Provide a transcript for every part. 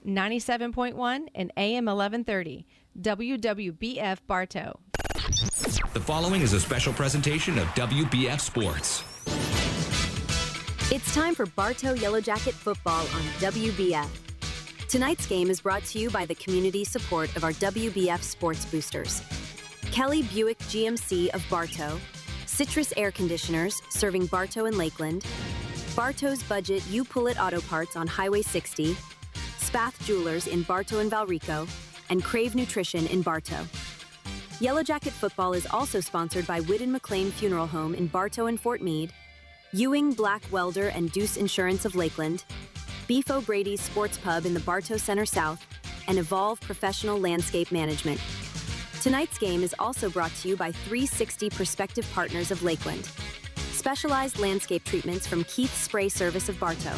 97.1 and AM 1130. WWBF Bartow. The following is a special presentation of WBF Sports. It's time for Bartow Yellow Jacket football on WBF. Tonight's game is brought to you by the community support of our WBF Sports Boosters. Kelly Buick GMC of Bartow, Citrus Air Conditioners serving Bartow and Lakeland, Bartow's Budget U-Pull-It Auto Parts on Highway 60, Spath Jewelers in Bartow and Valrico, and Crave Nutrition in Bartow. Yellow Jacket football is also sponsored by Whiddon McLean Funeral Home in Bartow and Fort Meade, Ewing Black Welder and Deuce Insurance of Lakeland, Beef O'Brady's Sports Pub in the Bartow Center South, and Evolve Professional Landscape Management. Tonight's game is also brought to you by 360 Prospective Partners of Lakeland, specialized landscape treatments from Keith's Spray Service of Bartow,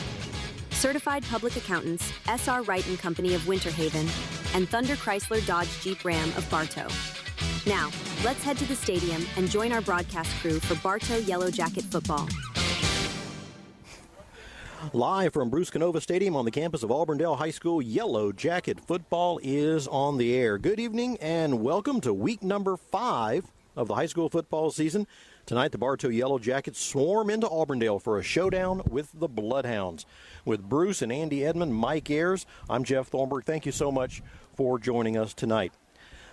certified public accountants S.R. Wright & Company of Winter Haven, and Thunder Chrysler Dodge Jeep Ram of Bartow. Now, let's head to the stadium and join our broadcast crew for Bartow Yellow Jacket football. Live from Bruce Canova Stadium on the campus of Auburndale High School, Yellow Jacket football is on the air. Good evening and welcome to week number 5 of the high school football season. Tonight, the Bartow Yellow Jackets swarm into Auburndale for a showdown with the Bloodhounds. With Bruce and Andy Edmond, Mike Ayers, I'm Jeff Thornburg. Thank you so much for joining us tonight.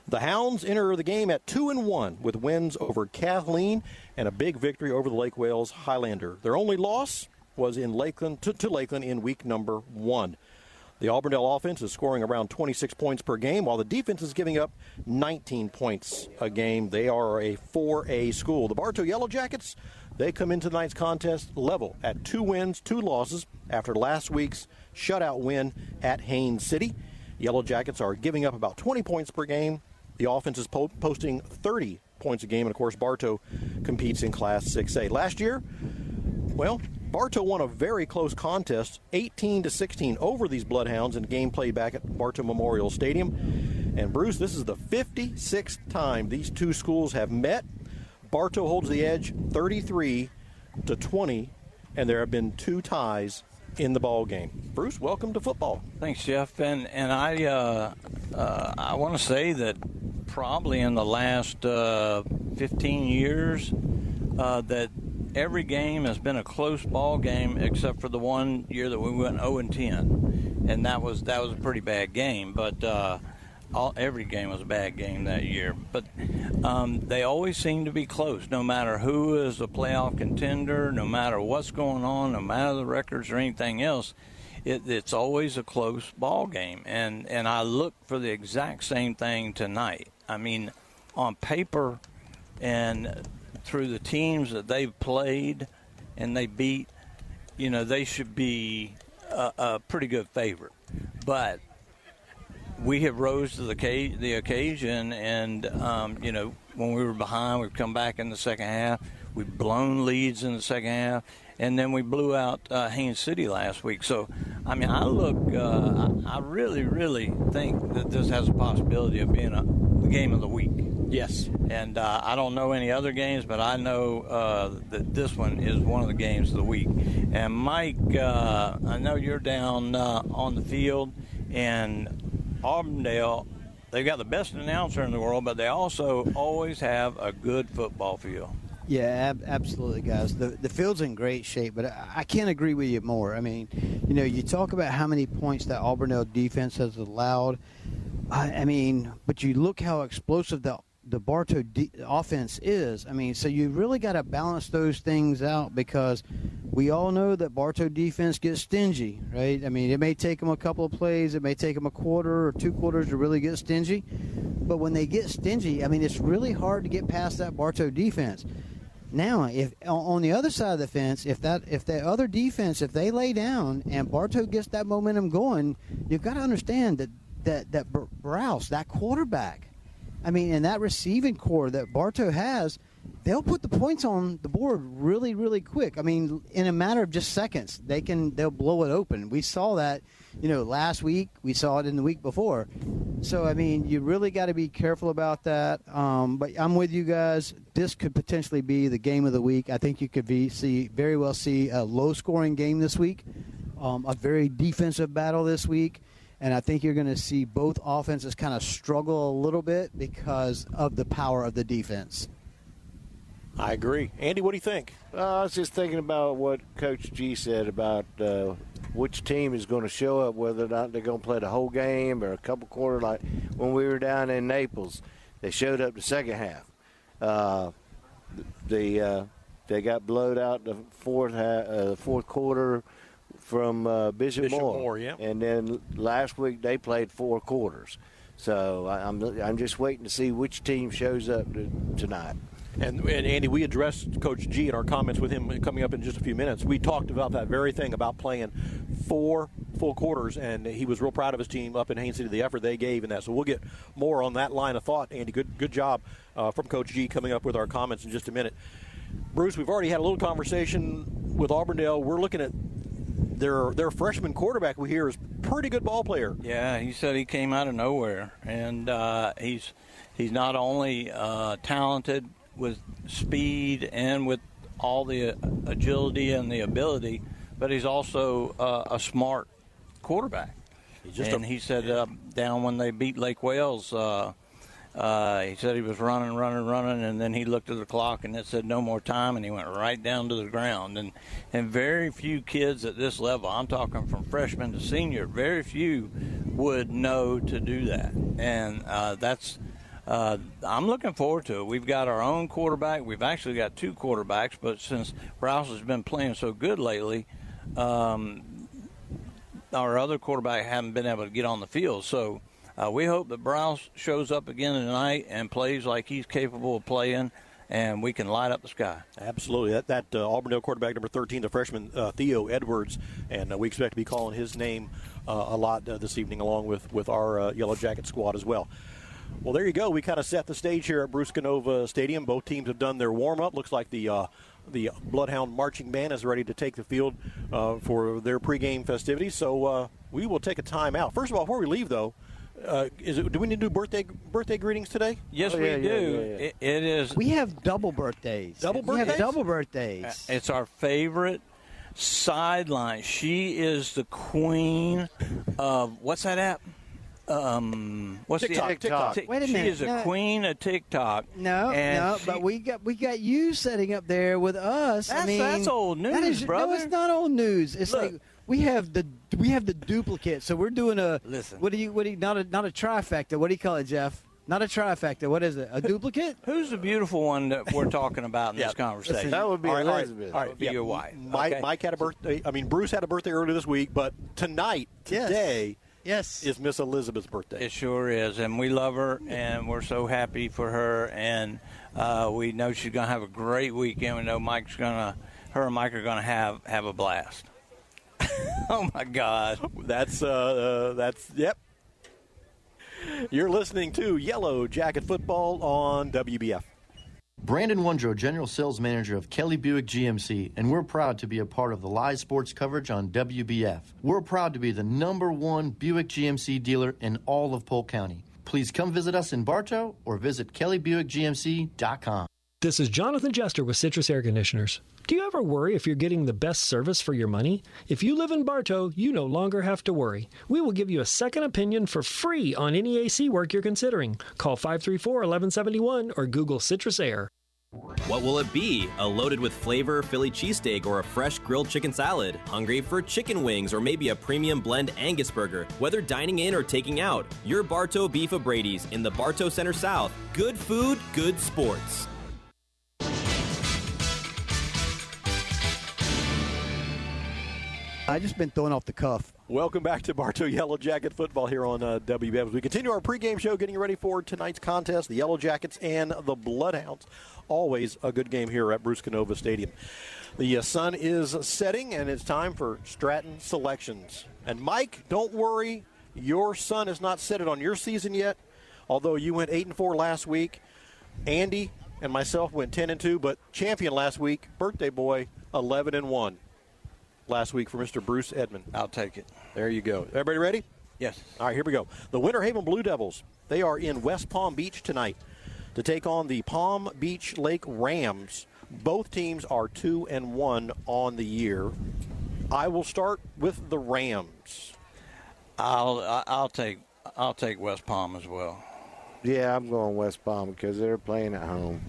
The Hounds enter the game at 2-1 with wins over Kathleen and a big victory over the Lake Wales Highlander. Their only loss was in Lakeland to Lakeland in week number 1. The Auburndale offense is scoring around 26 points per game, while the defense is giving up 19 points a game. They are a 4A school. The Bartow Yellow Jackets, they come into tonight's contest level at 2 wins, 2 losses after last week's shutout win at Haines City. Yellow Jackets are giving up about 20 points per game. The offense is posting 30 points a game, and of course Bartow competes in Class 6A. Last year, well, Bartow won a very close contest, 18-16 over these Bloodhounds in a game played back at Bartow Memorial Stadium. And Bruce, this is the 56th time these two schools have met. Bartow holds the edge 33-20, and there have been 2 ties in the ball game. Bruce, welcome to football. Thanks, Jeff. And I want to say that probably in the last 15 years that every game has been a close ball game except for the one year that we went 0-10, and that was a pretty bad game. But every game was a bad game that year. But they always seem to be close, no matter who is a playoff contender, no matter what's going on, no matter the records or anything else. It's always a close ball game, and I look for the exact same thing tonight. I mean, on paper and through the teams that they've played and they beat, you know, they should be a pretty good favorite. But we have rose to the occasion, and, you know, when we were behind, we've come back in the second half. We've blown leads in the second half, and then we blew out Haines City last week. So, I mean, I really, really think that this has a possibility of being the game of the week. Yes. And I don't know any other games, but I know that this one is one of the games of the week. And, Mike, I know you're down on the field, and Auburndale, they've got the best announcer in the world, but they also always have a good football field. Yeah, absolutely, guys. The field's in great shape, but I can't agree with you more. I mean, you know, you talk about how many points that Auburndale defense has allowed. I mean, but you look how explosive the Bartow offense is. I mean, so you really got to balance those things out, because we all know that Bartow defense gets stingy, right? I mean, it may take them a couple of plays. It may take them a quarter or 2 quarters to really get stingy. But when they get stingy, I mean, it's really hard to get past that Bartow defense. Now, if on the other side of the fence, if the other defense, if they lay down and Bartow gets that momentum going, you've got to understand that Browse, that quarterback, I mean, and that receiving core that Bartow has, they'll put the points on the board really, really quick. I mean, in a matter of just seconds, they'll blow it open. We saw that, you know, last week. We saw it in the week before. So, I mean, you really got to be careful about that. But I'm with you guys. This could potentially be the game of the week. I think you could very well see a low-scoring game this week, a very defensive battle this week. And I think you're going to see both offenses kind of struggle a little bit because of the power of the defense. I agree. Andy, what do you think? I was just thinking about what Coach G said about which team is going to show up, whether or not they're going to play the whole game or a couple quarters. Like when we were down in Naples, they showed up the second half. They got blowed out the fourth quarter from Bishop Moore. Yeah. And then last week they played 4 quarters. So I'm just waiting to see which team shows up tonight. And Andy, we addressed Coach G in our comments with him coming up in just a few minutes. We talked about that very thing, about playing 4 full quarters, and he was real proud of his team up in Haines City, the effort they gave in that. So we'll get more on that line of thought. Andy, good job from Coach G coming up with our comments in just a minute. Bruce, we've already had a little conversation with Auburndale. We're looking at their freshman quarterback we hear is a pretty good ball player. Yeah, he said he came out of nowhere, and he's not only talented with speed and with all the agility and the ability, but he's also a smart quarterback. He said down when they beat Lake Wales, he said he was running, and then he looked at the clock and it said no more time, and he went right down to the ground. And very few kids at this level, I'm talking from freshman to senior, very few would know to do that. And I'm looking forward to it. We've got our own quarterback. We've actually got 2 quarterbacks, but since Rouse has been playing so good lately, our other quarterback haven't been able to get on the field. So we hope that Browse shows up again tonight and plays like he's capable of playing, and we can light up the sky. Absolutely. That Auburndale quarterback, number 13, the freshman Theo Edwards, and we expect to be calling his name a lot this evening along with our Yellow Jacket squad as well. Well, there you go. We kind of set the stage here at Bruce Canova Stadium. Both teams have done their warm-up. Looks like the Bloodhound marching band is ready to take the field for their pregame festivities. So we will take a timeout. First of all, before we leave, though, do we need to do birthday greetings today? Yes, we do. Yeah. It is. We have double birthdays. We have double birthdays. It's our favorite sideline. She is the queen of, what's that app? What's TikTok. Wait a minute. She is a queen of TikTok. But we got you setting up there with us. That's old news, brother. No, it's not old news. It's like we have the duplicate. So we're doing a listen. What do you not a trifecta? What do you call it, Jeff? Not a trifecta. What is it? A duplicate? Who's the beautiful one that we're talking about in this conversation? That would be Elizabeth. All right, be your wife. Mike had a birthday. Bruce had a birthday earlier this week, but today. Yes. Is Miss Elizabeth's birthday. It sure is, and we love her, and we're so happy for her, and we know she's going to have a great weekend. We know her and Mike are going to have a blast. Oh, my God. That's yep. You're listening to Yellow Jacket Football on WBF. Brandon Wondrow, General Sales Manager of Kelly Buick GMC, and we're proud to be a part of the live sports coverage on WBF. We're proud to be the #1 Buick GMC dealer in all of Polk County. Please come visit us in Bartow or visit kellybuickgmc.com. This is Jonathan Jester with Citrus Air Conditioners. Do you ever worry if you're getting the best service for your money? If you live in Bartow, you no longer have to worry. We will give you a second opinion for free on any AC work you're considering. Call 534-1171 or Google Citrus Air. What will it be? A loaded with flavor Philly cheesesteak or a fresh grilled chicken salad? Hungry for chicken wings or maybe a premium blend Angus burger? Whether dining in or taking out, your Bartow Beef O'Brady's in the Bartow Center South. Good food, good sports. I just been throwing off the cuff. Welcome back to Bartow Yellow Jacket Football here on WBF. As we continue our pregame show, getting ready for tonight's contest, the Yellow Jackets and the Bloodhounds. Always a good game here at Bruce Canova Stadium. The sun is setting, and it's time for Stratton selections. And Mike, don't worry, your sun is not set it on your season yet, although you went 8-4 last week. Andy and myself went 10-2, but champion last week, birthday boy, 11-1. Last week for Mr. Bruce Edmond. I'll take it. There you go. Everybody ready? Yes. All right, here we go. The Winter Haven Blue Devils, they are in West Palm Beach tonight to take on the Palm Beach Lake Rams. Both teams are 2-1 on the year. I will start with the Rams. I'll take West Palm as well. Yeah, I'm going West Palm because they're playing at home.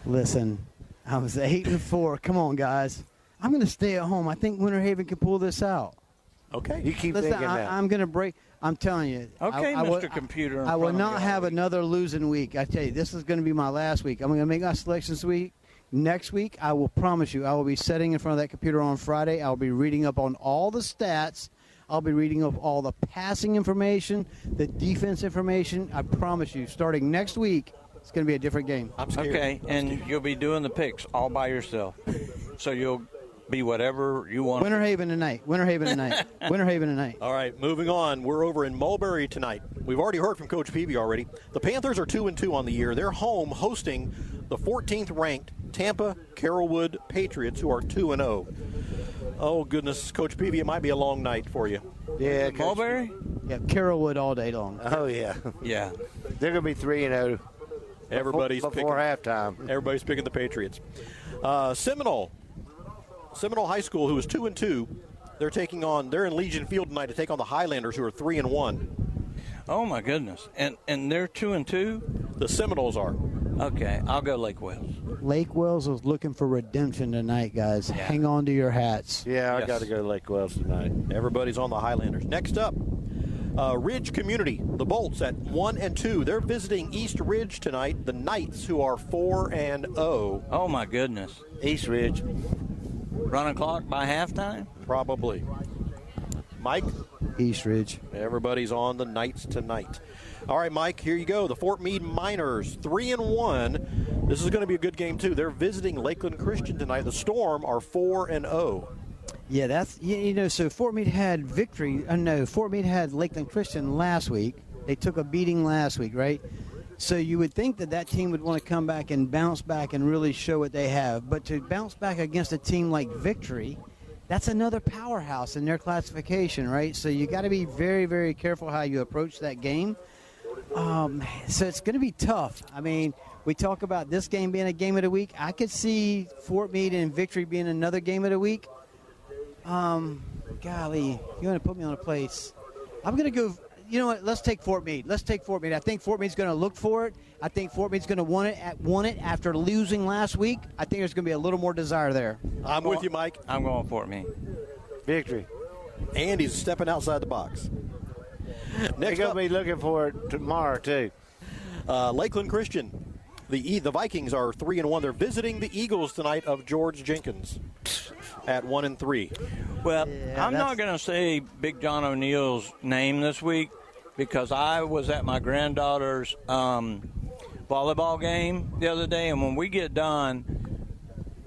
Listen, I was 8-4. Come on, guys. I'm going to stay at home. I think Winter Haven can pull this out. Okay. You keep Listen, thinking that. I'm going to break. I'm telling you. Okay, Mr. Computer. I will not have another losing week. I tell you, this is going to be my last week. I'm going to make my selections week. Next week, I will promise you, I will be sitting in front of that computer on Friday. I'll be reading up on all the stats. I'll be reading up all the passing information, the defense information. I promise you, starting next week, it's going to be a different game. I'm scared. Okay, and you'll be doing the picks all by yourself. So you'll be whatever you want. Winter Haven tonight. Winter Haven tonight. Winter Haven tonight. All right, moving on. We're over in Mulberry tonight. We've already heard from Coach Peavy already. The Panthers are 2-2 on the year. They're home hosting the 14th ranked Tampa Carrollwood Patriots, who are 2-0. Oh, goodness, Coach Peavy, it might be a long night for you. Yeah, Mulberry? Yeah, Carrollwood all day long. Oh, yeah. Yeah. They're going to be 3-0 Everybody's before halftime. Everybody's picking the Patriots. Seminole High School, who is 2-2, they're in Legion Field tonight to take on the Highlanders, who are 3-1. Oh my goodness! And they're 2-2. The Seminoles are. Okay, I'll go Lake Wells. Lake Wells is looking for redemption tonight, guys. Yeah. Hang on to your hats. Yeah, Yes. I got to go to Lake Wells tonight. Everybody's on the Highlanders. Next up, Ridge Community, the Bolts at 1-2. They're visiting East Ridge tonight. The Knights, who are 4-0. Oh my goodness! East Ridge. Running clock by halftime? Probably. Mike? East Ridge. Everybody's on the Knights tonight. All right, Mike, here you go. The Fort Meade Miners, 3-1. This is going to be a good game, too. They're visiting Lakeland Christian tonight. The Storm are 4-0. Yeah, that's, so Fort Meade had Fort Meade had Lakeland Christian last week. They took a beating last week, right? So you would think that team would want to come back and bounce back and really show what they have. But to bounce back against a team like Victory, that's another powerhouse in their classification, right? So you got to be very, very careful how you approach that game. So it's going to be tough. I mean, we talk about this game being a game of the week. I could see Fort Meade and Victory being another game of the week. Golly, you want to put me on a place. I'm going to go, you know what, let's take Fort Meade. I think Fort Meade's going to look for it. I think Fort Meade's going to want it after losing last week. I think there's going to be a little more desire there. I'm with you, Mike. I'm going Fort Meade. Victory. Andy's stepping outside the box. They're going to be looking for it tomorrow, too. Lakeland Christian. The Vikings are 3-1. They're visiting the Eagles tonight of George Jenkins at 1-3. Well, I'm not going to say Big John O'Neill's name this week because I was at my granddaughter's volleyball game the other day, and when we get done,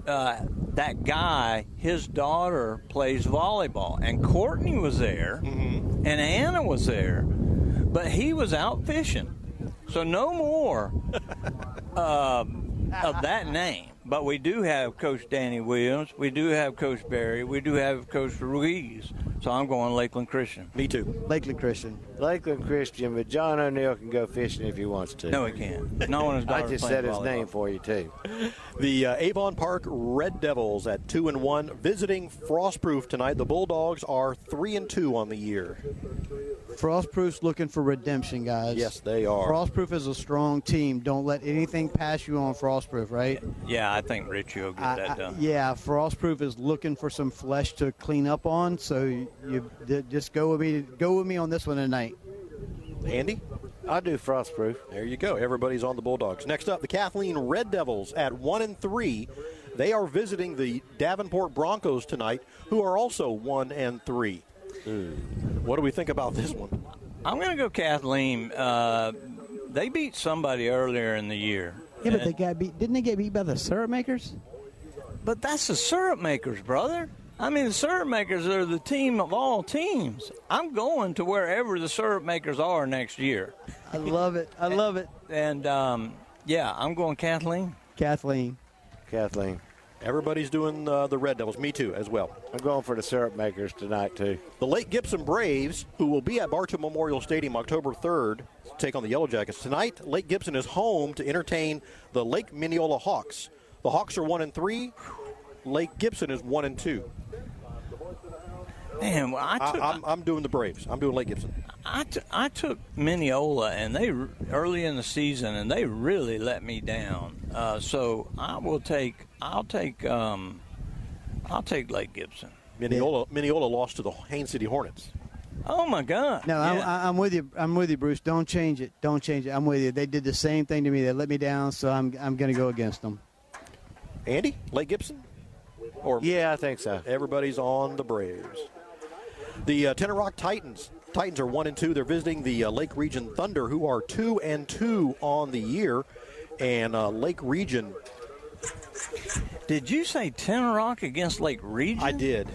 that guy, his daughter plays volleyball, and Courtney was there, and Anna was there, but he was out fishing. So no more of that name. But we do have Coach Danny Williams. We do have Coach Barry. We do have Coach Ruiz. So I'm going Lakeland Christian. Me too. Lakeland Christian. Lakeland Christian, but John O'Neill can go fishing if he wants to. No, he can't. No one is. I just said his name for you, too. The Avon Park Red Devils at 2-1, visiting Frostproof tonight. The Bulldogs are 3-2 on the year. Frostproof's looking for redemption, guys. Yes, they are. Frostproof is a strong team. Don't let anything pass you on Frostproof, right? Yeah, I think Richie will get that done. Yeah, Frostproof is looking for some flesh to clean up on, so you just go with me. Go with me on this one tonight. Andy? I'll do Frostproof. There you go. Everybody's on the Bulldogs. Next up, the Kathleen Red Devils at 1-3. They are visiting the Davenport Broncos tonight, who are also 1-3. What do we think about this one? I'm going to go Kathleen. They beat somebody earlier in the year. Yeah, but they got beat. Didn't they get beat by the syrup makers? But that's the syrup makers, brother. I mean, the syrup makers are the team of all teams. I'm going to wherever the syrup makers are next year. I love it. I love it. And, yeah, I'm going Kathleen. Kathleen. Everybody's doing the Red Devils. Me too, as well. I'm going for the syrup makers tonight, too. The Lake Gibson Braves, who will be at Bartow Memorial Stadium October 3rd, to take on the Yellow Jackets. Tonight, Lake Gibson is home to entertain the Lake Mineola Hawks. The Hawks are 1-3. Lake Gibson is 1-2. Man, well, I'm doing the Braves. I'm doing Lake Gibson. I took Mineola and they early in the season, and they really let me down. So I'll take Lake Gibson. Mineola lost to the Haines City Hornets. Oh my God! No, yeah. I'm with you. I'm with you, Bruce. Don't change it. Don't change it. I'm with you. They did the same thing to me. They let me down, so I'm going to go against them. Andy, Lake Gibson? Or yeah, I think so. Everybody's on the Braves. The Tenor Rock Titans. Titans are 1-2. They're visiting the Lake Region Thunder, who are 2-2 on the year. And Lake Region. Did you say Tenor Rock against Lake Region? I did.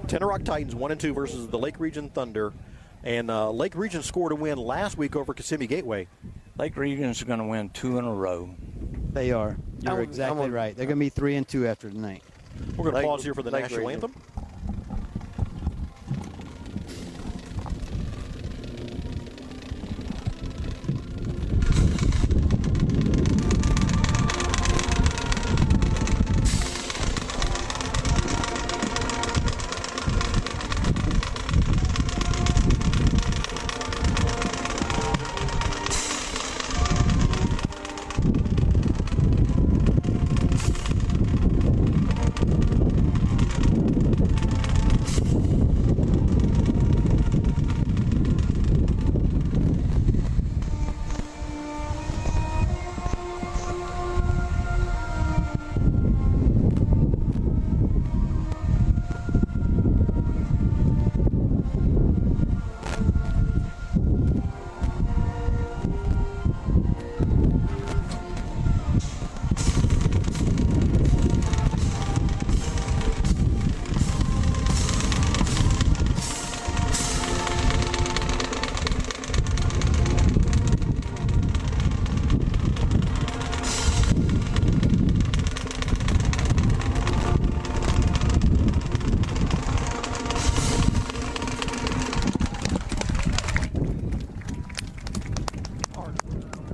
Tenor Rock Titans 1-2 versus the Lake Region Thunder. And Lake Region scored a win last week over Kissimmee Gateway. Lake Region's going to win 2 in a row. They are. You're exactly right. They're going to be 3-2 after tonight. We're going to pause here for the national anthem.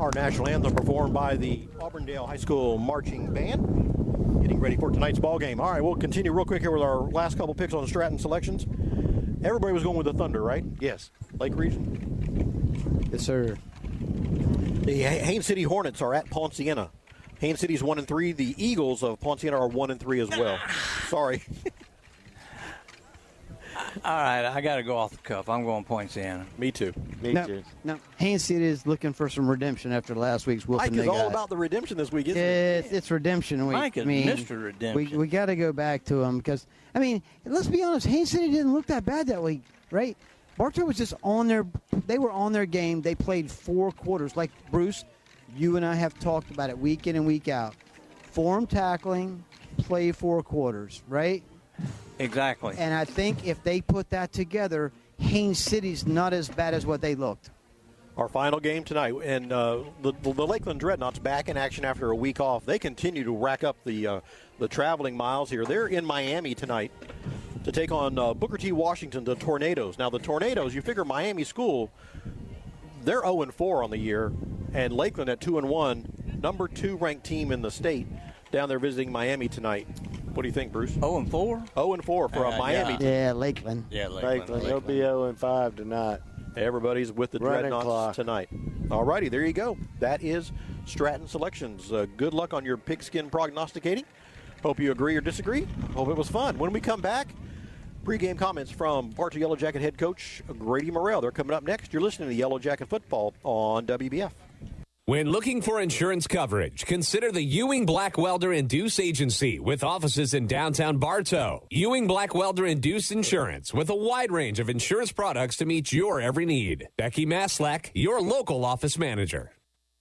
Our national anthem performed by the Auburndale High School Marching Band. Getting ready for tonight's ball game. All right, we'll continue real quick here with our last couple picks on Stratton selections. Everybody was going with the Thunder, right? Yes. Lake Region? Yes, sir. The Haines City Hornets are at Ponciana. Haines City's 1-3. The Eagles of Ponciana are 1-3 as well. Sorry. All right, I got to go off the cuff. I'm going Poinciana. Me too. Me too. No, Haines City is looking for some redemption after last week's whooping. Mike is all about the redemption this week, isn't it? It's redemption week. Mike is Mr. Redemption. We got to go back to him because, I mean, let's be honest, Haines City didn't look that bad that week, right? Bartow was just they were on their game. They played 4 quarters. Like, Bruce, you and I have talked about it week in and week out. Form tackling, play 4 quarters, right? Exactly. And I think if they put that together, Haines City's not as bad as what they looked. Our final game tonight, and the Lakeland Dreadnoughts back in action after a week off. They continue to rack up the traveling miles here. They're in Miami tonight to take on Booker T. Washington, the Tornadoes. Now, the Tornadoes, you figure Miami School, they're 0-4 on the year, and Lakeland at 2-1, number 2 ranked team in the state, down there visiting Miami tonight. What do you think, Bruce? 0-4? 0-4 for Miami. Yeah, Lakeland. Yeah, Lakeland. They'll be 0-5 tonight. Everybody's with the Dreadnoughts tonight. All righty, there you go. That is Stratton Selections. Good luck on your pigskin prognosticating. Hope you agree or disagree. Hope it was fun. When we come back, pregame comments from Bartow Yellow Jacket head coach Grady Morrell. They're coming up next. You're listening to Yellow Jacket Football on WBF. When looking for insurance coverage, consider the Ewing Black Welder and Deuce Agency with offices in downtown Bartow. Ewing Black Welder and Deuce Insurance with a wide range of insurance products to meet your every need. Becky Maslak, your local office manager.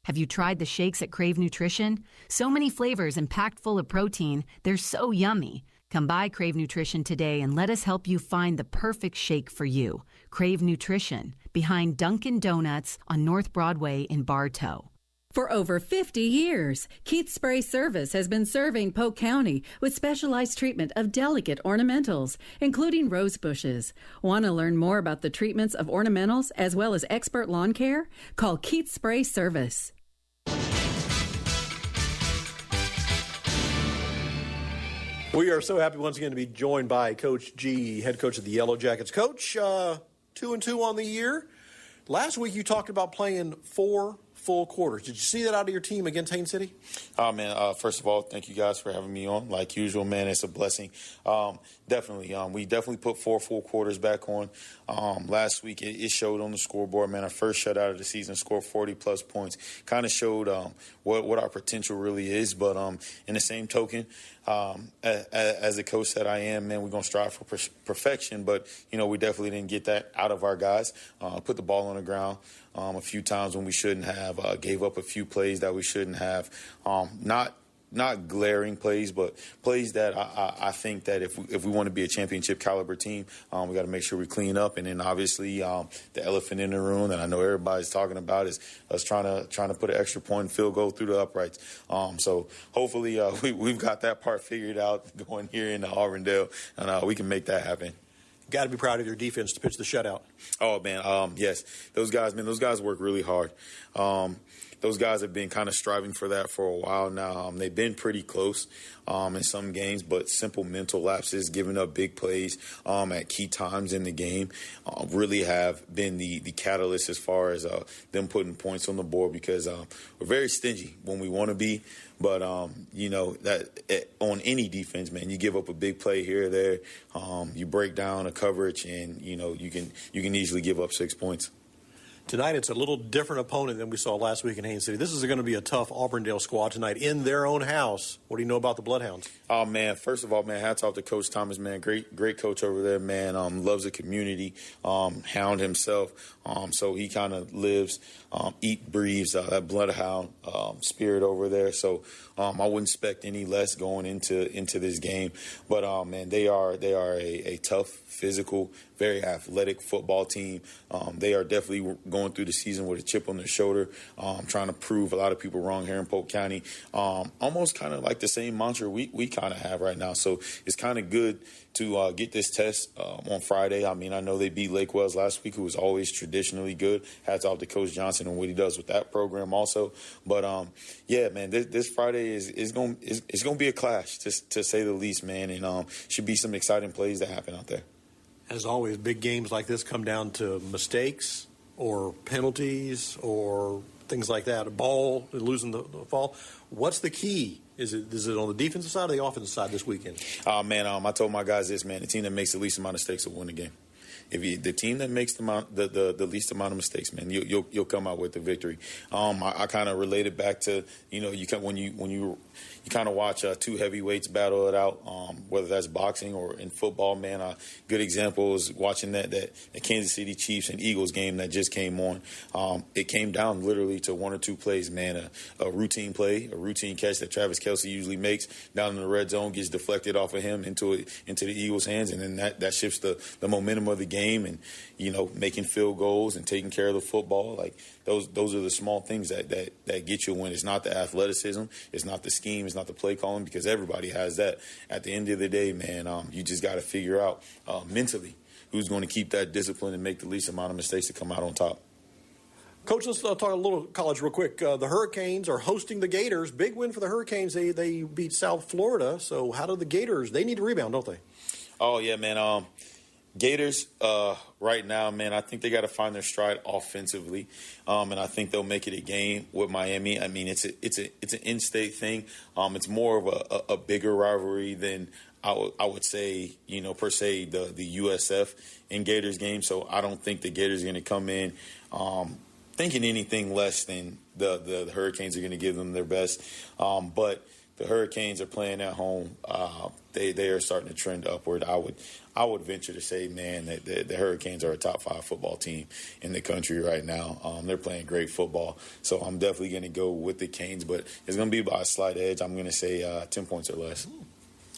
Have you tried the shakes at Crave Nutrition? So many flavors and packed full of protein, they're so yummy. Come by Crave Nutrition today and let us help you find the perfect shake for you. Crave Nutrition, behind Dunkin' Donuts on North Broadway in Bartow. For over 50 years, Keith's Spray Service has been serving Polk County with specialized treatment of delicate ornamentals, including rose bushes. Want to learn more about the treatments of ornamentals as well as expert lawn care? Call Keith's Spray Service. We are so happy once again to be joined by Coach G, head coach of the Yellow Jackets. Coach, 2-2 on the year. Last week you talked about playing 4 full quarters. Did you see that out of your team against Haines City? First of all, thank you guys for having me on. Like usual, man, it's a blessing. Definitely. We definitely put 4 full quarters back on. Last week, it showed on the scoreboard, man. Our first shutout of the season, scored 40-plus points. Kind of showed what our potential really is. But in the same token, as the coach that I am, man, we're going to strive for perfection. But, we definitely didn't get that out of our guys. Put the ball on the ground a few times when we shouldn't have. Gave up a few plays that we shouldn't have. Not glaring plays, but plays that I think that if we want to be a championship caliber team, we got to make sure we clean up. And then obviously the elephant in the room that I know everybody's talking about is us trying to put an extra point field goal through the uprights. So hopefully we've got that part figured out going here in Auburndale, and we can make that happen. Got to be proud of your defense to pitch the shutout. Oh man, yes, those guys work really hard. Those guys have been kind of striving for that for a while now. They've been pretty close in some games, but simple mental lapses, giving up big plays at key times in the game really have been the catalyst as far as them putting points on the board, because we're very stingy when we want to be. But, that on any defense, man, you give up a big play here or there, you break down a coverage, and, you can easily give up 6 points. Tonight, it's a little different opponent than we saw last week in Haines City. This is going to be a tough Auburndale squad tonight in their own house. What do you know about the Bloodhounds? Oh, man, first of all, man, hats off to Coach Thomas, man. Great coach over there, man. Loves the community, hound himself. So he kind of lives, breathes that Bloodhound spirit over there. So I wouldn't expect any less going into this game. But, man, they are a tough, physical, very athletic football team. They are definitely going through the season with a chip on their shoulder, trying to prove a lot of people wrong here in Polk County. Almost kind of like the same mantra we kind of have right now. So it's kind of good to get this test on Friday. I mean, I know they beat Lake Wells last week, who was always traditionally good. Hats off to Coach Johnson and what he does with that program also. But, yeah, man, this Friday is going to be a clash, to say the least, man, and should be some exciting plays that happen out there. As always, big games like this come down to mistakes or penalties or things like that. A ball, losing the fall. What's the key? Is it on the defensive side or the offensive side this weekend? Man, I told my guys this, man. The team that makes the least amount of mistakes will win the game. The team that makes the least amount of mistakes, man, you'll come out with the victory. I kind of relate it back to when you kind of watch 2 heavyweights battle it out, whether that's boxing or in football, man. A good example is watching that Kansas City Chiefs and Eagles game that just came on. It came down literally to 1 or 2 plays, man. A routine play, a routine catch that Travis Kelce usually makes down in the red zone gets deflected off of him into the Eagles' hands, and then that shifts the momentum of the game, and making field goals and taking care of the football. Like those are the small things that get you a win. It's not the athleticism, it's not the scheme, it's not the play calling, because everybody has that. At the end of the day, man, you just got to figure out mentally who's going to keep that discipline and make the least amount of mistakes to come out on top. Coach, let's talk a little college real quick. The Hurricanes are hosting the Gators. Big win for the Hurricanes. They beat South Florida. So how do the Gators? They need to rebound, don't they? Oh yeah, man. Gators, right now, man, I think they got to find their stride offensively, and I think they'll make it a game with Miami. I mean, it's an in-state thing. It's more of a bigger rivalry than I would say, per se, the USF in Gators game. So I don't think the Gators are going to come in thinking anything less than the Hurricanes are going to give them their best. But the Hurricanes are playing at home. They are starting to trend upward. I would venture to say, man, that the Hurricanes are a top 5 football team in the country right now. They're playing great football. So I'm definitely going to go with the Canes, but it's going to be by a slight edge. I'm going to say 10 points or less.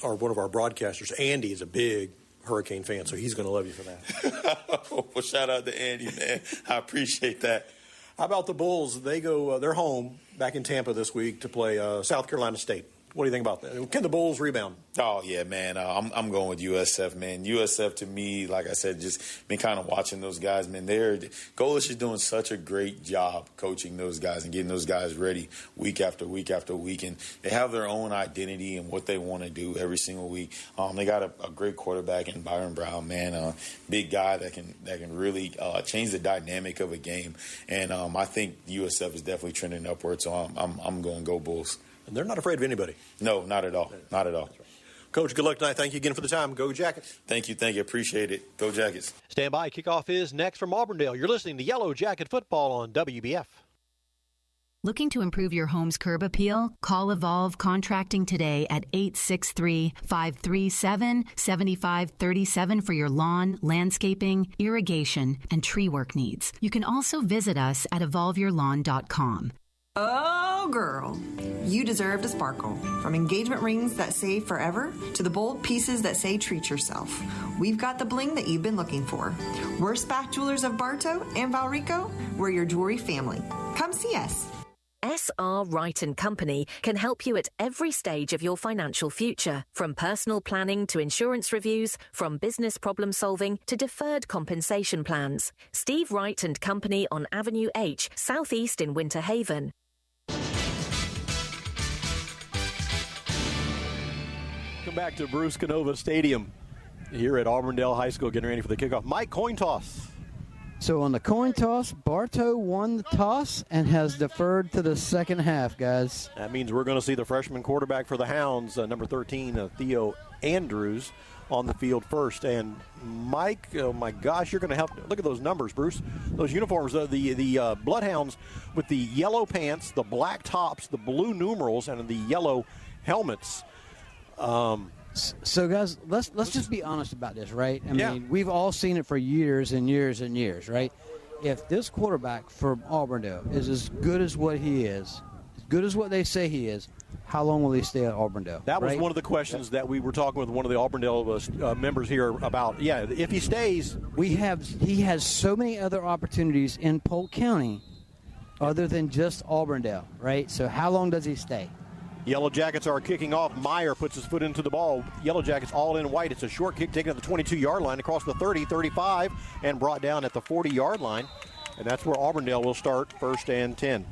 Or one of our broadcasters, Andy, is a big Hurricane fan, so he's going to love you for that. Well, shout out to Andy, man. I appreciate that. How about the Bulls? They go, they're home back in Tampa this week to play South Carolina State. What do you think about that? Can the Bulls rebound? Oh, yeah, man. I'm going with USF, man. USF, to me, like I said, just been kind of watching those guys, man. Golish is doing such a great job coaching those guys and getting those guys ready week after week after week. And they have their own identity and what they want to do every single week. They got a great quarterback in Byron Brown, man. Big guy that can really change the dynamic of a game. And I think USF is definitely trending upwards, so I'm going to go Bulls. And they're not afraid of anybody. No, not at all. Not at all. Right. Coach, good luck tonight. Thank you again for the time. Go Jackets. Thank you. Appreciate it. Go Jackets. Stand by. Kickoff is next from Auburndale. You're listening to Yellow Jacket Football on WBF. Looking to improve your home's curb appeal? Call Evolve Contracting today at 863-537-7537 for your lawn, landscaping, irrigation, and tree work needs. You can also visit us at evolveyourlawn.com. Oh, girl, you deserve a sparkle. From engagement rings that say forever to the bold pieces that say treat yourself. We've got the bling that you've been looking for. We're Spath Jewelers of Bartow and Valrico. We're your jewelry family. Come see us. SR Wright & Company can help you at every stage of your financial future, from personal planning to insurance reviews, from business problem solving to deferred compensation plans. Steve Wright & Company on Avenue H, Southeast in Winter Haven. Come back to Bruce Canova Stadium here at Auburndale High School, getting ready for the kickoff. Mike, coin toss. So on the coin toss, Bartow won the toss and has deferred to the second half, guys. That means we're going to see the freshman quarterback for the Hounds, number 13, Theo Andrews, on the field first. And Mike, oh my gosh, you're going to have to look at those numbers, Bruce. Those uniforms, the Bloodhounds with the yellow pants, the black tops, the blue numerals, and the yellow helmets. So, guys, let's just be honest about this, right? I mean, we've all seen it for years and years and years, right? If this quarterback from Auburndale is as good as what he is, as good as what they say he is, how long will he stay at Auburndale? That was one of the questions that we were talking with one of the Auburndale members here about. Yeah, if he stays. He has so many other opportunities in Polk County other than just Auburndale, right? So how long does he stay? Yellow Jackets are kicking off. Meyer puts his foot into the ball. Yellow Jackets all in white. It's a short kick taken at the 22-yard line across the 30, 35, and brought down at the 40-yard line. And that's where Auburndale will start, 1st and 10.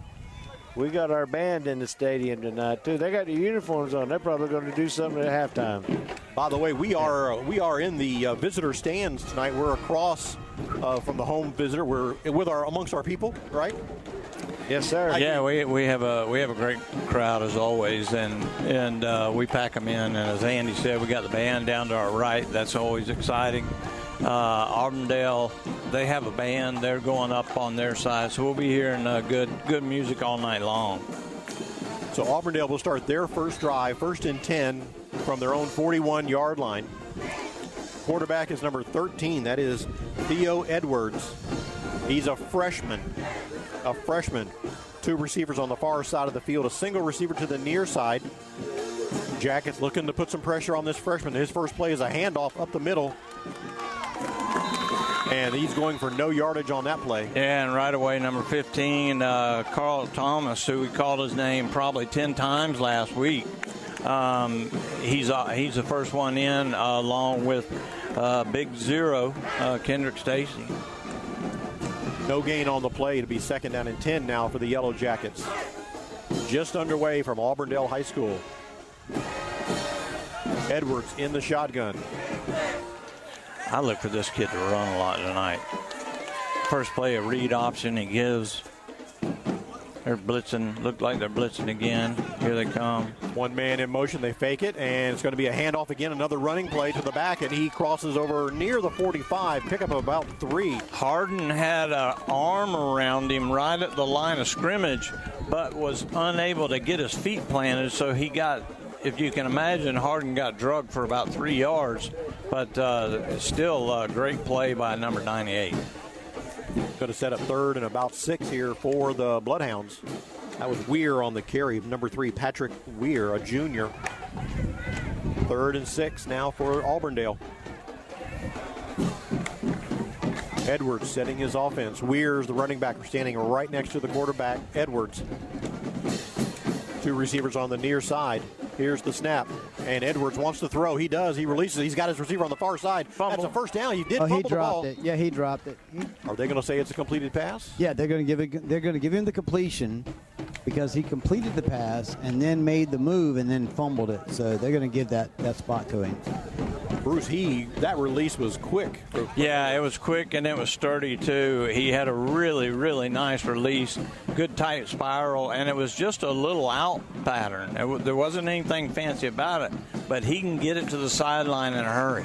We got our band in the stadium tonight, too. They got the uniforms on. They're probably going to do something at halftime. By the way, we are in the visitor stands tonight. We're across from the home visitor. We're amongst our people, right? Yes, sir. Yeah, we have a great crowd as always, and we pack them in. And as Andy said, we got the band down to our right. That's always exciting. Auburndale, they have a band. They're going up on their side, so we'll be hearing good music all night long. So Auburndale will start their first drive, 1st and 10 from their own 41-yard line. Quarterback is number 13. That is Theo Edwards. He's a freshman. Two receivers on the far side of the field, a single receiver to the near side. Jackets looking to put some pressure on this freshman. His first play is a handoff up the middle. And he's going for no yardage on that play. Yeah, and right away, number 15, Carl Thomas, who we called his name probably 10 times last week. He's the first one in, along with Big Zero, Kendrick Stacy. No gain on the play to be 2nd down and 10 now for the Yellow Jackets. Just underway from Auburndale High School. Edwards in the shotgun. I look for this kid to run a lot tonight. First play, a read option he gives. They're blitzing. Look like they're blitzing again. Here they come. One man in motion. They fake it, and it's going to be a handoff again. Another running play to the back, and he crosses over near the 45. Pick up about 3. Harden had an arm around him right at the line of scrimmage, but was unable to get his feet planted, so he got, if you can imagine, Harden got drugged for about 3 yards, but still a great play by number 98. Going to set up 3rd and about 6 here for the Bloodhounds. That was Weir on the carry. Number 3, Patrick Weir, a junior. 3rd and 6 now for Auburndale. Edwards setting his offense. Weir's the running back, standing right next to the quarterback, Edwards. 2 receivers on the near side. Here's the snap. And Edwards wants to throw. He does. He releases it. He's got his receiver on the far side. Fumble. That's a first down. He did fumble the ball. He dropped it. Yeah, he dropped it. Are they going to say it's a completed pass? Yeah, they're going to give him the completion because he completed the pass and then made the move and then fumbled it. So they're going to give that spot to him. Bruce, that release was quick. Yeah, it was quick and it was sturdy too. He had a really, really nice release, good tight spiral, and it was just a little out pattern. There wasn't anything fancy about it, but he can get it to the sideline in a hurry.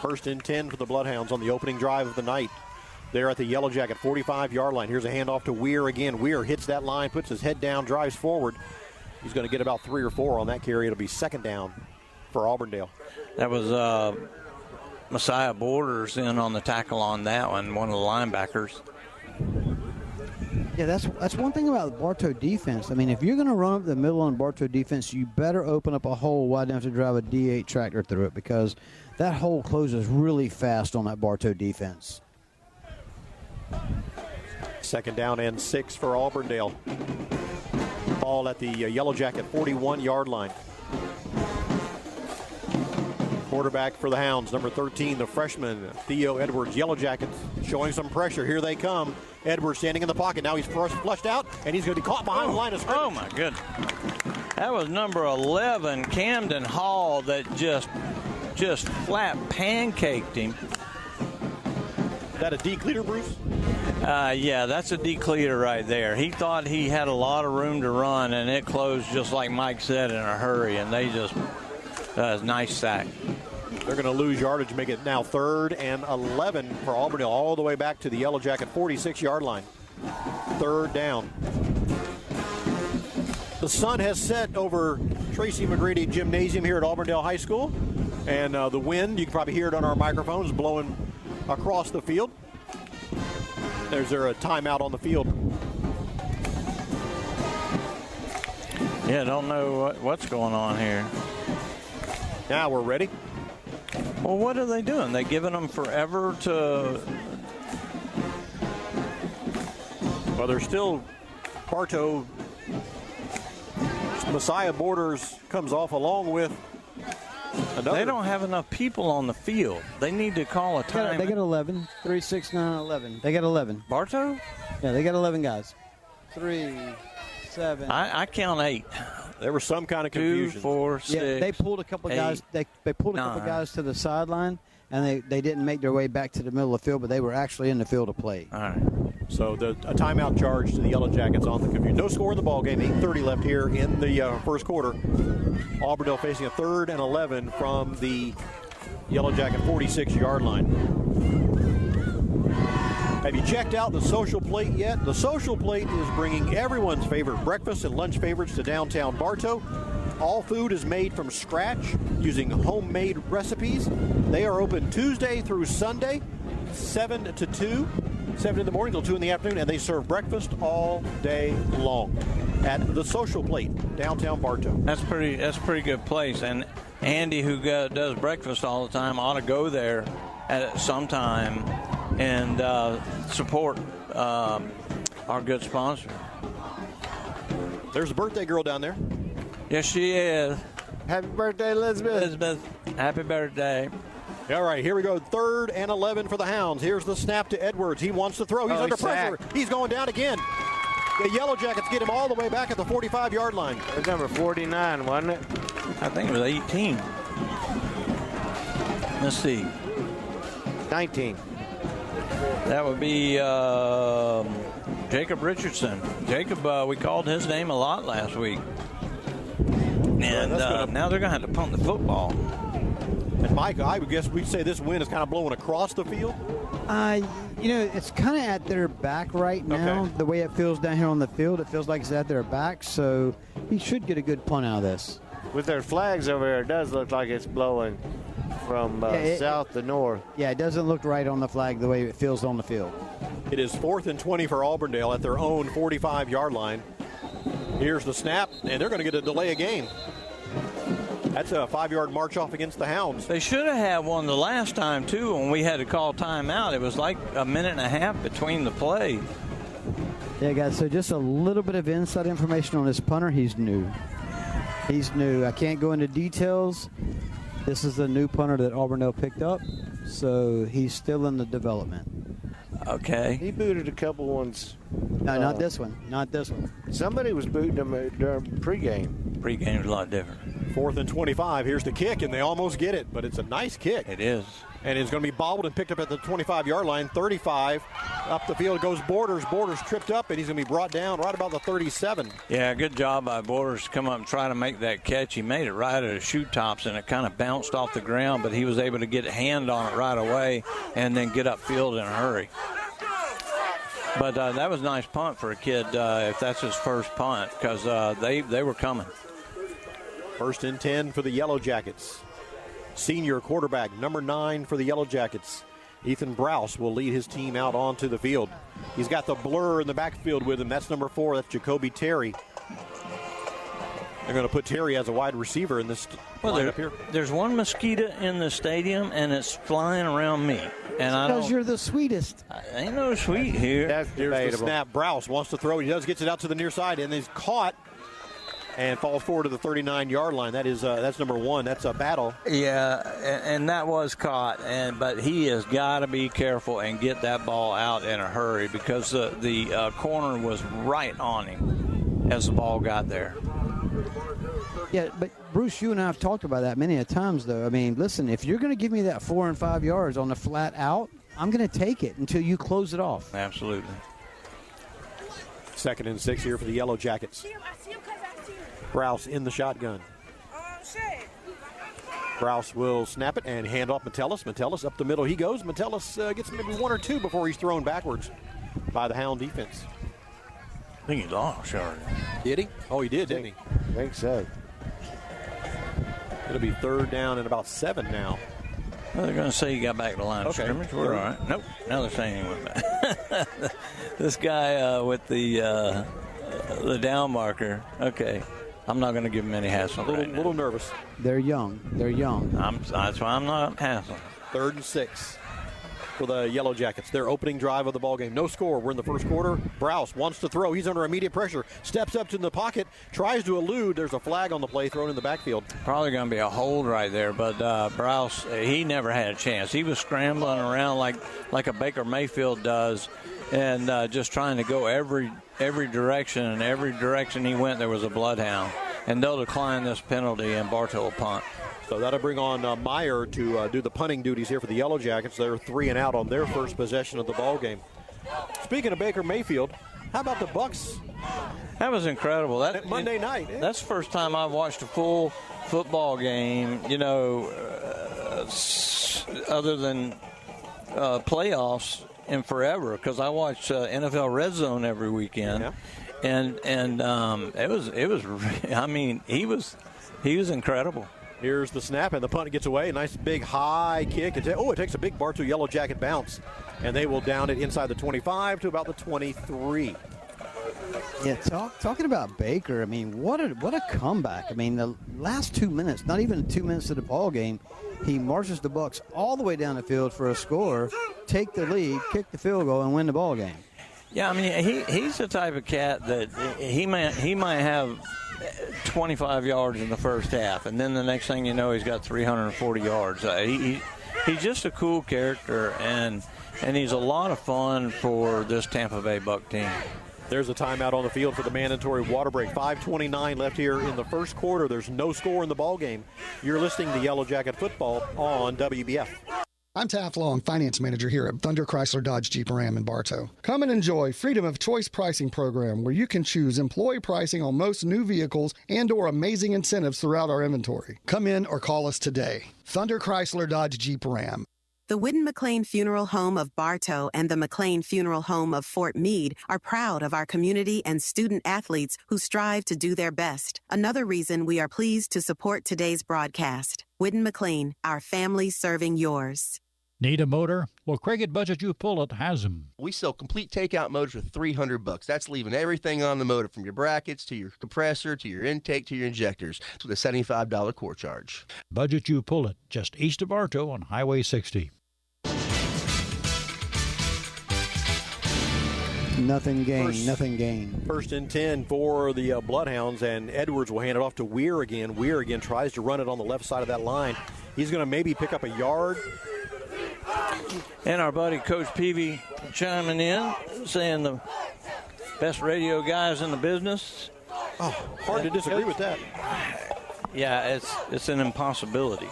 1st and 10 for the Bloodhounds on the opening drive of the night. They're at the Yellow Jacket 45-yard line. Here's a handoff to Weir again. Weir hits that line, puts his head down, drives forward. He's going to get about 3 or 4 on that carry. It'll be 2nd down for Auburndale. That was Messiah Borders in on the tackle on that one of the linebackers. Yeah, that's one thing about the Bartow defense. I mean, if you're going to run up the middle on Bartow defense, you better open up a hole wide enough to drive a D8 tractor through it because that hole closes really fast on that Bartow defense. 2nd down and 6 for Auburndale. Ball at the Yellow Jacket 41-yard line. Quarterback for the Hounds, number 13, the freshman, Theo Edwards. Yellow Jackets showing some pressure. Here they come. Edwards standing in the pocket. Now he's flushed out, and he's going to be caught behind the line of scrimmage. Oh, my goodness. That was number 11, Camden Hall, that just flat pancaked him. Is that a decleater, Bruce? Yeah, that's a decleater right there. He thought he had a lot of room to run, and it closed just like Mike said in a hurry, and they just nice sack. They're going to lose yardage, make it now 3rd and 11 for Auburndale, all the way back to the Yellow Jacket 46-yard line. 3rd down. The sun has set over Tracy McGrady Gymnasium here at Auburndale High School, and the wind, you can probably hear it on our microphones, blowing across the field. There's a timeout on the field. Yeah, don't know what's going on here. Now we're ready. Well, what are they doing? They giving them forever to... Well, there's still Bartow. Messiah Borders comes off along with another. They don't have enough people on the field. They need to call a time. They got 11. 3, 6, 9, 11. They got 11. Bartow? Yeah, they got 11 guys. 3, 7. I count 8. There was some kind of confusion. 2, 4, 6. Yeah, they pulled a couple 8, guys. They pulled a couple guys to the sideline, and they didn't make their way back to the middle of the field, but they were actually in the field to play. All right. So a timeout charge to the Yellow Jackets on the computer. No score in the ball game. 8:30 left here in the first quarter. Auburndale facing a 3rd and 11 from the Yellow Jacket 46-yard line. Have you checked out the Social Plate yet? The Social Plate is bringing everyone's favorite breakfast and lunch favorites to downtown Bartow. All food is made from scratch using homemade recipes. They are open Tuesday through Sunday, 7 to 2. 7 in the morning till 2 in the afternoon, and they serve breakfast all day long at the Social Plate, downtown Bartow. That's pretty good place. And Andy, who does breakfast all the time, ought to go there at some time and support our good sponsor. There's a birthday girl down there. Yes, she is. Happy birthday, Elizabeth. Happy birthday. All right, here we go. 3rd and 11 for the Hounds. Here's the snap to Edwards. He wants to throw. He's under pressure. He's going down again. The Yellow Jackets get him all the way back at the 45-yard line. It was number 49, wasn't it? I think it was 18. Let's see. 19. That would be Jacob Richardson. Jacob, we called his name a lot last week. And now they're going to have to punt the football. And Mike, I would guess we'd say this wind is kind of blowing across the field. It's kind of at their back right now. Okay. The way it feels down here on the field, it feels like it's at their back. So he should get a good punt out of this. With their flags over there, it does look like it's blowing from south to north. Yeah, it doesn't look right on the flag the way it feels on the field. It is 4th and 20 for Auburndale at their own 45-yard line. Here's the snap, and they're going to get a delay of game. That's a 5-yard march off against the Hounds. They should have had one the last time, too, when we had to call timeout. It was like a minute and a half between the play. Yeah, guys, so just a little bit of inside information on this punter. He's new. He's new. I can't go into details. This is a new punter that Auburndale picked up, so he's still in the development. Okay. He booted a couple ones. No, not this one. Not this one. Somebody was booting him during pregame. Pregame's a lot different. 4th and 25. Here's the kick, and they almost get it, but it's a nice kick. It is. And it's going to be bobbled and picked up at the 25-yard line. 35 up the field goes Borders. Borders tripped up, and he's going to be brought down right about the 37. Yeah, good job by Borders to come up and try to make that catch. He made it right at his shoe tops, and it kind of bounced off the ground, but he was able to get a hand on it right away and then get upfield in a hurry. But that was a nice punt for a kid if that's his first punt, because they were coming. 1st and 10 for the Yellow Jackets. Senior quarterback, number 9 for the Yellow Jackets. Ethan Browse will lead his team out onto the field. He's got the blur in the backfield with him. That's number 4. That's Jacoby Terry. They're going to put Terry as a wide receiver in this lineup here. There's one mosquito in the stadium, and it's flying around me. And Because you're the sweetest. Ain't no sweet here. That's Here's debatable. the snap. Browse wants to throw. He gets it out to the near side, and he's caught and falls forward to the 39-yard line. That's number 1. That's a battle. Yeah, and that was caught, but he has got to be careful and get that ball out in a hurry, because the corner was right on him as the ball got there. Yeah, but Bruce, you and I have talked about that many a times, though. I mean, listen, if you're going to give me that 4 and 5 yards on the flat out, I'm going to take it until you close it off. Absolutely. 2nd and 6 here for the Yellow Jackets. Browse in the shotgun. Browse will snap it and hand off Metellus. Metellus up the middle he goes. Metellus gets maybe 1 or 2 before he's thrown backwards by the Hound defense. I think he lost, sure. Did he? Oh, he did, didn't he? I think so. It'll be 3rd down and about 7 now. Well, they're going to say he got back to the line of scrimmage. We're all right. Nope. Now they're saying he went back. This guy with the down marker. Okay. I'm not going to give him any hassle right now. Little nervous. They're young. They're young. That's why I'm not hassling. 3rd and 6 for the Yellow Jackets. Their opening drive of the ball game. No score. We're in the first quarter. Browse wants to throw. He's under immediate pressure. Steps up to the pocket. Tries to elude. There's a flag on the play thrown in the backfield. Probably going to be a hold right there, but Browse, he never had a chance. He was scrambling around like a Baker Mayfield does, and just trying to go every direction, and every direction he went there was a Bloodhound. And they'll decline this penalty, and Bartow will punt. So that'll bring on Meyer to do the punting duties here for the Yellow Jackets. They're 3 and out on their first possession of the ball game. Speaking of Baker Mayfield, how about the Bucks? That was incredible. That Monday night. That's the first time I've watched a full football game, other than playoffs in forever, because I watch NFL Red Zone every weekend. Yeah. And it was I mean, he was incredible. Here's the snap, and the punt gets away. Nice big high kick. It takes a big Bartow Yellow Jacket bounce, and they will down it inside the 25 to about the 23. Yeah, talking about Baker, I mean, what a comeback. I mean, the last 2 minutes, not even 2 minutes of the ball game, he marches the Bucks all the way down the field for a score, take the lead, kick the field goal, and win the ball game. Yeah, I mean, he's the type of cat that he might have 25 yards in the first half, and then the next thing you know, he's got 340 yards. He's just a cool character, and he's a lot of fun for this Tampa Bay Buck team. There's a timeout on the field for the mandatory water break. 5:29 left here in the first quarter. There's no score in the ball game. You're listening to Yellow Jacket Football on WBF. I'm Taft Long, Finance Manager here at Thunder Chrysler Dodge Jeep Ram in Bartow. Come and enjoy Freedom of Choice pricing program, where you can choose employee pricing on most new vehicles and/or amazing incentives throughout our inventory. Come in or call us today. Thunder Chrysler Dodge Jeep Ram. The Whitten McLean Funeral Home of Bartow and the McLean Funeral Home of Fort Meade are proud of our community and student athletes who strive to do their best. Another reason we are pleased to support today's broadcast. Whitten McLean, our family serving yours. Need a motor? Well, Craig at Budget You Pull It has them. We sell complete takeout motors for $300. That's leaving everything on the motor, from your brackets to your compressor to your intake to your injectors, with a $75 core charge. Budget You Pull It, just east of Bartow on Highway 60. Nothing gained. First and 10 for the Bloodhounds, and Edwards will hand it off to Weir again. Weir again tries to run it on the left side of that line. He's going to maybe pick up a yard. And our buddy Coach Peavy chiming in, saying the best radio guys in the business. Oh, hard to disagree with that. Yeah, it's an impossibility.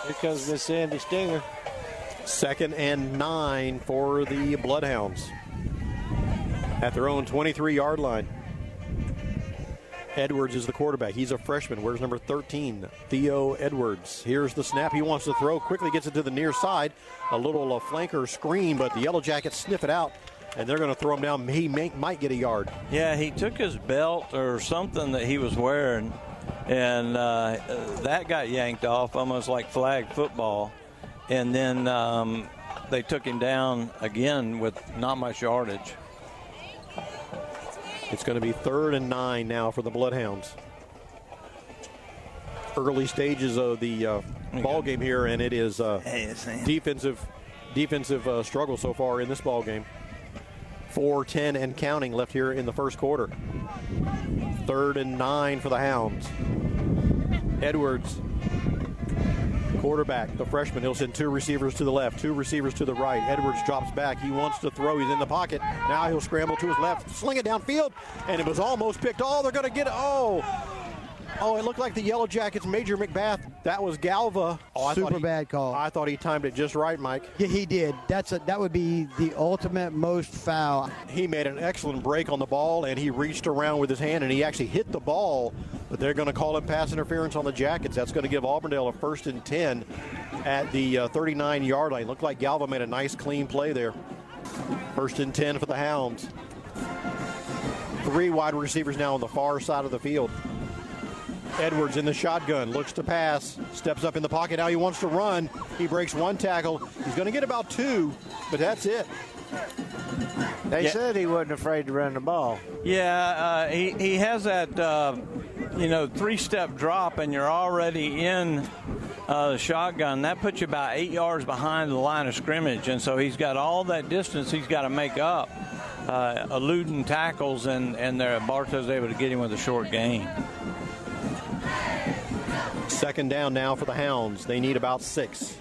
Here comes Miss Sandy Stinger. 2nd and 9 for the Bloodhounds at their own 23-yard line. Edwards is the quarterback. He's a freshman. Wears number 13, Theo Edwards. Here's the snap. He wants to throw. Quickly gets it to the near side. A little flanker screen, but the Yellow Jackets sniff it out, and they're going to throw him down. He might get a yard. Yeah, he took his belt or something that he was wearing, and that got yanked off almost like flag football. And then they took him down again with not much yardage. It's going to be 3rd and 9 now for the Bloodhounds. Early stages of the ball game here, and it is defensive struggle so far in this ball game. 4:10 and counting left here in the first quarter. 3rd and 9 for the Hounds. Edwards, quarterback, the freshman. He'll send 2 receivers to the left, 2 receivers to the right. Edwards drops back. He wants to throw. He's in the pocket. Now he'll scramble to his left, sling it downfield, and it was almost picked. Oh, they're going to get it. Oh, it looked like the Yellow Jackets, Major McBath. That was Galva. Super bad call. I thought he timed it just right, Mike. Yeah, he did. That would be the ultimate most foul. He made an excellent break on the ball, and he reached around with his hand, and he actually hit the ball. But they're going to call him pass interference on the Jackets. That's going to give Auburndale a 1st and 10 at the 39-yard line. Looked like Galva made a nice, clean play there. 1st and 10 for the Hounds. 3 wide receivers now on the far side of the field. Edwards in the shotgun, looks to pass, steps up in the pocket. Now he wants to run. He breaks 1 tackle. He's going to get about 2, but that's it. They said he wasn't afraid to run the ball. Yeah, he has that, 3-step drop, and you're already in the shotgun. That puts you about 8 yards behind the line of scrimmage, and so he's got all that distance he's got to make up, eluding tackles, and Bartow's able to get him with a short gain. 2nd down now for the Hounds. They need about 6.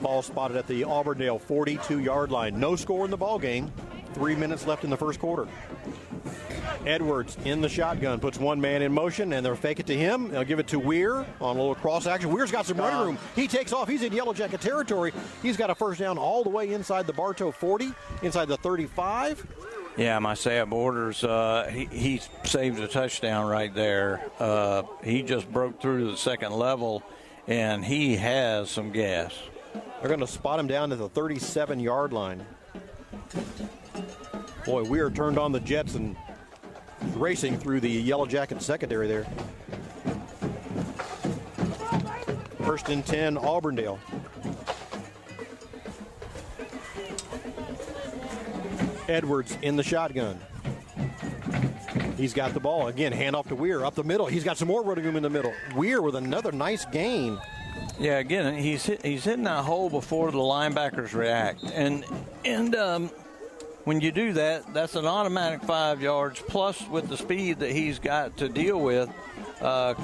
Ball spotted at the Auburndale 42-yard line. No score in the ball game. 3 minutes left in the first quarter. Edwards in the shotgun, puts 1 man in motion, and they'll fake it to him. They'll give it to Weir on a little cross action. Weir's got some running room. He takes off. He's in Yellow Jacket territory. He's got a 1st down all the way inside the Bartow 40, inside the 35. Yeah, Messiah Borders, he saved a touchdown right there. He just broke through to the 2nd level, and he has some gas. They're going to spot him down to the 37-yard line. Boy, Weir turned on the Jets and racing through the Yellow Jacket secondary there. 1st and 10, Auburndale. Edwards in the shotgun. He's got the ball. Again, handoff to Weir up the middle. He's got some more running room in the middle. Weir with another nice gain. Yeah, again, he's hitting that hole before the linebackers react. And when you do that, that's an automatic 5 yards, plus with the speed that he's got to deal with,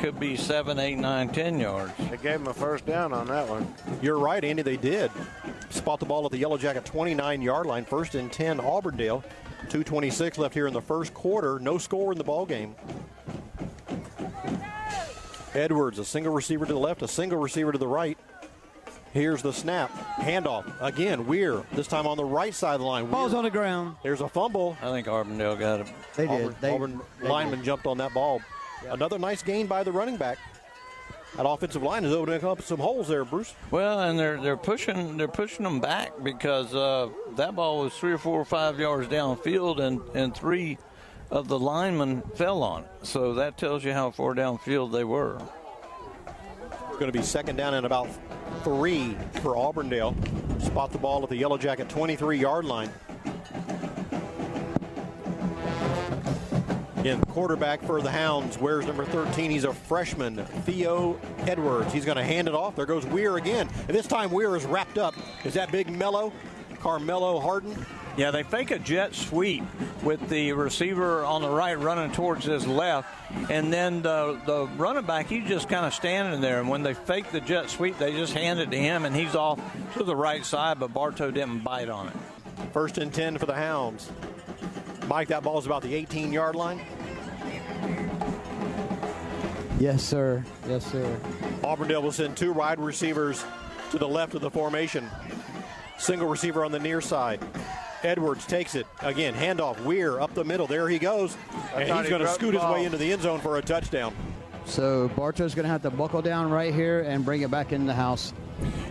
could be 7, 8, 9, 10 yards. They gave him a 1st down on that one. You're right, Andy, they did. Spot the ball at the Yellow Jacket 29-yard line. 1st and 10, Auburndale. 2:26 left here in the first quarter. No score in the ball game. Edwards, a single receiver to the left, a single receiver to the right. Here's the snap. Handoff. Again, Weir, this time on the right side of the line. Ball's on the ground. There's a fumble. I think Auburndale got it. They did. Auburn lineman jumped on that ball. Yep. Another nice gain by the running back. That offensive line is opening up some holes there, Bruce. Well, and they're pushing them back because that ball was 3 or 4 or 5 yards downfield, and 3 of the linemen fell on it. So that tells you how far downfield they were. It's going to be 2nd down and about 3 for Auburndale. Spot the ball at the Yellow Jacket 23-yard line. Again, quarterback for the Hounds wears number 13. He's a freshman, Theo Edwards. He's going to hand it off. There goes Weir again. And this time Weir is wrapped up. Is that big Carmelo Harden? Yeah, they fake a jet sweep, with the receiver on the right running towards his left. And then the running back, he's just kind of standing there. And when they fake the jet sweep, they just hand it to him, and he's off to the right side, but Bartow didn't bite on it. 1st and 10 for the Hounds. Mike, that ball's about the 18-yard line. Yes, sir. Yes, sir. Auburndale will send 2 wide receivers to the left of the formation. Single receiver on the near side. Edwards takes it. Again, handoff. Weir up the middle. There he goes. And he's going to scoot his way into the end zone for a touchdown. So Bartow's going to have to buckle down right here and bring it back in the house.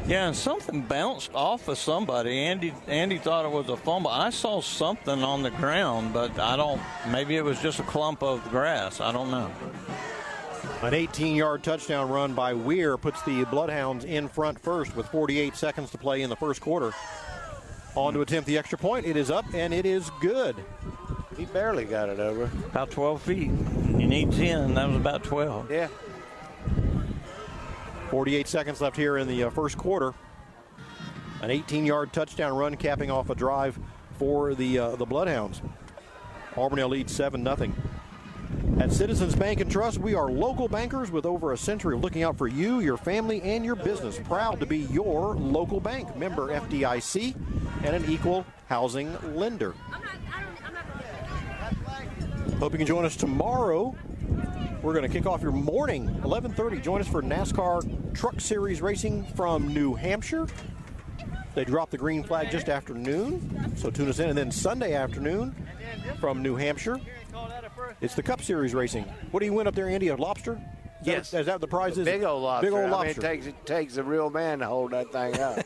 Yeah, and something bounced off of somebody. Andy thought it was a fumble. I saw something on the ground, but maybe it was just a clump of grass. I don't know. An 18-yard touchdown run by Weir puts the Bloodhounds in front first with 48 seconds to play in the first quarter. On to attempt the extra point. It is up, and it is good. He barely got it over. About 12 feet. You need 10. That was about 12. Yeah. 48 seconds left here in the first quarter. An 18-yard touchdown run capping off a drive for the Bloodhounds. Auburndale leads 7-0. At Citizens Bank and Trust, we are local bankers with over a century of looking out for you, your family, and your business. Proud to be your local bank. Member FDIC and an equal housing lender. Hope you can join us tomorrow. We're going to kick off your morning, 11:30. Join us for NASCAR Truck Series racing from New Hampshire. They drop the green flag just after noon, so tune us in. And then Sunday afternoon from New Hampshire, it's the Cup Series racing. What do you win up there, Andy? A lobster? Yes. Is that what the prize is? Big old lobster. Big old lobster. I mean, it takes a real man to hold that thing up.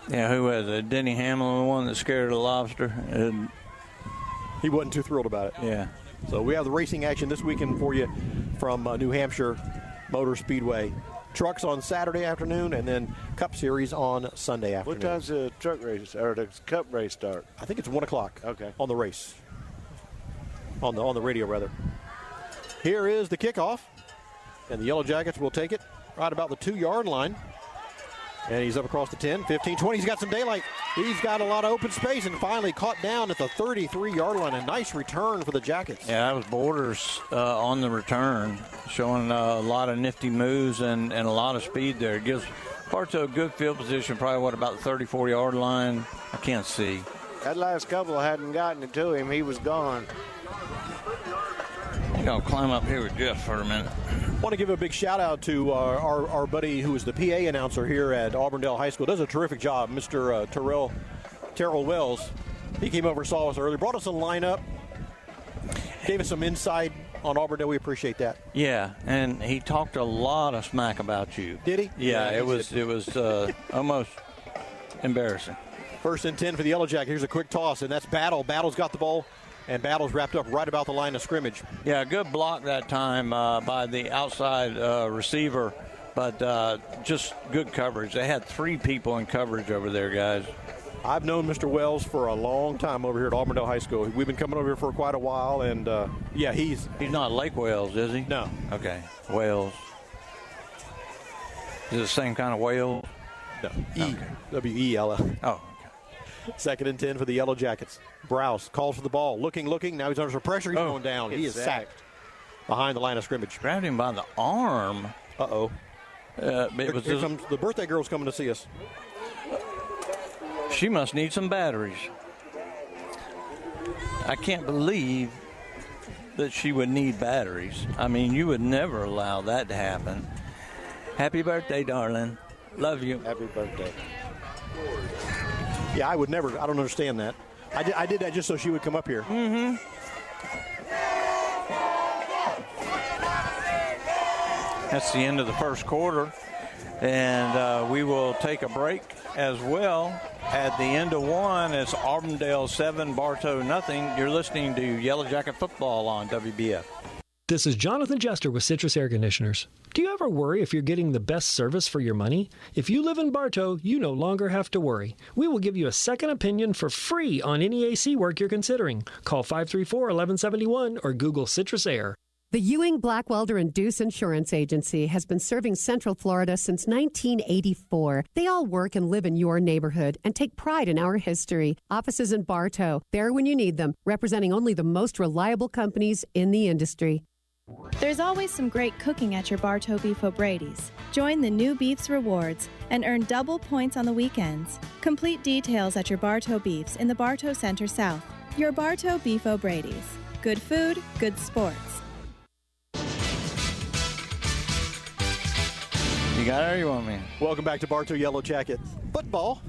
Yeah, who was it? Denny Hamlin, the one that scared the lobster? He wasn't too thrilled about it. Yeah. So we have the racing action this weekend for you from New Hampshire Motor Speedway. Trucks on Saturday afternoon, and then Cup Series on Sunday afternoon. What time's the truck race or the Cup race start? I think it's 1 o'clock. Okay. On the race. On the radio, rather. Here is the kickoff, and the Yellow Jackets will take it right about the 2-yard line. And he's up across the 10, 15, 20. He's got some daylight. He's got a lot of open space and finally caught down at the 33-yard line. A nice return for the Jackets. Yeah, that was Borders on the return, showing a lot of nifty moves and a lot of speed there. It gives Bartow a good field position, probably, about the 34-yard line? I can't see. That last couple hadn't gotten it to him. He was gone. I think I'll climb up here with Jeff for a minute. Want to give a big shout out to our buddy who is the PA announcer here at Auburndale High School. Does a terrific job, Mr. Terrell Wells. He came over, saw us earlier, brought us a lineup, gave us some insight on Auburndale. We appreciate that. Yeah, and he talked a lot of smack about you. Did he? Yeah, it was almost embarrassing. 1st and 10 for the Yellow Jacket. Here's a quick toss, and that's Battle. Battle's got the ball. And Battle's wrapped up right about the line of scrimmage. Yeah, good block that time by the outside receiver, but just good coverage. They had 3 people in coverage over there, guys. I've known Mr. Wells for a long time over here at Auburndale High School. We've been coming over here for quite a while, and yeah, he's not Lake Wales, is he? No. Okay, Wales. Is it the same kind of whale? No, W-E-L-L. Oh. 2nd and 10 for the Yellow Jackets. Browse calls for the ball. Looking. Now he's under some pressure. He's going down. He is sacked behind the line of scrimmage. Grabbed him by the arm. Uh-oh. Here comes the birthday girl's coming to see us. She must need some batteries. I can't believe that she would need batteries. I mean, you would never allow that to happen. Happy birthday, darling. Love you. Happy birthday. Yeah, I would never. I don't understand that. I did that just so she would come up here. Mm-hmm. That's the end of the first quarter. And we will take a break as well. At the end of one, it's Auburndale 7, Bartow nothing. You're listening to Yellow Jacket Football on WBF. This is Jonathan Jester with Citrus Air Conditioners. Do you ever worry if you're getting the best service for your money? If you live in Bartow, you no longer have to worry. We will give you a second opinion for free on any AC work you're considering. Call 534-1171 or Google Citrus Air. The Ewing, Blackwelder, and Deuce Insurance Agency has been serving Central Florida since 1984. They all work and live in your neighborhood and take pride in our history. Offices in Bartow, there when you need them, representing only the most reliable companies in the industry. There's always some great cooking at your Bartow Beef O'Brady's. Join the New Beefs Rewards and earn double points on the weekends. Complete details at your Bartow Beefs in the Bartow Center South. Your Bartow Beef O'Brady's. Good food, good sports. You got it or you want me? Welcome back to Bartow Yellow Jacket football.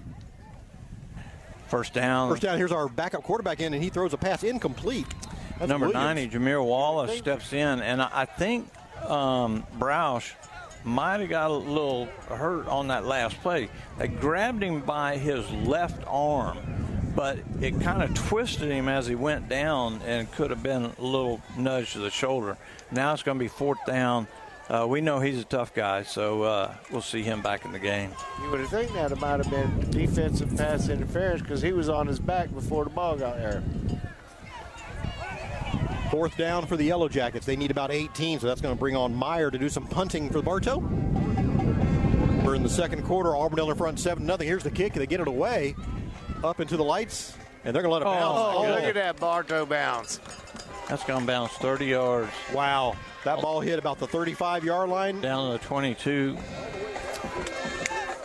First down. First down. Here's our backup quarterback in, and he throws a pass incomplete. That's Number Williams. 90, Jameer Wallace, steps in, and I think Broush might have got a little hurt on that last play. They grabbed him by his left arm, but it kind of twisted him as he went down and could have been a little nudge to the shoulder. Now it's going to be fourth down. We know he's a tough guy, so we'll see him back in the game. You would think that it might have been defensive pass interference because he was on his back before the ball got there. Fourth down for the Yellow Jackets. They need about 18, so that's going to bring on Meyer to do some punting for Bartow. We're in the second quarter. Auburndale in front 7-0. Here's the kick. They get it away up into the lights, and they're going to let it bounce. Oh, look at that Bartow bounce. That's going to bounce 30 yards. Wow. That ball hit about the 35-yard line. Down to the 22.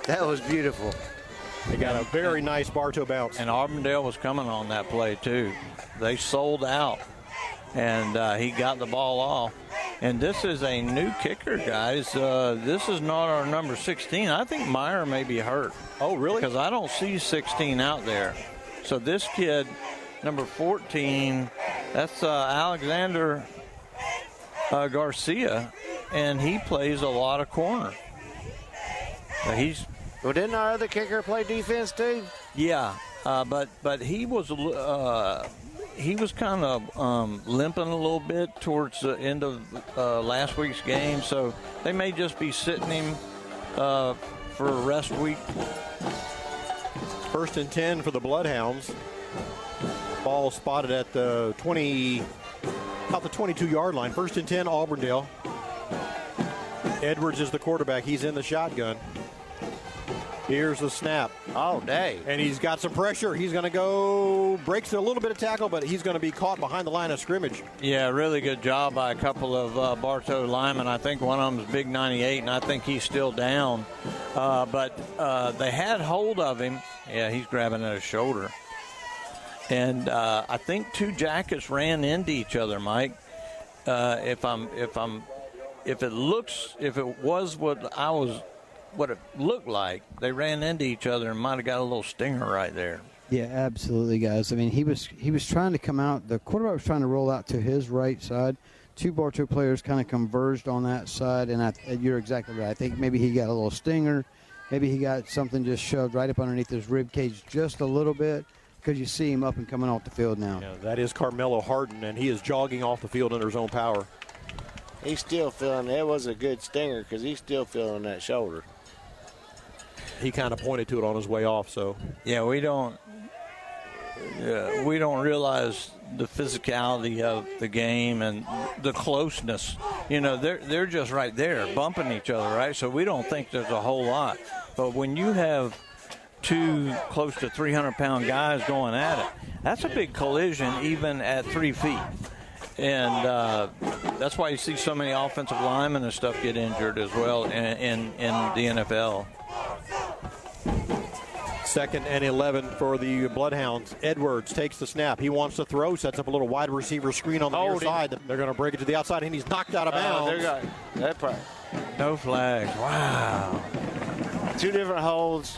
That was beautiful. They got a very nice Bartow bounce. And Auburndale was coming on that play, too. They sold out, and he got the ball off. And this is a new kicker, guys. This is not our number 16. I think Meyer may be hurt. Oh, really? Because I don't see 16 out there. So this kid, number 14, that's Alexander Garcia, and he plays a lot of corner. Well, didn't our other kicker play defense too? Yeah, but he was kind of limping a little bit towards the end of last week's game, so they may just be sitting him for a rest week. First and 10 for the Bloodhounds. Ball spotted at the 20. About the 22-yard line. First and 10, Auburndale. Edwards is the quarterback. He's in the shotgun. Here's the snap. Oh, dang. And he's got some pressure. He's going to go, breaks a little bit of tackle, but he's going to be caught behind the line of scrimmage. Yeah, really good job by a couple of Bartow linemen. I think one of them is big 98, and I think he's still down. But they had hold of him. Yeah, he's grabbing at his shoulder. And I think two Jackets ran into each other, Mike. If it was what it looked like, they ran into each other and might have got a little stinger right there. Yeah, absolutely, guys. I mean, he was trying to come out. The quarterback was trying to roll out to his right side. Two Bartow players kind of converged on that side, and you're exactly right. I think maybe he got a little stinger. Maybe he got something just shoved right up underneath his rib cage just a little bit. Because you see him up and coming off the field now. Yeah, that is Carmelo Harden, and he is jogging off the field under his own power. He's still feeling, that was a good stinger because he's still feeling that shoulder. He kind of pointed to it on his way off, so. Yeah, we don't realize the physicality of the game and the closeness. You know, they're just right there bumping each other, right? So we don't think there's a whole lot. But when you have two close to 300-pound guys going at it, that's a big collision even at 3 feet. And that's why you see so many offensive linemen and stuff get injured as well in the NFL. Second and 11 for the Bloodhounds. Edwards takes the snap. He wants to throw, sets up a little wide receiver screen on the near side. They're going to break it to the outside, and he's knocked out of bounds. No flags. Wow. Two different holds.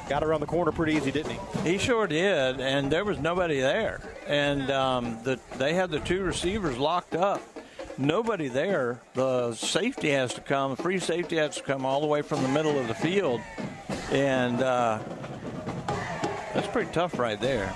Got around the corner pretty easy, didn't he? He sure did, and there was nobody there. And they had the two receivers locked up. Nobody there. The safety has to come. The free safety has to come all the way from the middle of the field. And that's pretty tough right there.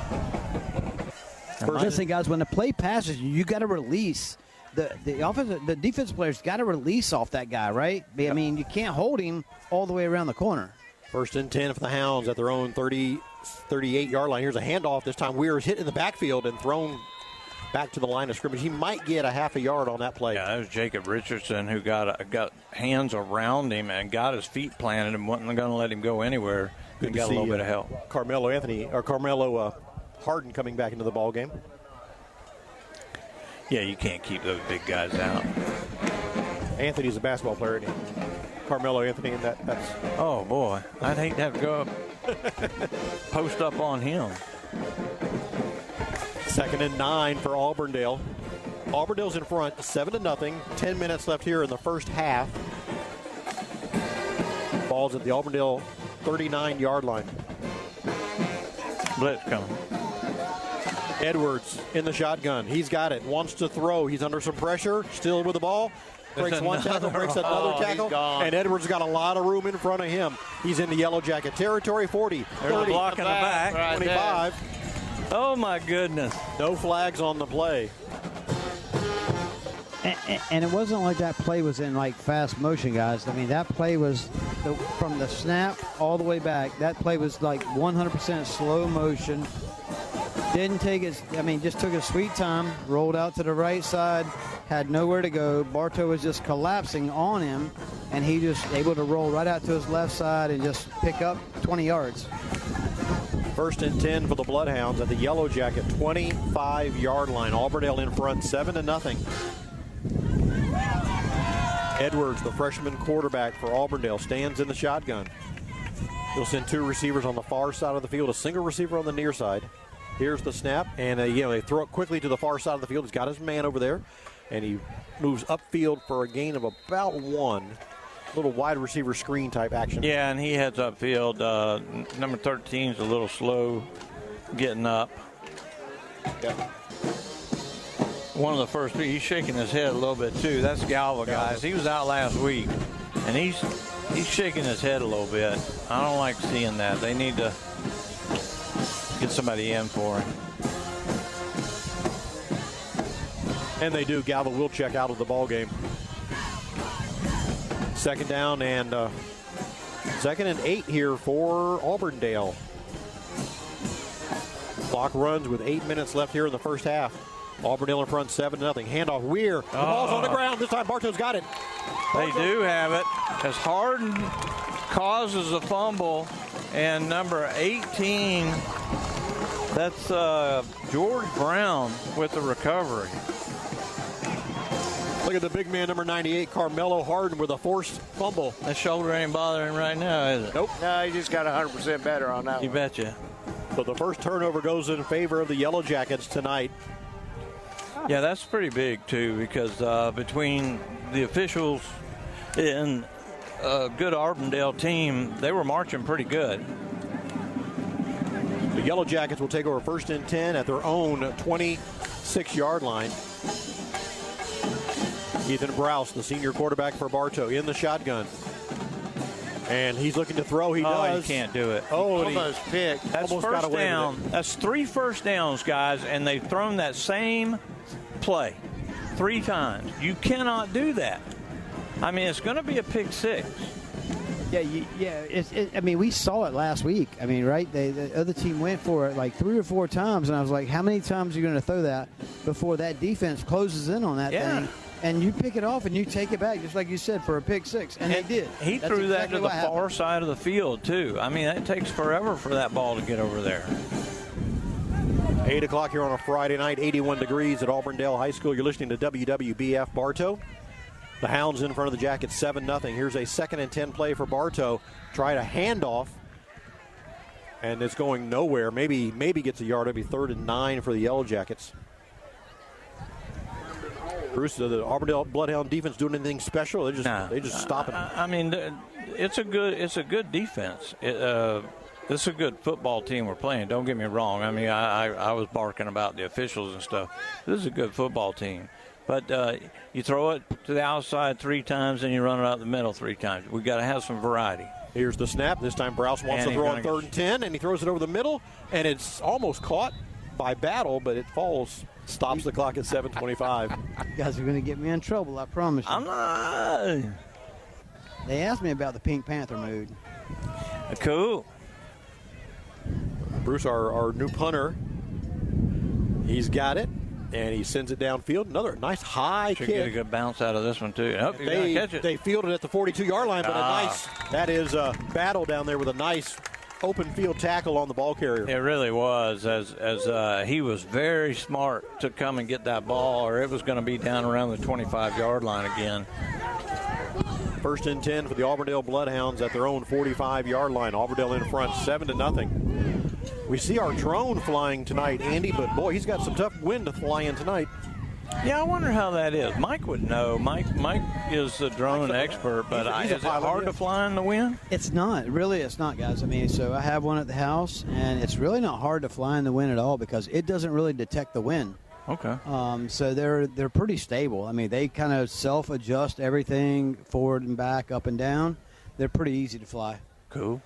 Listen, guys, when the play passes you, got to release. The defensive players got to release off that guy, right? I mean, you can't hold him all the way around the corner. First and 10 for the Hounds at their own 38-yard line. Here's a handoff. This time Weir's hit in the backfield and thrown back to the line of scrimmage. He might get a half a yard on that play. Yeah, that was Jacob Richardson who got hands around him and got his feet planted and wasn't going to let him go anywhere. He got a little bit of help. Carmelo Harden coming back into the ball game. Yeah, you can't keep those big guys out. Anthony's a basketball player, isn't he? Carmelo Anthony, and that's. Oh boy, I'd hate to have to go up, post up on him. 2nd and 9 for Auburndale. Auburndale's in front, 7-0. 10 minutes left here in the first half. Ball's at the Auburndale 39-yard line. Blitz coming. Edwards in the shotgun. He's got it. Wants to throw. He's under some pressure. Still with the ball. Breaks one tackle, breaks another tackle. And Edwards got a lot of room in front of him. He's in the Yellow Jacket territory. 40, There's 30, a block in the back. 25. Oh, my goodness. No flags on the play. And it wasn't like that play was in like fast motion, guys. I mean, that play was from the snap all the way back. That play was like 100% slow motion. Didn't take it. I mean, just took a sweet time. Rolled out to the right side. Had nowhere to go. Bartow was just collapsing on him, and he just able to roll right out to his left side and just pick up 20 yards. 1st and 10 for the Bloodhounds at the Yellow Jacket 25-yard line. Auburndale in front, 7-0. Edwards, the freshman quarterback for Auburndale, stands in the shotgun. He'll send 2 receivers on the far side of the field, a single receiver on the near side. Here's the snap, and they throw it quickly to the far side of the field. He's got his man over there, and he moves upfield for a gain of about 1. Little wide receiver screen type action. Yeah, and he heads upfield. Number 13 is a little slow getting up. Yep. One of the first three, he's shaking his head a little bit too. That's Galva, guys. He was out last week, and he's shaking his head a little bit. I don't like seeing that. They need to get somebody in for him. And they do. Galva will check out of the ball game. 2nd down and 2nd and 8 here for Auburndale. Clock runs with 8 minutes left here in the first half. Auburndale in front, 7-0. Handoff, Weir. The ball's on the ground. This time Bartow's got it. They do have it. As Harden causes a fumble, and number 18, that's George Brown with the recovery. Look at the big man, number 98, Carmelo Harden, with a forced fumble. That shoulder ain't bothering right now, is it? Nope. No, he just got 100% better on that one. You betcha. So the first turnover goes in favor of the Yellow Jackets tonight. Yeah, that's pretty big, too, because between the officials and a good Auburndale team, they were marching pretty good. The Yellow Jackets will take over 1st and 10 at their own 26-yard line. Ethan Browse, the senior quarterback for Bartow, in the shotgun. And he's looking to throw. He does. He can't do it. Oh, almost picked. That's almost got first away down. with it. That's 3 first downs, guys, and they've thrown that same play 3 times. You cannot do that. I mean, it's going to be a pick 6. Yeah, I mean, we saw it last week. I mean, right? The other team went for it like 3 or 4 times, and I was like, how many times are you going to throw that before that defense closes in on that thing? And you pick it off and you take it back, just like you said, for a pick 6. And they did. He That's threw exactly that to the far side of the field, too. I mean, it takes forever for that ball to get over there. 8 o'clock here on a Friday night, 81 degrees at Auburndale High School. You're listening to WWBF Bartow. The Hounds in front of the Jackets, 7-0. Here's a 2nd and 10 play for Bartow. Try to hand off, and it's going nowhere. Maybe gets a yard. It'll be 3rd and 9 for the Yellow Jackets. Bruce, the Auburndale Bloodhound defense doing anything special? They just stop it. I mean, it's a good defense. This is a good football team we're playing. Don't get me wrong. I mean, I was barking about the officials and stuff. This is a good football team. But you throw it to the outside 3 times and you run it out the middle 3 times. We've got to have some variety. Here's the snap. This time Browse wants to throw on 3rd and 10, and he throws it over the middle, and it's almost caught by Battle, but it falls. Stops the clock at 7:25. You guys are going to get me in trouble, I promise you. I'm not. They asked me about the Pink Panther mood. Cool. Bruce, our new punter, he's got it. And he sends it downfield. Another nice high Should kick. get a good bounce out of this one, too. Oh, you're going to catch it. They fielded at the 42-yard line, but that is a battle down there with a nice open field tackle on the ball carrier. It really was, as he was very smart to come and get that ball, or it was going to be down around the 25-yard line again. 1st and 10 for the Auburndale Bloodhounds at their own 45-yard line. Auburndale in front, 7-0. We see our drone flying tonight, Andy, but boy, he's got some tough wind to fly in tonight. Yeah, I wonder how that is. Mike would know. Mike is the drone expert, but is it hard to fly in the wind? It's not. Really, it's not, guys. I mean, so I have one at the house, and it's really not hard to fly in the wind at all because it doesn't really detect the wind. Okay. So they're pretty stable. I mean, they kind of self-adjust everything forward and back, up and down. They're pretty easy to fly. Cool.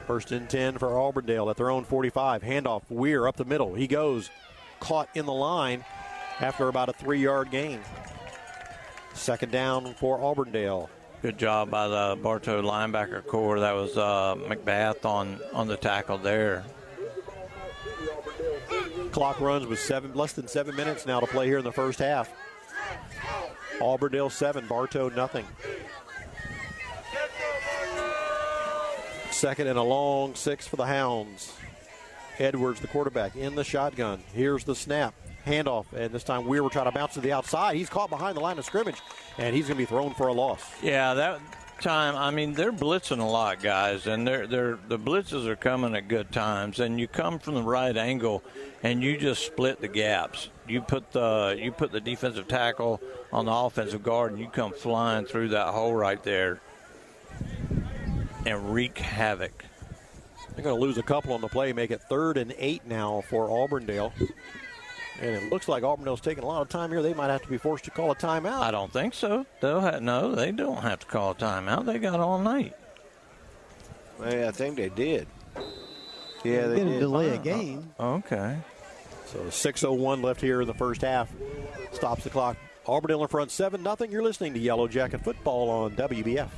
1st and 10 for Auburndale at their own 45. Handoff, Weir up the middle. He goes, caught in the line after about a 3-yard gain. 2nd down for Auburndale. Good job by the Bartow linebacker core. That was McBath on the tackle there. Clock runs with less than 7 minutes now to play here in the first half. Auburndale 7, Bartow nothing. 2nd and a long 6 for the Hounds. Edwards, the quarterback, in the shotgun. Here's the snap. Handoff, and this time Weir will try to bounce to the outside. He's caught behind the line of scrimmage, and he's going to be thrown for a loss. Yeah, that time, I mean, they're blitzing a lot, guys, and the blitzes are coming at good times, and you come from the right angle, and you just split the gaps. You put the defensive tackle on the offensive guard, and you come flying through that hole right there and wreak havoc. They're going to lose a couple on the play, make it 3rd and 8 now for Auburndale. And it looks like Auburndale's taking a lot of time here. They might have to be forced to call a timeout. I don't think so. No, they don't have to call a timeout. They got all night. Well, I think they did. Yeah, they did. Delay a game. Okay. So 6:01 left here in the first half. Stops the clock. Auburndale in front 7-0. You're listening to Yellow Jacket Football on WBF.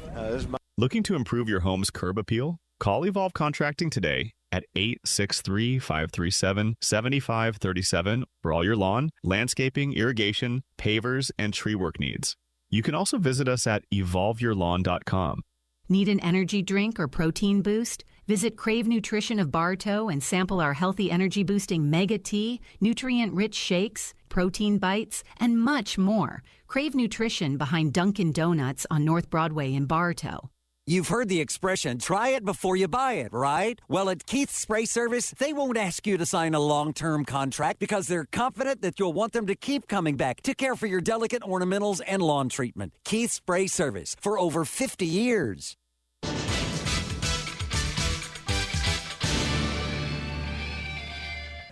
Looking to improve your home's curb appeal? Call Evolve Contracting today at 863-537-7537 for all your lawn, landscaping, irrigation, pavers, and tree work needs. You can also visit us at evolveyourlawn.com. Need an energy drink or protein boost? Visit Crave Nutrition of Bartow and sample our healthy energy-boosting Mega Tea, nutrient-rich shakes, protein bites, and much more. Crave Nutrition behind Dunkin' Donuts on North Broadway in Bartow. You've heard the expression, try it before you buy it, right? Well, at Keith's Spray Service, they won't ask you to sign a long-term contract because they're confident that you'll want them to keep coming back to care for your delicate ornamentals and lawn treatment. Keith's Spray Service for over 50 years.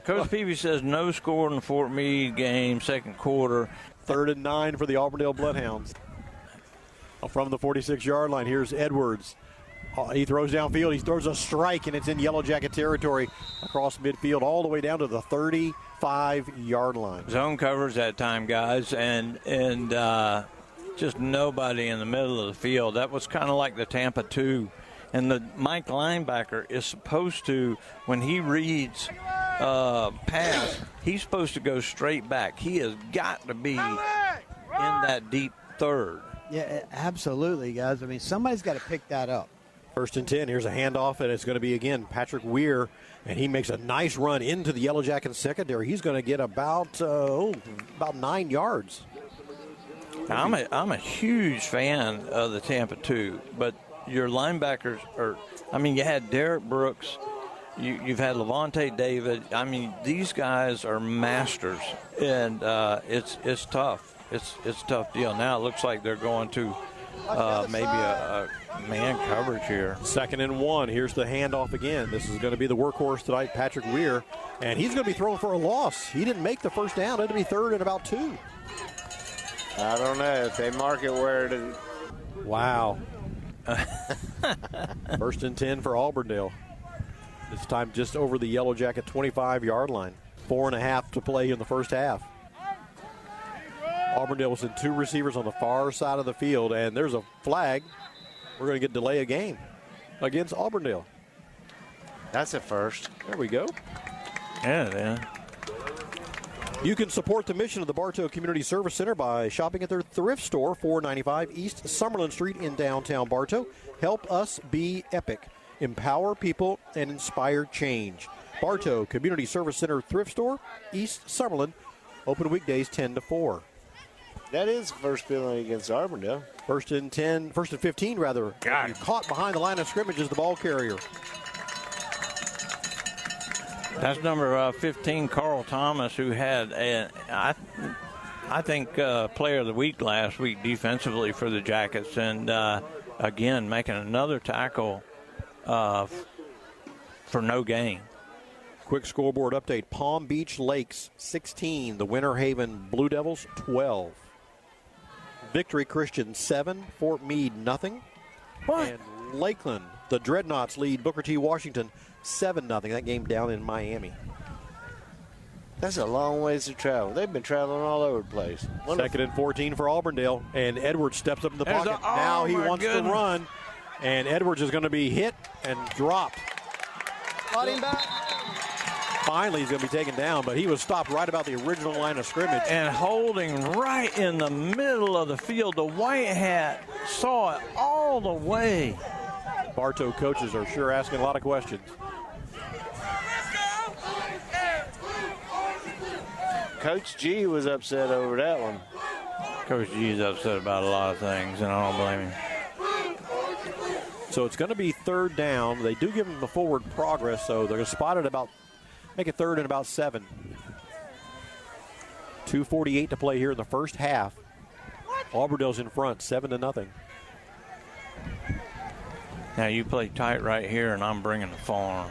Coach Peavy says no score in the Fort Meade game, second quarter. 3rd and 9 for the Auburndale Bloodhounds. From the 46-yard line, here's Edwards. He throws downfield. He throws a strike, and it's in Yellow Jacket territory across midfield all the way down to the 35-yard line. Zone coverage that time, guys, and just nobody in the middle of the field. That was kind of like the Tampa 2. And the Mike linebacker is supposed to, when he reads pass, he's supposed to go straight back. He has got to be in that deep third. Yeah, absolutely, guys. I mean, somebody's got to pick that up. 1st and 10. Here's a handoff, and it's going to be, again, Patrick Weir, and he makes a nice run into the Yellow Jacket secondary. He's going to get about 9 yards. I'm a huge fan of the Tampa 2, but your linebackers are, I mean, you had Derek Brooks, you've had Levante David. I mean, these guys are masters, and it's tough. It's a tough deal. Now it looks like they're going to maybe a man coverage here. 2nd and 1. Here's the handoff again. This is going to be the workhorse tonight, Patrick Weir, and he's going to be thrown for a loss. He didn't make the first down. It'll be 3rd and about 2. I don't know if they mark it where it is. Wow. 1st and 10 for Auburndale. This time just over the Yellow Jacket 25-yard line. 4.5 to play in the first half. Auburndale will send 2 receivers on the far side of the field, and there's a flag. We're going to get delay a game against Auburndale. That's a first. There we go. Yeah. You can support the mission of the Bartow Community Service Center by shopping at their thrift store, 495 East Summerlin Street in downtown Bartow. Help us be epic. Empower people and inspire change. Bartow Community Service Center Thrift Store, East Summerlin, open weekdays 10 to 4. That is the first penalty against Auburndale. First and 15, rather. Caught behind the line of scrimmage is the ball carrier. That's number 15, Carl Thomas, who had, I think, player of the week last week defensively for the Jackets. And, again, making another tackle for no gain. Quick scoreboard update. Palm Beach Lakes, 16. The Winter Haven Blue Devils, 12. Victory Christian, 7. Fort Meade, nothing. What? And Lakeland, the Dreadnoughts lead Booker T. Washington 7-0. That game down in Miami. That's a long ways to travel. They've been traveling all over the place. Second and 14 for Auburndale. And Edwards steps up in the pocket. Now he wants to run. And Edwards is going to be hit and dropped. Caught him back. Finally, he's going to be taken down, but he was stopped right about the original line of scrimmage. And holding right in the middle of the field. The white hat saw it all the way. Bartow coaches are sure asking a lot of questions. Coach G was upset over that one. Coach G is upset about a lot of things, and I don't blame him. So it's going to be third down. They do give him the forward progress, so they're going to spot it about, make it third and about 7. 2:48 to play here in the first half. Auburndale's in front, 7-0. Now you play tight right here, and I'm bringing the farm.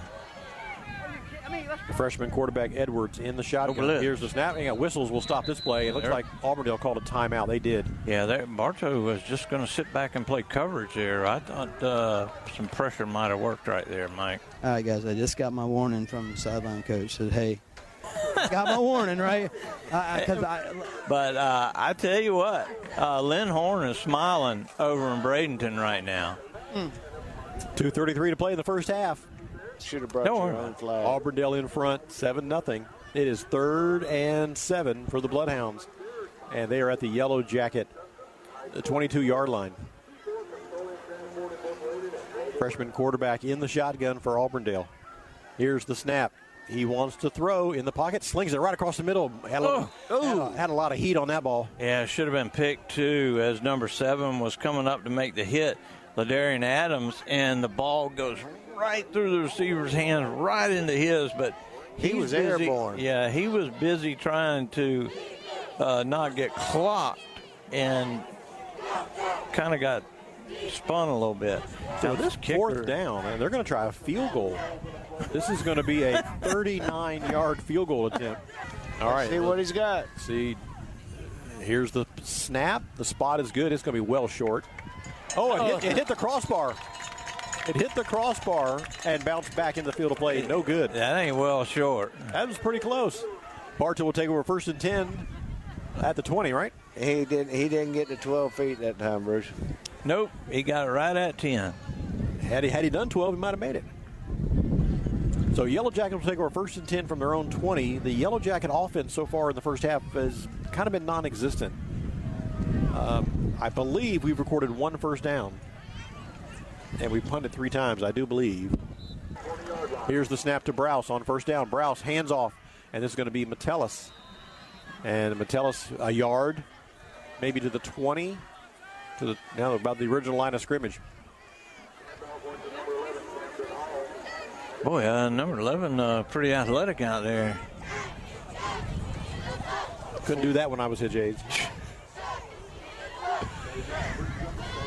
The freshman quarterback Edwards in the shotgun. Here's the snap. And whistles will stop this play. It looks like Auburndale called a timeout. They did. Yeah, Bartow was just going to sit back and play coverage there. I thought some pressure might have worked right there, Mike. All right, guys, I just got my warning from the sideline coach. Said, hey, got my warning, right? But I tell you what, Lynn Horn is smiling over in Bradenton right now. 2:33 to play in the first half. Should have brought your own flag. Auburndale in front, 7-0. It is 3rd and 7 for the Bloodhounds. And they are at the Yellow Jacket, the 22-yard line. Freshman quarterback in the shotgun for Auburndale. Here's the snap. He wants to throw in the pocket, slings it right across the middle. Had a lot of heat on that ball. Yeah, it should have been picked too, as number 7 was coming up to make the hit, Ladarian Adams, and the ball goes right through the receiver's hands, right into his, but he was airborne. Yeah, he was busy trying to not get clocked and kind of got spun a little bit. So this fourth down, and they're going to try a field goal. This is going to be a 39-yard field goal attempt. All right. See what he's got. See, here's the snap. The spot is good. It's going to be well short. Oh, it hit the crossbar. It hit the crossbar and bounced back in the field of play. No good. That ain't well short. That was pretty close. Bartow will take over 1st and 10 at the 20, right? He didn't get to 12 feet that time, Bruce. Nope, he got it right at 10. Had he done 12, he might have made it. So Yellow Jacket will take over 1st and 10 from their own 20. The Yellow Jacket offense so far in the first half has kind of been non-existent. I believe we've recorded 1 first down. And we punted 3 times, I do believe. Here's the snap to Browse on 1st down. Browse hands off, and this is going to be Metellus. And Metellus a yard, maybe to the 20, to now about the original line of scrimmage. Boy, number 11, pretty athletic out there. Couldn't do that when I was his age.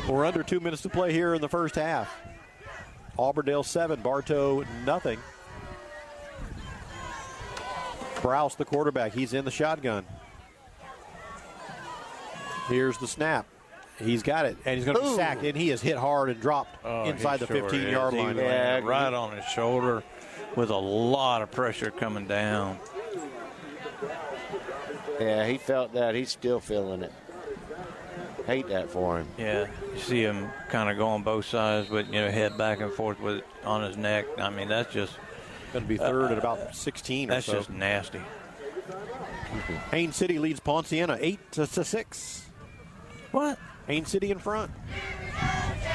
We're under 2 minutes to play here in the first half. Auburndale 7, Bartow nothing. Browse, the quarterback, he's in the shotgun. Here's the snap. He's got it, and he's going to be sacked, and he is hit hard and dropped inside the 15-yard line. Yeah, right on his shoulder with a lot of pressure coming down. Yeah, he felt that. He's still feeling it. Hate that for him. Yeah, you see him kind of go on both sides, but, head back and forth with it on his neck. I mean, that's just going to be 3rd at about 16 that's or so. Just nasty. Haines City leads Ponciana 8-6. What? Haines City in front.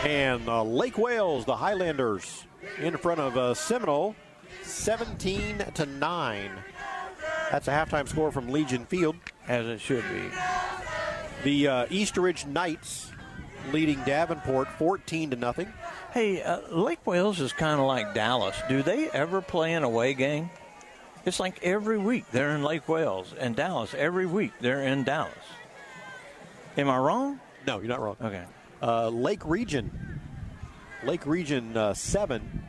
And Lake Wales, the Highlanders, in front of Seminole, 17-9. That's a halftime score from Legion Field. As it should be. The Easteridge Knights leading Davenport 14-0. Hey, Lake Wales is kind of like Dallas. Do they ever play an away game? It's like every week they're in Lake Wales, and Dallas every week they're in Dallas. Am I wrong? No, you're not wrong. Okay. Lake Region 7.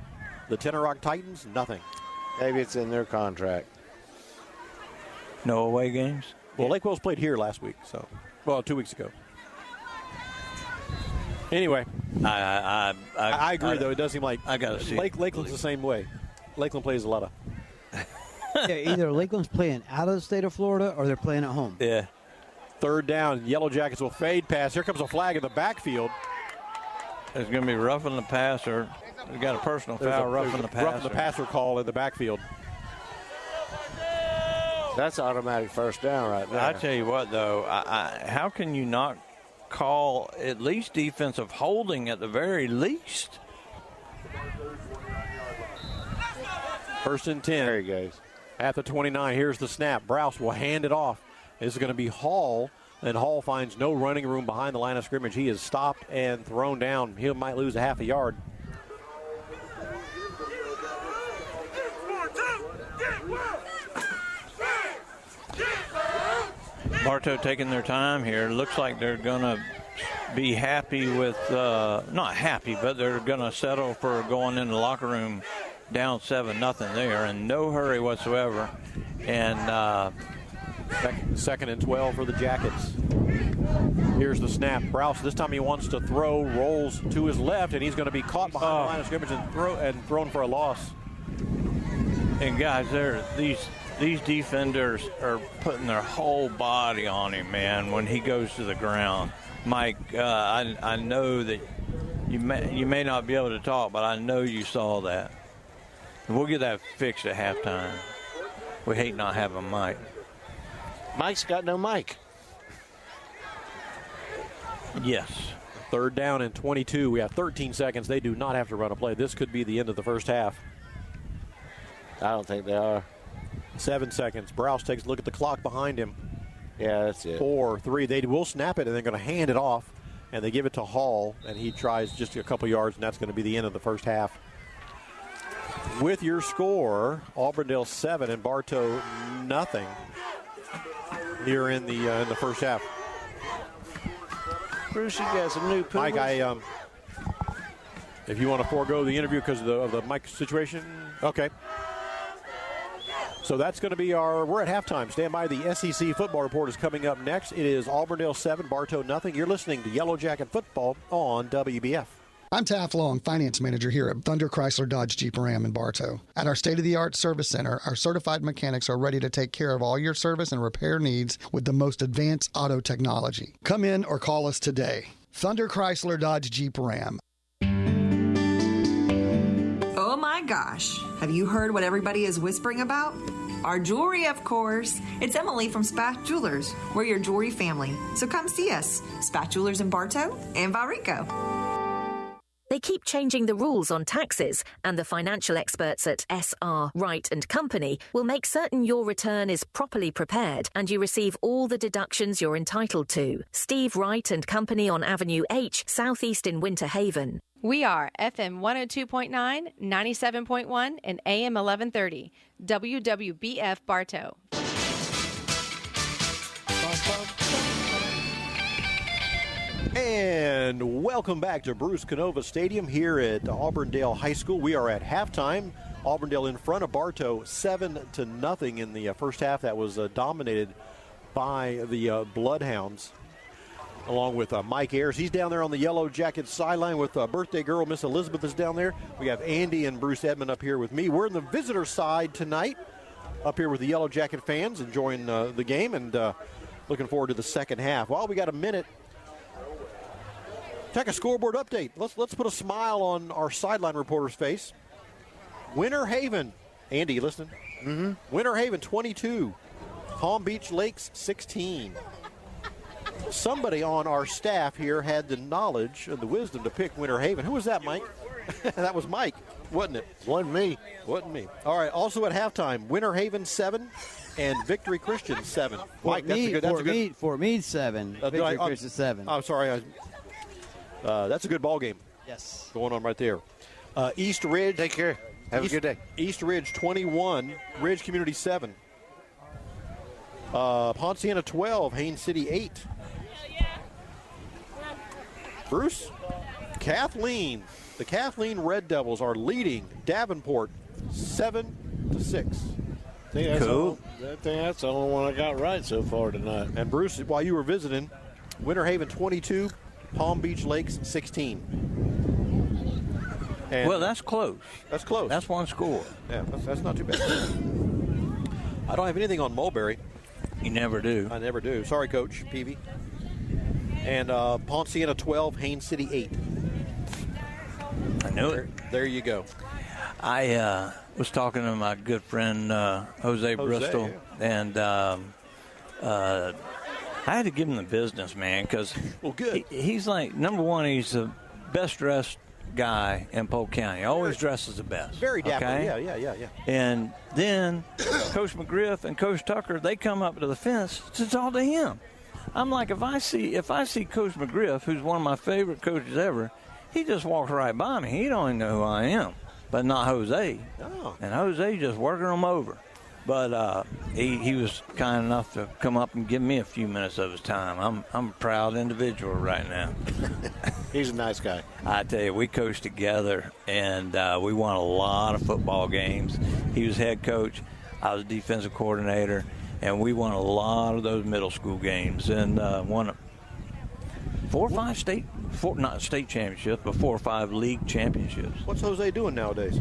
The Tenor Rock Titans, nothing. Maybe it's in their contract. No away games? Well, Lake Wales played here last week, 2 weeks ago. Anyway, I agree, though. It does seem like I gotta see. Lakeland's the same way. Lakeland plays a lot of. Yeah, either Lakeland's playing out of the state of Florida or they're playing at home. Yeah. Third down, Yellow Jackets will fade pass. Here comes a flag in the backfield. It's going to be roughing the passer. We got a personal foul, roughing the passer. Roughing the passer call in the backfield. That's automatic first down right there. I tell you what, though, how can you not call at least defensive holding at the very least? First and 10. There he goes. At the 29, here's the snap. Browse will hand it off. This is going to be Hall, and Hall finds no running room behind the line of scrimmage. He is stopped and thrown down. He might lose a half a yard. Bartow taking their time here. Looks like they're going to be happy with, not happy, but they're going to settle for going in the locker room down 7-0. They are in no hurry whatsoever. And second and 12 for the Jackets. Here's the snap. Browse, this time he wants to throw, rolls to his left, and he's going to be caught behind the line of scrimmage and thrown for a loss. And guys, these defenders are putting their whole body on him, man, when he goes to the ground. Mike, I know that you may not be able to talk, but I know you saw that. We'll get that fixed at halftime. We hate not having Mike. Mike's got no mic. Yes. Third down and 22. We have 13 seconds. They do not have to run a play. This could be the end of the first half. I don't think they are. 7 seconds. Browse takes a look at the clock behind him. Yeah, that's it. 4, 3. They will snap it, and they're going to hand it off, and they give it to Hall, and he tries just a couple yards, and that's going to be the end of the first half. With your score, Auburndale 7 and Bartow nothing here in the first half. Bruce, you got some new Pumas. Mike, if you want to forego the interview because of the mic situation, okay. So that's going to be we're at halftime. Stand by. The SEC football report is coming up next. It is Auburndale 7, Bartow nothing. You're listening to Yellow Jacket Football on WBF. I'm Taft Long, Finance Manager here at Thunder Chrysler Dodge Jeep Ram in Bartow. At our state-of-the-art service center, our certified mechanics are ready to take care of all your service and repair needs with the most advanced auto technology. Come in or call us today. Thunder Chrysler Dodge Jeep Ram. Oh my gosh, have you heard what everybody is whispering about? Our jewelry, of course. It's Emily from Spath Jewelers. We're your jewelry family. So come see us. Spath Jewelers in Bartow and Valrico. They keep changing the rules on taxes, and the financial experts at SR Wright & Company will make certain your return is properly prepared and you receive all the deductions you're entitled to. Steve Wright & Company on Avenue H, Southeast in Winter Haven. We are FM 102.9, 97.1, and AM 1130. WWBF Bartow. And welcome back to Bruce Canova Stadium here at Auburndale High School. We are at halftime. Auburndale in front of Bartow 7-0 in the first half. That was dominated by the Bloodhounds, along with Mike Ayers. He's down there on the Yellow Jacket sideline with birthday girl Miss Elizabeth is down there. We have Andy and Bruce Edmond up here with me. We're in the visitor side tonight, up here with the Yellow Jacket fans enjoying the game and looking forward to the second half. Well, we got a minute. Take a scoreboard update. Let's put a smile on our sideline reporter's face. Winter Haven. Andy, you listening? Mm-hmm. Winter Haven 22. Palm Beach Lakes 16. Somebody on our staff here had the knowledge and the wisdom to pick Winter Haven. Who was that, Mike? That was Mike, wasn't it? Wasn't me. Wasn't me. All right, also at halftime, Winter Haven 7 and Victory Christian 7. Mike, that's a good. Fort Meade 7, Victory Christian 7. I'm sorry. That's a good ball game. Yes. Going on right there. East Ridge. Take care. Have a good day. East Ridge 21, Ridge Community 7. Ponciana 12, Haines City 8. Bruce, the Kathleen Red Devils are leading Davenport 7-6. Cool. I think that's the only one I got right so far tonight. And Bruce, while you were visiting, Winter Haven 22, Palm Beach Lakes 16. And well, that's close. That's close. That's one score. Yeah, that's not too bad. I don't have anything on Mulberry. You never do. I never do. Sorry, Coach Peavy. And Ponciana 12, Haines City 8. I knew it. There you go. I was talking to my good friend Jose Bristol, yeah. and I had to give him the business, man, because he's like, number one, he's the best dressed guy in Polk County. Always dresses the best. Very dapper. Okay? Yeah. And then Coach McGriff and Coach Tucker, they come up to the fence. It's all to him. I'm like, if I see Coach McGriff, who's one of my favorite coaches ever, he just walks right by me. He don't even know who I am, but not Jose. Oh. And Jose just working them over. But he was kind enough to come up and give me a few minutes of his time. I'm a proud individual right now. He's a nice guy. I tell you, we coached together, and we won a lot of football games. He was head coach. I was defensive coordinator, and we won a lot of those middle school games and won 4 or 5 not state championships, but 4 or 5 league championships. What's Jose doing nowadays?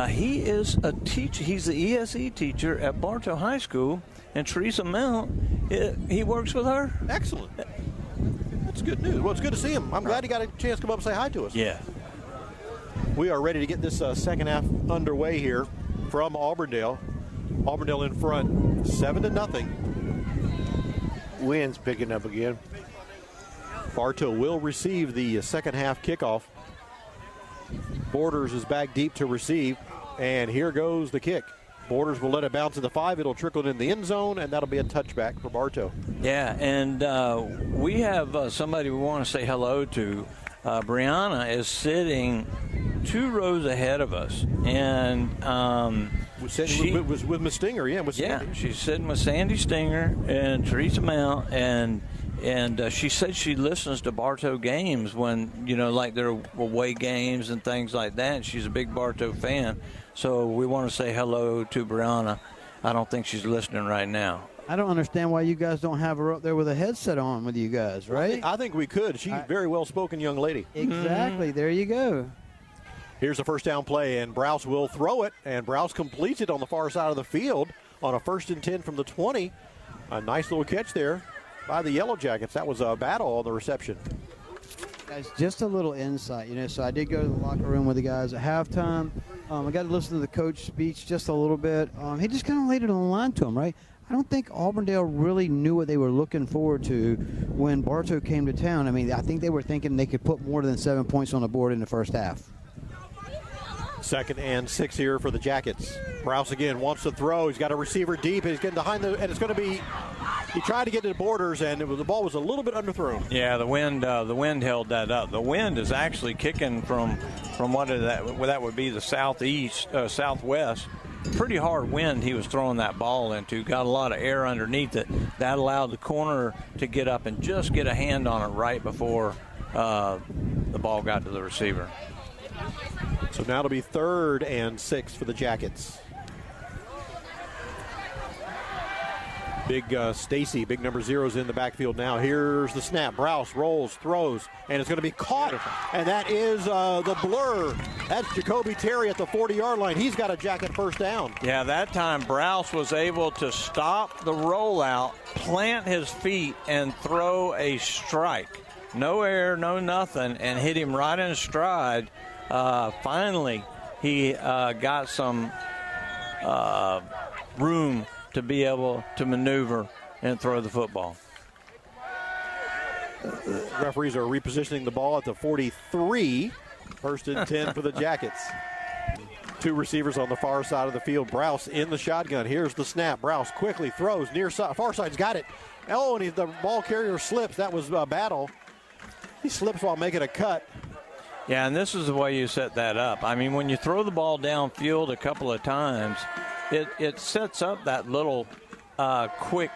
He is a teacher. He's the ESE teacher at Bartow High School, and Teresa Mount, he works with her. Excellent. That's good news. Well, it's good to see him. I'm glad he got a chance to come up and say hi to us. Yeah. We are ready to get this second half underway here from Auburndale. Auburndale in front, 7-0. Wind's picking up again. Bartow will receive the second half kickoff. Borders is back deep to receive, and here goes the kick. Borders will let it bounce to the 5. It'll trickle in the end zone, and that'll be a touchback for Bartow. Yeah, and we have somebody we want to say hello to. Brianna is sitting 2 rows ahead of us, and she was with Miss Stinger, yeah. Yeah, she's sitting with Sandy Stinger and Teresa Mount, and she said she listens to Bartow games when, like their away games and things like that. She's a big Bartow fan. So we want to say hello to Brianna. I don't think she's listening right now. I don't understand why you guys don't have her up there with a headset on with you guys, right? I think we could. She's a very well-spoken young lady. Exactly. There you go. Here's a first down play, and Browse will throw it, and Browse completes it on the far side of the field on a 1st and 10 from the 20. A nice little catch there by the Yellow Jackets. That was a battle on the reception. Guys, just a little insight, so I did go to the locker room with the guys at halftime. I got to listen to the coach's speech just a little bit. He just kind of laid it on the line to him, right? I don't think Auburndale really knew what they were looking forward to when Bartow came to town. I mean, I think they were thinking they could put more than 7 points on the board in the first half. 2nd and 6 here for the Jackets. Browse again wants to throw. He's got a receiver deep. He's getting behind and it's going to be. He tried to get to the Borders, and the ball was a little bit underthrown. Yeah, the wind held that up. The wind is actually kicking from what is that would be the southwest. Pretty hard wind he was throwing that ball into. Got a lot of air underneath it. That allowed the corner to get up and just get a hand on it right before the ball got to the receiver. So now it'll be 3rd and 6 for the Jackets. Big Stacy, big number 0's in the backfield now. Here's the snap. Browse rolls, throws, and it's going to be caught. And that is the blur. That's Jacoby Terry at the 40-yard line. He's got a Jacket first down. Yeah, that time Browse was able to stop the rollout, plant his feet, and throw a strike. No air, no nothing, and hit him right in stride. Finally, he got some room to be able to maneuver and throw the football. Referees are repositioning the ball at the 43. First and 10 for the Jackets. Two receivers on the far side of the field. Browse in the shotgun. Here's the snap. Browse quickly throws near side. Far side's got it. Oh, and the ball carrier slips. That was Battle. He slips while making a cut. Yeah, and this is the way you set that up. I mean, when you throw the ball downfield a couple of times, it sets up that little quick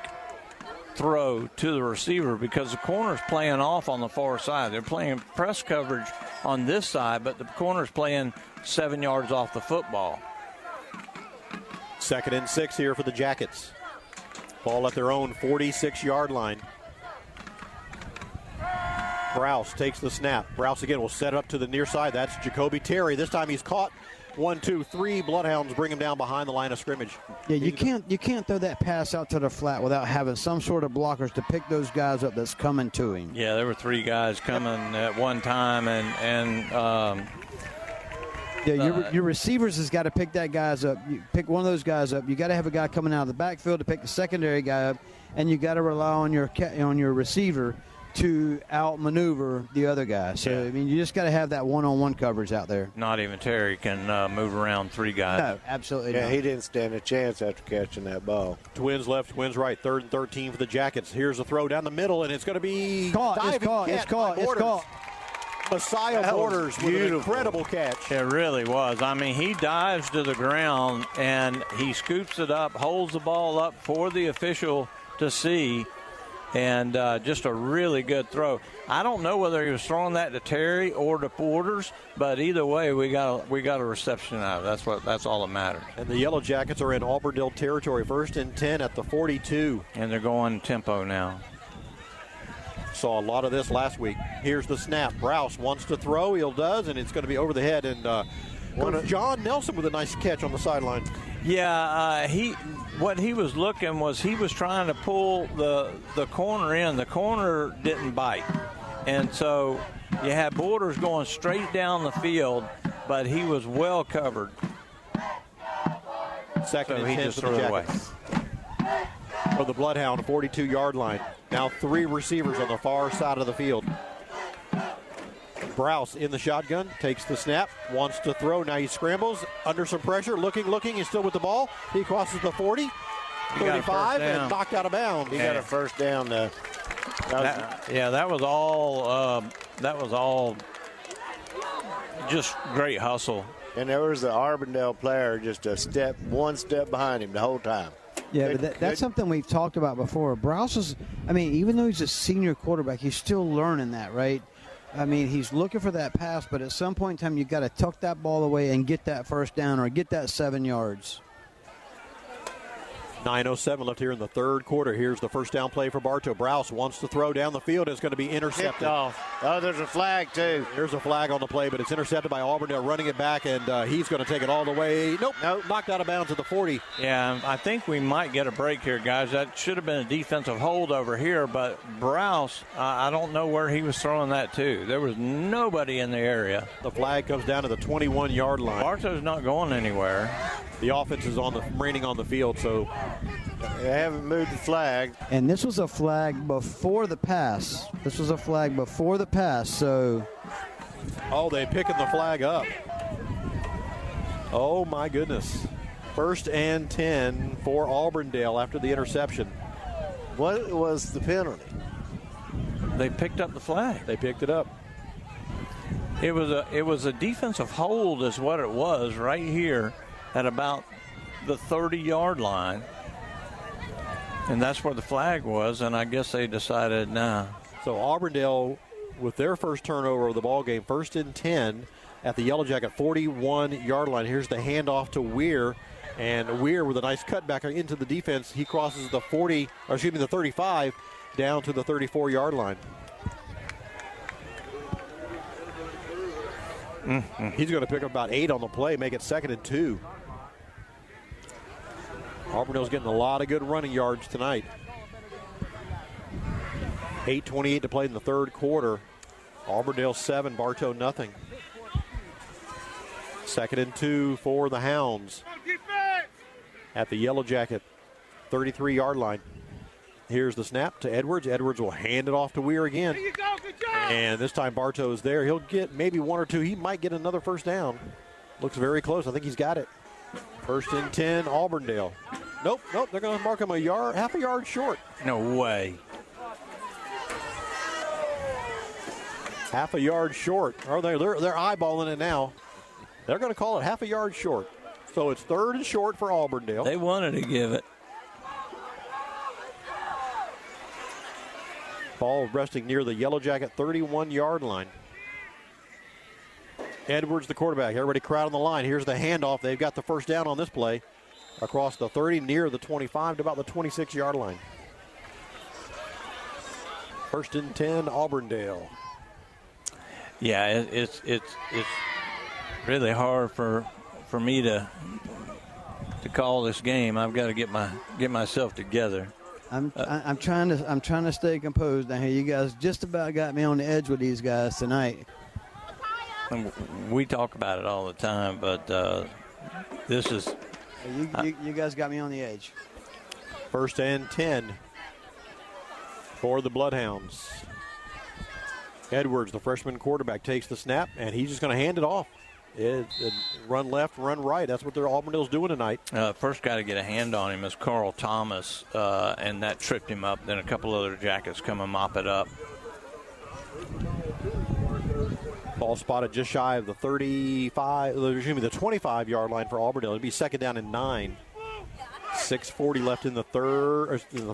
throw to the receiver because the corner's playing off on the far side. They're playing press coverage on this side, but the corner's playing 7 yards off the football. 2nd and 6 here for the Jackets. Ball at their own 46-yard line. Browse takes the snap. Browse again will set it up to the near side. That's Jacoby Terry. This time he's caught. 1, 2, 3. Bloodhounds bring him down behind the line of scrimmage. Yeah, you can't throw that pass out to the flat without having some sort of blockers to pick those guys up that's coming to him. Yeah, there were 3 guys coming at one time, your receivers has got to pick that guys up. You pick one of those guys up. You got to have a guy coming out of the backfield to pick the secondary guy up, and you got to rely on your receiver to outmaneuver the other guy. So, I mean, you just got to have that one-on-one coverage out there. Not even Terry can move around 3 guys. No, absolutely not. Yeah, he didn't stand a chance after catching that ball. Twins left, twins right. 3rd and 13 for the Jackets. Here's a throw down the middle, and it's going to be It's caught. Messiah Borders with an incredible catch. It really was. I mean, he dives to the ground, and he scoops it up, holds the ball up for the official to see, and just a really good throw. I don't know whether he was throwing that to Terry or to Borders, but either way, we got a reception out of it. That's all that matters. And the Yellow Jackets are in Auburndale territory. 1st and 10 at the 42. And they're going tempo now. Saw a lot of this last week. Here's the snap. Browse wants to throw. He does, and it's going to be over the head. And John Nelson with a nice catch on the sideline. Yeah, what he was looking was he was trying to pull the corner in. The corner didn't bite. And so you had Borders going straight down the field, but he was well covered. 2nd and 10 for the Jackets. For the Bloodhound, 42-yard line. Now 3 receivers on the far side of the field. Browse in the shotgun, takes the snap, wants to throw. Now he scrambles, under some pressure, looking. He's still with the ball. He crosses the 40, 35, and knocked out of bounds. He got a first down. That was all just great hustle. And there was the Auburndale player just one step behind him the whole time. Yeah, but that's something we've talked about before. Browse is, I mean, even though he's a senior quarterback, he's still learning that, right? I mean, he's looking for that pass, but at some point in time, you've got to tuck that ball away and get that first down or get that 7 yards. 9:07 left here in the 3rd quarter. Here's the first down play for Bartow. Browse wants to throw down the field. It's going to be intercepted. Tipped off. Oh, there's a flag, too. There's a flag on the play, but it's intercepted by Auburndale, running it back, and he's going to take it all the way. Nope. Knocked out of bounds at the 40. Yeah, I think we might get a break here, guys. That should have been a defensive hold over here, but Browse, I don't know where he was throwing that to. There was nobody in the area. The flag comes down to the 21-yard line. Bartow's not going anywhere. The offense is remaining on the field, so they haven't moved the flag. And this was a flag before the pass. So. Oh, they picking the flag up. Oh, my goodness. 1st and 10 for Auburndale after the interception. What was the penalty? They picked up the flag. They picked it up. It was a defensive hold is what it was right here at about the 30-yard line. And that's where the flag was, and I guess they decided, nah. So Auburndale, with their first turnover of the ball game, 1st and 10 at the Yellow Jacket 41-yard line. Here's the handoff to Weir, and Weir with a nice cutback into the defense. He crosses the 35 down to the 34-yard line. He's going to pick up about 8 on the play, make it 2nd and 2. Auburndale's getting a lot of good running yards tonight. 8:28 to play in the 3rd quarter. Auburndale 7, Bartow nothing. 2nd and 2 for the Hounds at the Yellow Jacket 33-yard line. Here's the snap to Edwards. Edwards will hand it off to Weir again. There you go, good job. And this time Bartow is there. He'll get maybe one or two. He might get another first down. Looks very close. I think he's got it. First and 10, Auburndale. Nope. They're going to mark him half a yard short. No way. Half a yard short. They're eyeballing it now. They're going to call it half a yard short. So it's 3rd and short for Auburndale. They wanted to give it. Ball resting near the Yellow Jacket 31-yard line. Edwards, the quarterback. Everybody crowd on the line. Here's the handoff. They've got the first down on this play. Across the 30, near the 25 to about the 26-yard line. First and 10, Auburndale. Yeah, it's really hard for me to call this game. I've got to get myself together. I'm trying to stay composed down here. You guys just about got me on the edge with these guys tonight. We talk about it all the time, but this is. You guys got me on the edge. First and 10 for the Bloodhounds. Edwards, the freshman quarterback, takes the snap, and he's just going to hand it off. Run left, run right. That's what Auburndale's doing tonight. First guy to get a hand on him is Carl Thomas, and that tripped him up. Then a couple other Jackets come and mop it up. Ball spotted just shy of the 25-yard line for Auburndale. It'd be second down and 9. 6:40 left in the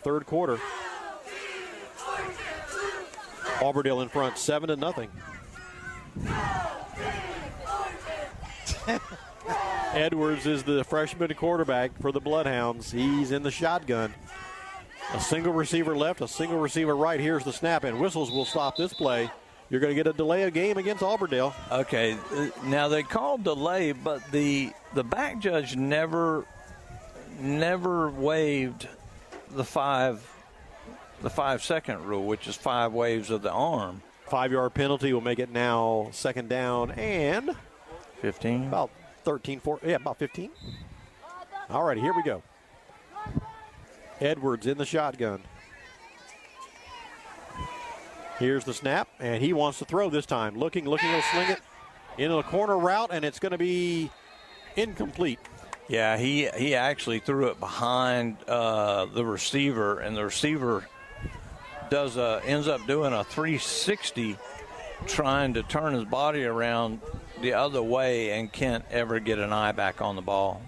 third quarter. Auburndale in front, 7-0. Edwards is the freshman quarterback for the Bloodhounds. He's in the shotgun. A single receiver left, a single receiver right. Here's the snap, and whistles will stop this play. You're going to get a delay of game against Auburndale. Okay, now they called delay, but the back judge never waived the 5-second rule, which is 5 waves of the arm. 5-yard penalty will make it now second down and 15. About 13, 14, yeah, about 15. All right, here we go. Edwards in the shotgun. Here's the snap, and he wants to throw this time. Looking, he'll sling it into a corner route, and it's going to be incomplete. Yeah, he actually threw it behind the receiver, and the receiver ends up doing a 360, trying to turn his body around the other way, and can't ever get an eye back on the ball.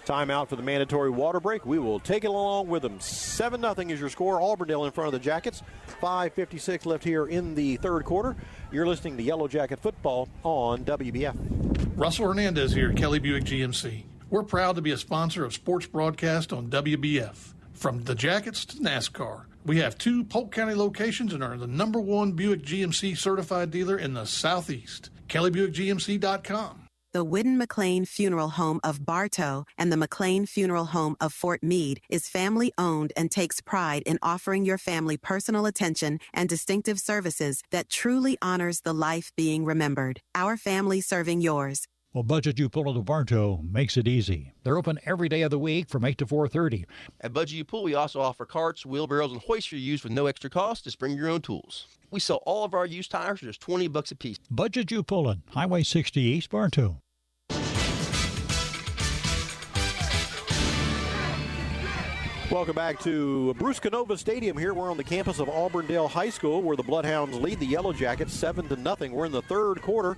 Timeout for the mandatory water break. We will take it along with them. 7-0 is your score. Auburndale in front of the Jackets. 5:56 left here in the third quarter. You're listening to Yellow Jacket Football on WBF. Russell Hernandez here, Kelly Buick GMC. We're proud to be a sponsor of sports broadcast on WBF. From the Jackets to NASCAR, we have 2 Polk County locations and are the #1 Buick GMC certified dealer in the Southeast. KellyBuickGMC.com. The Whidden McLean Funeral Home of Bartow and the McLean Funeral Home of Fort Meade is family-owned and takes pride in offering your family personal attention and distinctive services that truly honors the life being remembered. Our family serving yours. Well, Budget You Pull at Bartow makes it easy. They're open every day of the week from 8 to 4:30. At Budget You Pull, we also offer carts, wheelbarrows, and hoists for use with no extra cost. Just bring your own tools. We sell all of our used tires for just $20 a piece. Budget You Pull, Highway 60 East, Bartow. Welcome back to Bruce Canova Stadium. Here we're on the campus of Auburndale High School, where the Bloodhounds lead the Yellow Jackets 7-0. We're in the third quarter.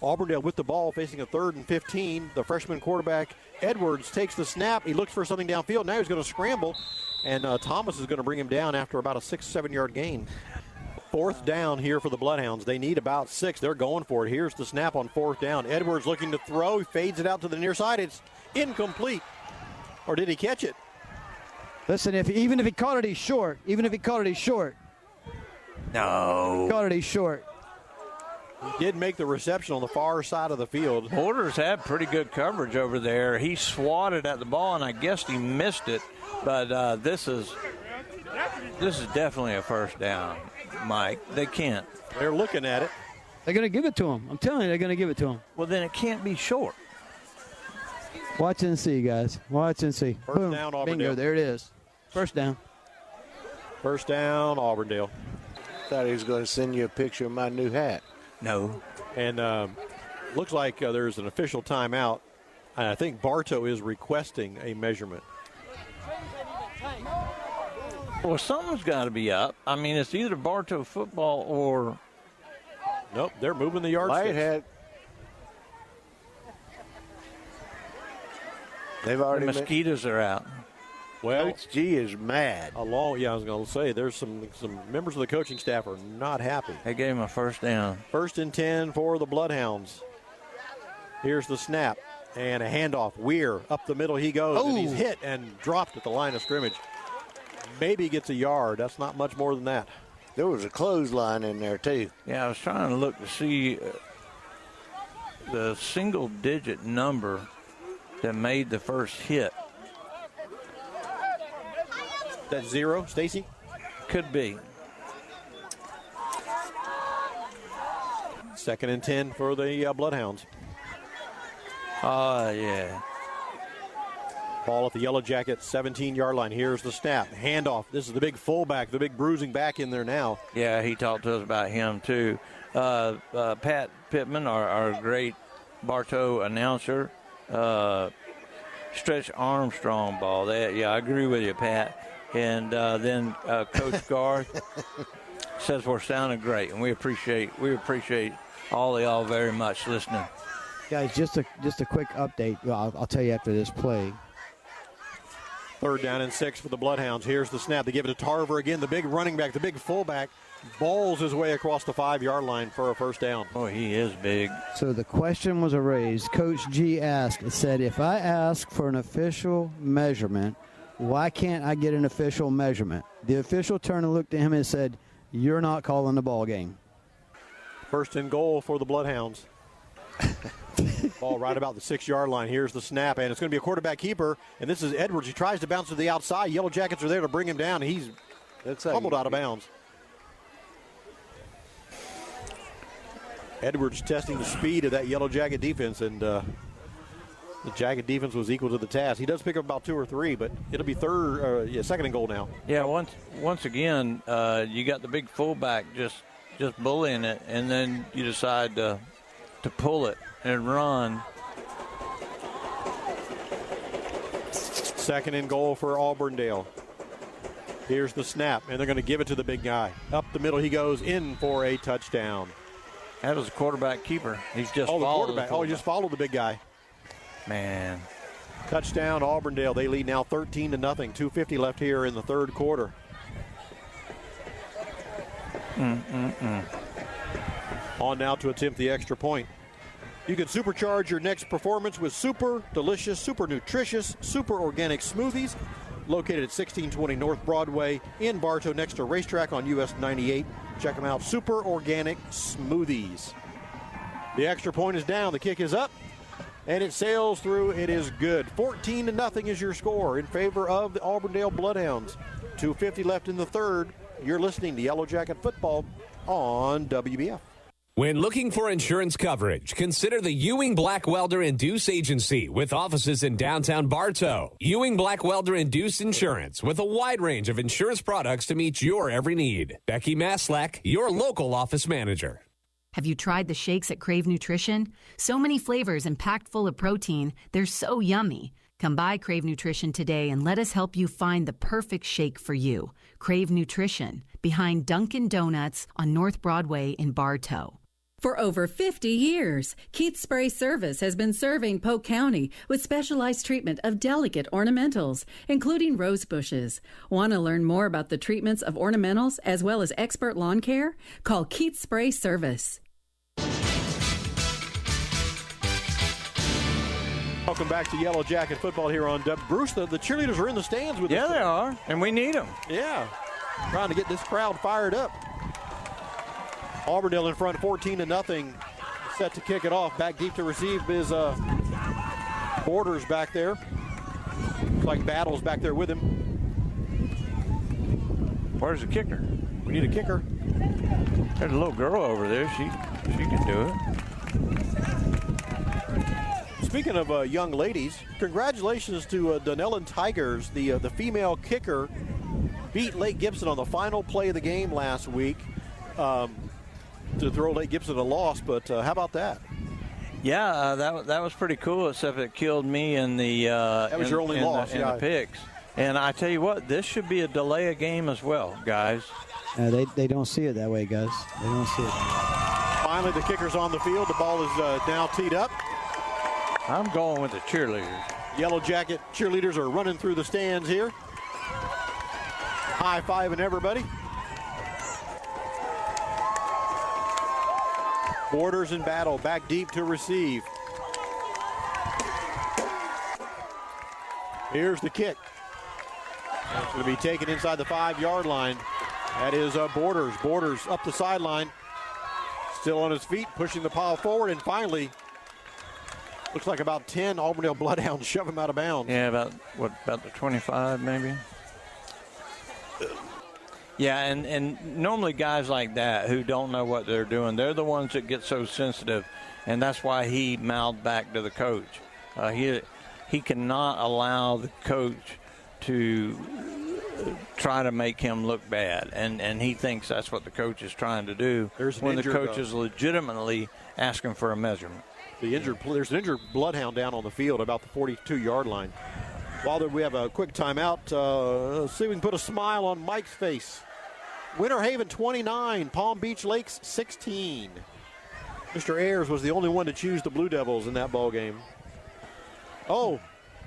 Auburndale with the ball, facing a 3rd and 15. The freshman quarterback Edwards takes the snap. He looks for something downfield. Now he's going to scramble, and Thomas is going to bring him down after about a 6-7 yard gain. 4th down here for the Bloodhounds. They need about 6. They're going for it. Here's the snap on 4th down. Edwards looking to throw. He fades it out to the near side. It's incomplete. Or did he catch it? Listen, even if he caught it, he's short. No. Caught it, he's short. He did make the reception on the far side of the field. Borders had pretty good coverage over there. He swatted at the ball, and I guess he missed it. But this is definitely a first down, Mike. They can't. They're looking at it. They're going to give it to him. I'm telling you, they're going to give it to him. Well, then it can't be short. Watch and see, guys. Watch and see. First Boom. down, Auburndale. Bingo, there it is. First down. First down, Auburndale. Thought he was going to send you a picture of my new hat. No. And looks like there's an official timeout. And I think Bartow is requesting a measurement. Well, something's got to be up. I mean, it's either Bartow football or... Nope, they're moving the yardsticks. Whitehead. They've already the mosquitoes are out. Well, Coach G is mad. I was going to say, there's some members of the coaching staff are not happy. They gave him a first down. 1st and 10 for the Bloodhounds. Here's the snap and a handoff. Weir up the middle he goes, and he's hit and dropped at the line of scrimmage. Maybe gets a yard. That's not much more than that. There was a clothesline in there, too. Yeah, I was trying to look to see the single-digit number that made the first hit. That's 0, Stacy? Could be. 2nd and 10 for the Bloodhounds. Yeah. Ball at the Yellow Jackets 17-yard line. Here's the snap. Handoff. This is the big fullback, the big bruising back in there now. Yeah, he talked to us about him, too. Pat Pittman, our great Bartow announcer, Stretch Armstrong ball. I agree with you, Pat. And then Coach Garth says we're sounding great, and we appreciate all of y'all very much listening. Guys, just a quick update. Well, I'll tell you after this play. 3rd down and 6 for the Bloodhounds. Here's the snap. They give it to Tarver again. The big running back, the big fullback, balls his way across the 5-yard line for a first down. Oh, he is big. So the question was raised. Coach G asked, it said, if I ask for an official measurement, why can't I get an official measurement? The official turned and looked at him and said, you're not calling the ball game. 1st and goal for the Bloodhounds. Ball right about the 6-yard line. Here's the snap, and it's going to be a quarterback keeper, and this is Edwards. He tries to bounce to the outside. Yellow Jackets are there to bring him down, and he's fumbled out of bounds. Edwards testing the speed of that Yellow Jacket defense, and the Jacket defense was equal to the task. He does pick up about 2 or 3, but it'll be 2nd and goal now. Yeah, once again, you got the big fullback just bullying it, and then you decide to pull it and run. 2nd and goal for Auburndale. Here's the snap, and they're going to give it to the big guy. Up the middle he goes, in for a touchdown. That was a quarterback keeper. He's just followed he just followed the big guy. Man. Touchdown, Auburndale. They lead now 13-0. 2:50 left here in the 3rd quarter. On now to attempt the extra point. You can supercharge your next performance with super delicious, super nutritious, super organic smoothies. Located at 1620 North Broadway in Bartow next to Racetrack on US 98. Check them out, Super Organic Smoothies. The extra point is down, the kick is up, and it sails through. It is good. 14-0 is your score in favor of the Auburndale Bloodhounds. 2:50 left in the 3rd. You're listening to Yellow Jacket Football on WBF. When looking for insurance coverage, consider the Ewing Black Welder and Deuce Agency with offices in downtown Bartow. Ewing Black Welder and Deuce Insurance with a wide range of insurance products to meet your every need. Becky Maslak, your local office manager. Have you tried the shakes at Crave Nutrition? So many flavors and packed full of protein, they're so yummy. Come by Crave Nutrition today and let us help you find the perfect shake for you. Crave Nutrition, behind Dunkin' Donuts on North Broadway in Bartow. For over 50 years, Keith Spray Service has been serving Polk County with specialized treatment of delicate ornamentals, including rose bushes. Want to learn more about the treatments of ornamentals as well as expert lawn care? Call Keith Spray Service. Welcome back to Yellow Jacket Football here on Bruce. The cheerleaders are in the stands with us. Yeah, they are, and we need them. Yeah, trying to get this crowd fired up. Auburndale in front, 14-0. Set to kick it off. Back deep to receive is Borders back there. Looks like Battle's back there with him. Where's the kicker? We need a kicker. There's a little girl over there. She can do it. Speaking of young ladies, congratulations to Dunellen Tigers. The female kicker beat Lake Gibson on the final play of the game last week to throw Lake Gibson a loss. But how about that? Yeah, that was pretty cool, except it killed me in the that was your only loss, in the picks. And I tell you what, this should be a delay of game as well, guys. They don't see it that way, guys. They don't see it. Finally, the kicker's on the field. The ball is now teed up. I'm going with the cheerleaders. Yellow Jacket cheerleaders are running through the stands here. High-fiving everybody. Borders in battle, back deep to receive. Here's the kick. It's going to be taken inside the 5-yard line. That is Borders. Borders up the sideline. Still on his feet, pushing the pile forward, and finally, looks like about 10 Auburndale Bloodhounds shove him out of bounds. Yeah, about the 25 maybe? Yeah, and normally guys like that who don't know what they're doing, they're the ones that get so sensitive, and that's why he mouthed back to the coach. He cannot allow the coach to try to make him look bad, and he thinks that's what the coach is trying to do when the coach is legitimately asking for a measurement. There's an injured Bloodhound down on the field about the 42-yard line. While we have a quick timeout, let's see if we can put a smile on Mike's face. Winter Haven 29, Palm Beach Lakes 16. Mr. Ayers was the only one to choose the Blue Devils in that ball game. Oh,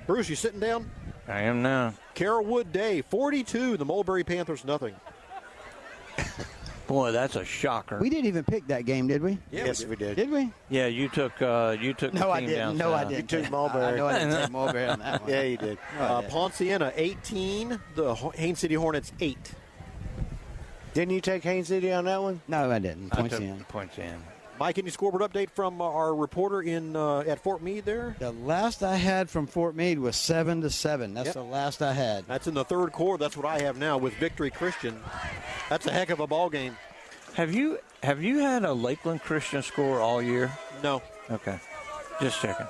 Bruce, you sitting down? I am now. Carrollwood Day 42, the Mulberry Panthers nothing. Boy, that's a shocker. We didn't even pick that game, did we? Yes, we did. Did we? Yeah, you took No, the team I didn't. down No, I south. didn't. You took Mulberry. No, I didn't take Mulberry on that one. Yeah, you did. Ponciana 18, the Haines City Hornets 8. Didn't you take Haines City on that one? No, I didn't. I took the points in. Mike, any scoreboard update from our reporter in at Fort Meade there? The last I had from Fort Meade was 7-7. That's the last I had. That's in the third quarter. That's what I have now with Victory Christian. That's a heck of a ball game. Have you had a Lakeland Christian score all year? No. Okay. Just checking.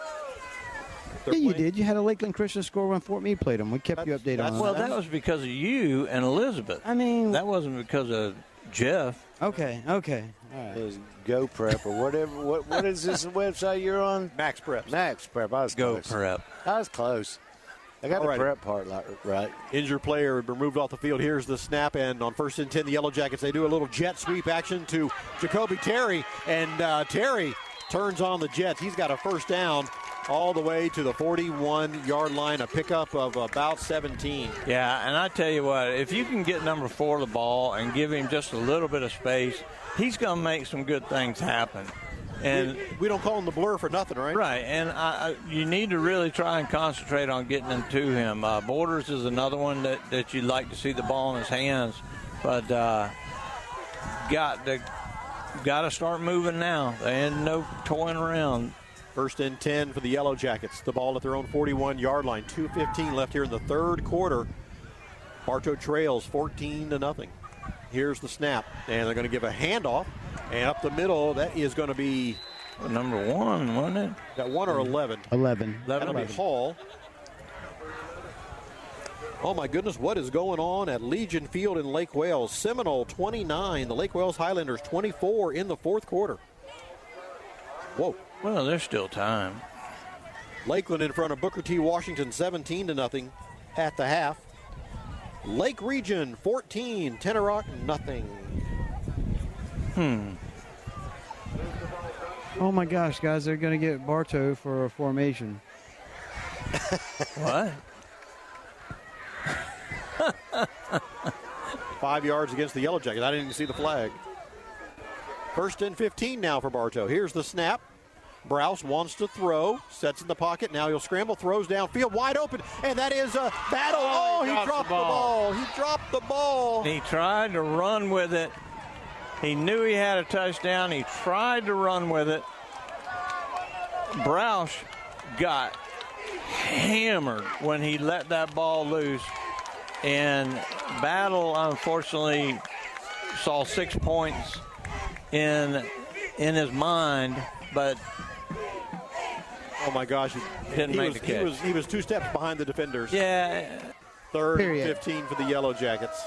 Yeah, you did. You had a Lakeland Christian score when Fort Meade played them. We kept you updated on that. Well, that was because of you and Elizabeth. I mean, that wasn't because of Jeff. Okay. All right. It was Go Prep or whatever. What is this website you're on? Max Prep. Max Prep. I was Go close. Prep. I was close. I got the prep part right. Injured player removed off the field. Here's the snap, and on 1st and 10, the Yellow Jackets, they do a little jet sweep action to Jacoby Terry, and Terry turns on the Jets. He's got a first down all the way to the 41-yard line, a pickup of about 17. Yeah, and I tell you what, if you can get number 4 the ball and give him just a little bit of space, he's going to make some good things happen. And we don't call him the blur for nothing, right? Right, and you need to really try and concentrate on getting them to him. Borders is another one that you'd like to see the ball in his hands, but got to start moving now. There ain't no toying around. 1st and 10 for the Yellow Jackets. The ball at their own 41-yard line. 2:15 left here in the third quarter. Bartow trails 14-0. Here's the snap, and they're going to give a handoff. And up the middle, that is going to be number 1, wasn't it? That 1 or 11? 11. That'll be Hall. Oh, my goodness, what is going on at Legion Field in Lake Wales? Seminole 29, the Lake Wales Highlanders 24 in the fourth quarter. Whoa. Well, there's still time. Lakeland in front of Booker T. Washington 17-0 at the half. Lake Region 14, Tenorock nothing. Oh, my gosh, guys, they're going to get Bartow for a formation. What? 5 yards against the Yellow Jackets. I didn't even see the flag. 1st and 15 now for Bartow. Here's the snap. Browse wants to throw, sets in the pocket. Now he'll scramble, throws downfield, wide open, and that is a battle. Oh, he dropped the ball. He dropped the ball. He tried to run with it. He knew he had a touchdown. He tried to run with it. Browse got hammered when he let that ball loose. And Battle, unfortunately, saw 6 points in his mind, but Oh, my gosh. Didn't make the catch. He was 2 steps behind the defenders. Yeah. 3rd Period. and 15 for the Yellow Jackets.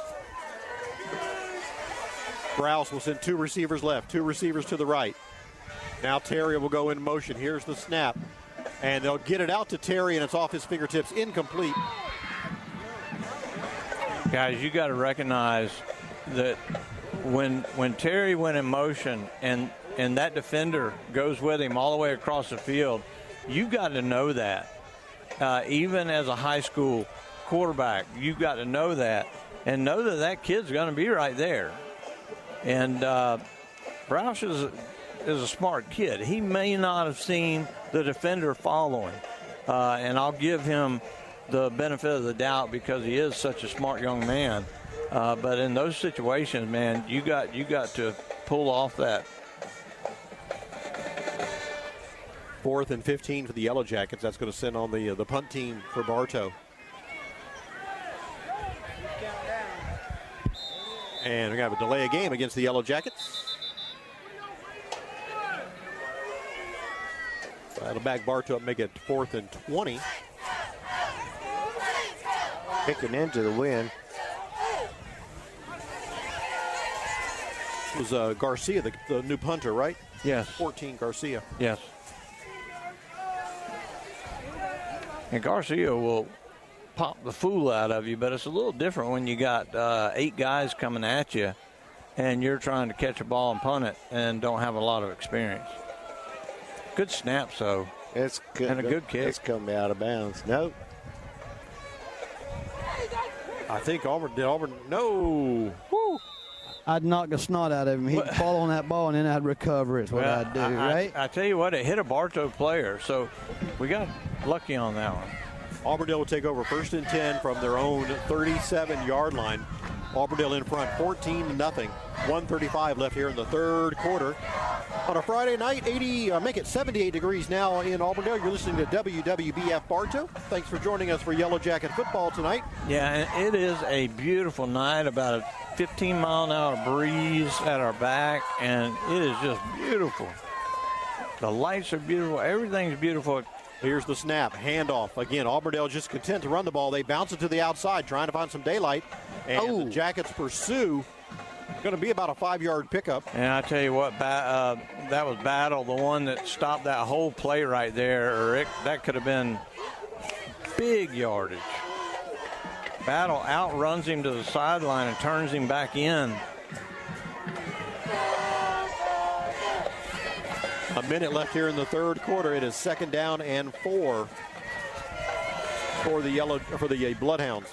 Browse will send 2 receivers left, 2 receivers to the right. Now Terry will go in motion. Here's the snap. And they'll get it out to Terry, and it's off his fingertips. Incomplete. Guys, you got to recognize that when Terry went in motion and that defender goes with him all the way across the field, you got to know that. Even as a high school quarterback, you got to know that and know that kid's going to be right there. And Roush is a smart kid. He may not have seen the defender following, and I'll give him the benefit of the doubt because he is such a smart young man. But in those situations, man, you got to pull off that. 4th and 15 for the Yellow Jackets. That's going to send on the punt team for Bartow. And we have a delay of game against the Yellow Jackets. That'll back Bartow up, make it 4th and 20. Kicking into the wind. It was Garcia, the new punter, right? Yes. 14, Garcia. Yes. And Garcia will pop the fool out of you, but it's a little different when you got 8 guys coming at you and you're trying to catch a ball and punt it and don't have a lot of experience. Good snap, so. It's good. And a good kick. It's coming out of bounds. Nope. I think Auburn, no. Woo. I'd knock the snot out of him. He'd fall on that ball, and then I'd recover. It's what I'd do, right? I tell you what, it hit a Bartow player, so we got lucky on that one. Auburndale will take over 1st and 10 from their own 37-yard line. Auburndale in front, 14-0. 1:35 left here in the 3rd quarter. On a Friday night, make it 78 degrees now in Auburndale. You're listening to WWBF Bartow. Thanks for joining us for Yellow Jacket football tonight. Yeah, and it is a beautiful night, about a 15-mile-an-hour breeze at our back, and it is just beautiful. The lights are beautiful. Everything's beautiful. Here's the snap, handoff. Again, Auburndale just content to run the ball. They bounce it to the outside, trying to find some daylight. And the Jackets pursue. Going to be about a 5-yard pickup. And I tell you what, that was Battle, the one that stopped that whole play right there. Or that could have been big yardage. Battle outruns him to the sideline and turns him back in. A minute left here in the 3rd quarter. It is 2nd down and 4 for the Bloodhounds.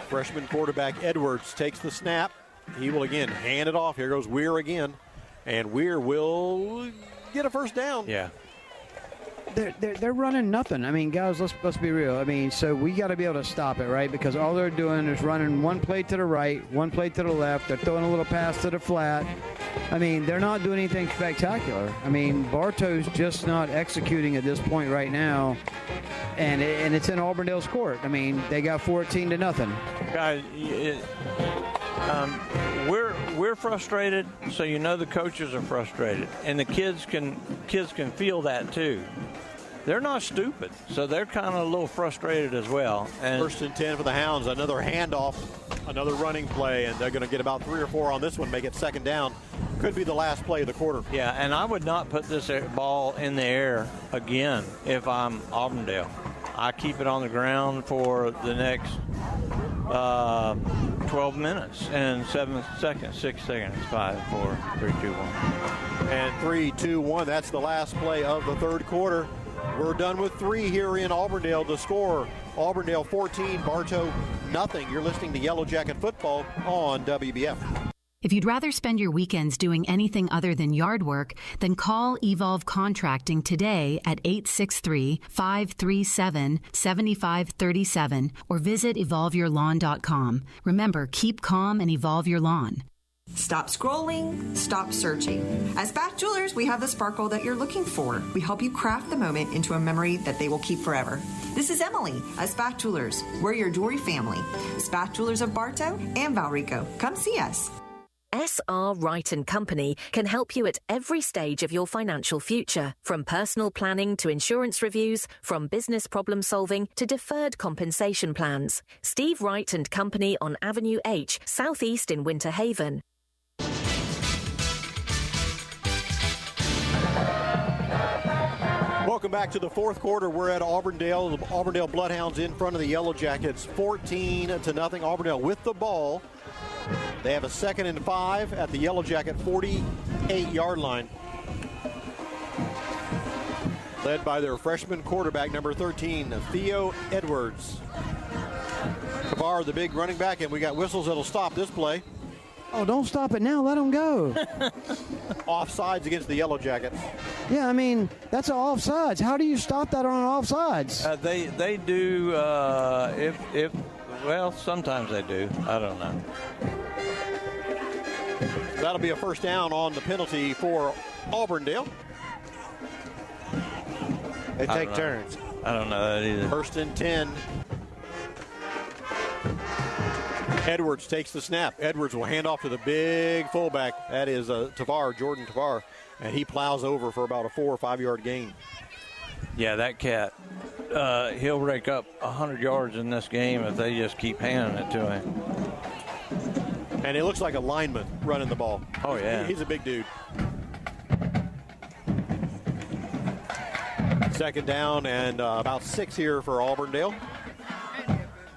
Freshman quarterback Edwards takes the snap. He will again hand it off. Here goes Weir again. And Weir will get a 1st down. Yeah. They're running nothing. I mean, guys, let's be real. I mean, so we got to be able to stop it, right? Because all they're doing is running one play to the right, one play to the left. They're throwing a little pass to the flat. I mean, they're not doing anything spectacular. I mean, Bartow's just not executing at this point right now, and it's in Auburndale's court. I mean, they got 14-0. Guys, we're frustrated, so you know the coaches are frustrated, and the kids can feel that too. They're not stupid, so they're kind of a little frustrated as well. And 1st and 10 for the Hounds. Another handoff, another running play, and they're going to get about 3 or 4 on this one, make it 2nd down. Could be the last play of the quarter. Yeah, and I would not put this ball in the air again if I'm Auburndale. I keep it on the ground for the next 12 minutes and 7 seconds, 6 seconds, 5, 4, 3, 2, 1. And 3, 2, 1. That's the last play of the 3rd quarter. We're done with 3 here in Auburndale. The score, Auburndale 14, Bartow nothing. You're listening to Yellow Jacket Football on WBF. If you'd rather spend your weekends doing anything other than yard work, then call Evolve Contracting today at 863-537-7537 or visit evolveyourlawn.com. Remember, keep calm and evolve your lawn. Stop scrolling, stop searching. At Spath Jewelers, we have the sparkle that you're looking for. We help you craft the moment into a memory that they will keep forever. This is Emily at Spath Jewelers. We're your jewelry family. Spath Jewelers of Bartow and Valrico. Come see us. SR Wright & Company can help you at every stage of your financial future, from personal planning to insurance reviews, from business problem solving to deferred compensation plans. Steve Wright & Company on Avenue H, Southeast in Winter Haven. Welcome back to the fourth quarter. We're at Auburndale. The Auburndale Bloodhounds in front of the Yellow Jackets, 14-0. Auburndale with the ball. They have a 2nd and 5 at the Yellow Jacket 48-yard line. Led by their freshman quarterback, number 13, Theo Edwards. Kavar, the big running back, and we got whistles that'll stop this play. Oh, don't stop it now. Let them go. Offsides against the Yellow Jackets. Yeah, I mean, that's an offsides. How do you stop that on an offsides? They do, well, sometimes they do. I don't know. That'll be a first down on the penalty for Auburndale. They take turns. I don't know that either. 1st and 10. Edwards takes the snap. Edwards will hand off to the big fullback. That is Jordan Tavar, and he plows over for about a 4 or 5 yard gain. Yeah, that cat, he'll rake up 100 yards in this game if they just keep handing it to him. And it looks like a lineman running the ball. Oh, yeah. He's a big dude. 2nd down and about 6 here for Auburndale.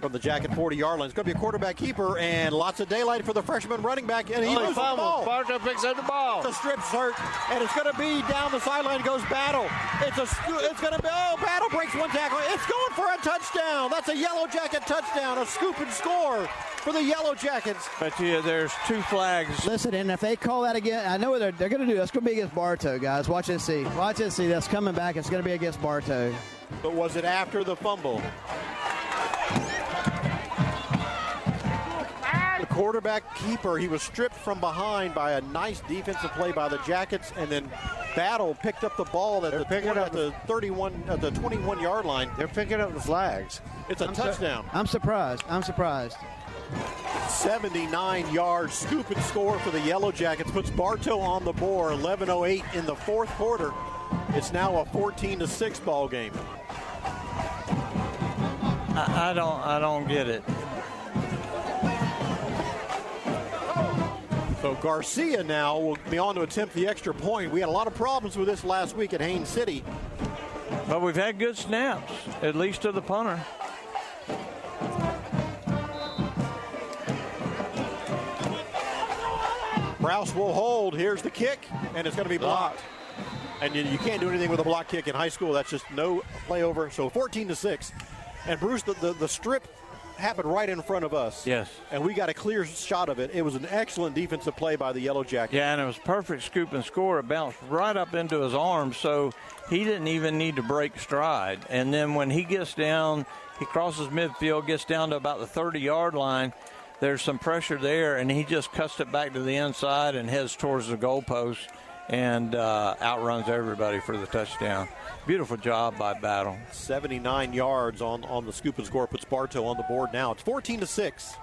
From the Jacket 40-yard line. It's going to be a quarterback keeper and lots of daylight for the freshman running back. And he loses the ball. Bartow picks up the ball. The strip's hurt, and it's going to be down the sideline goes Battle. It's going to be, Battle breaks one tackle. It's going for a touchdown. That's a Yellow Jacket touchdown, a scoop and score for the Yellow Jackets. But yeah, there's 2 flags. Listen, and if they call that again, I know what they're going to do. That's going to be against Bartow, guys. Watch and see. Watch and see. That's coming back. It's going to be against Bartow. But was it after the fumble? The quarterback keeper, he was stripped from behind by a nice defensive play by the Jackets, and then Battle picked up the ball at the 21-yard line. They're picking up the flags. It's a touchdown. I'm surprised. 79-yard scoop and score for the Yellow Jackets puts Bartow on the board. 11:08 in the fourth quarter. It's now a 14-6 ball game. I don't get it. So Garcia now will be on to attempt the extra point. We had a lot of problems with this last week at Haines City. But we've had good snaps, at least to the punter. Rouse will hold. Here's the kick, and it's going to be blocked. And you can't do anything with a block kick in high school. That's just no play over. So 14-6. And Bruce, the strip happened right in front of us. Yes. And we got a clear shot of it. It was an excellent defensive play by the Yellow Jackets. Yeah, and it was perfect scoop and score. It bounced right up into his arm, so he didn't even need to break stride. And then when he gets down, he crosses midfield, gets down to about the 30-yard line. There's some pressure there, and he just cuts it back to the inside and heads towards the goalpost and outruns everybody for the touchdown. Beautiful job by Battle. 79 yards on the scoop and score puts Bartow on the board now. It's 14-6.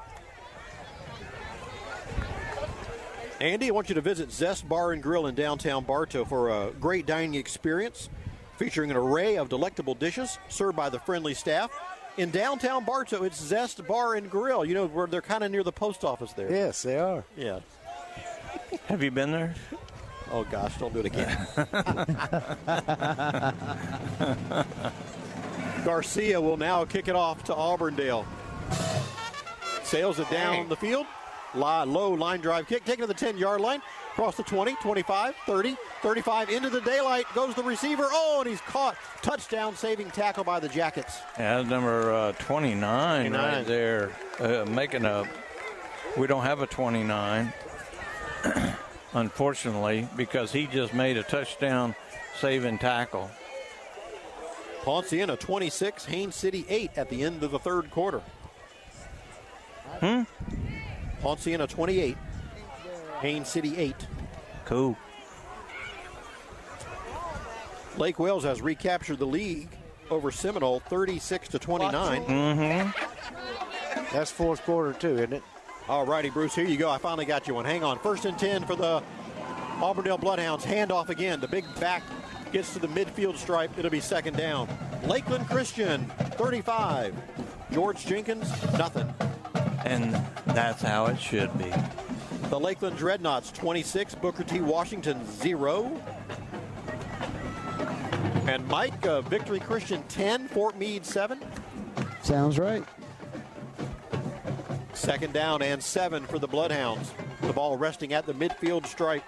Andy, I want you to visit Zest Bar and Grill in downtown Bartow for a great dining experience featuring an array of delectable dishes served by the friendly staff. In downtown Bartow, it's Zest Bar and Grill. You know, where they're kind of near the post office there. Yes, they are. Yeah. Have you been there? Oh, gosh, don't do it again. Garcia will now kick it off to Auburndale. Sails it down the field. Low line drive kick, taken to the 10-yard line. Across the 20, 25, 30, 35, into the daylight goes the receiver. Oh, and he's caught. Touchdown saving tackle by the Jackets. Yeah, number 29 right there. We don't have a 29. Unfortunately, because he just made a touchdown saving tackle. Ponciana 26, Haines City 8 at the end of the third quarter. Ponciana 28, Haines City 8. Cool. Lake Wales has recaptured the league over Seminole 36-29. That's fourth quarter too, isn't it? All righty, Bruce, here you go. I finally got you one. Hang on. 1st and 10 for the Auburndale Bloodhounds. Handoff again. The big back gets to the midfield stripe. It'll be 2nd down. Lakeland Christian, 35. George Jenkins, nothing. And that's how it should be. The Lakeland Dreadnoughts, 26. Booker T. Washington, 0. And Mike, Victory Christian, 10. Fort Meade, 7. Sounds right. 2nd down and 7 for the Bloodhounds. The ball resting at the midfield stripe.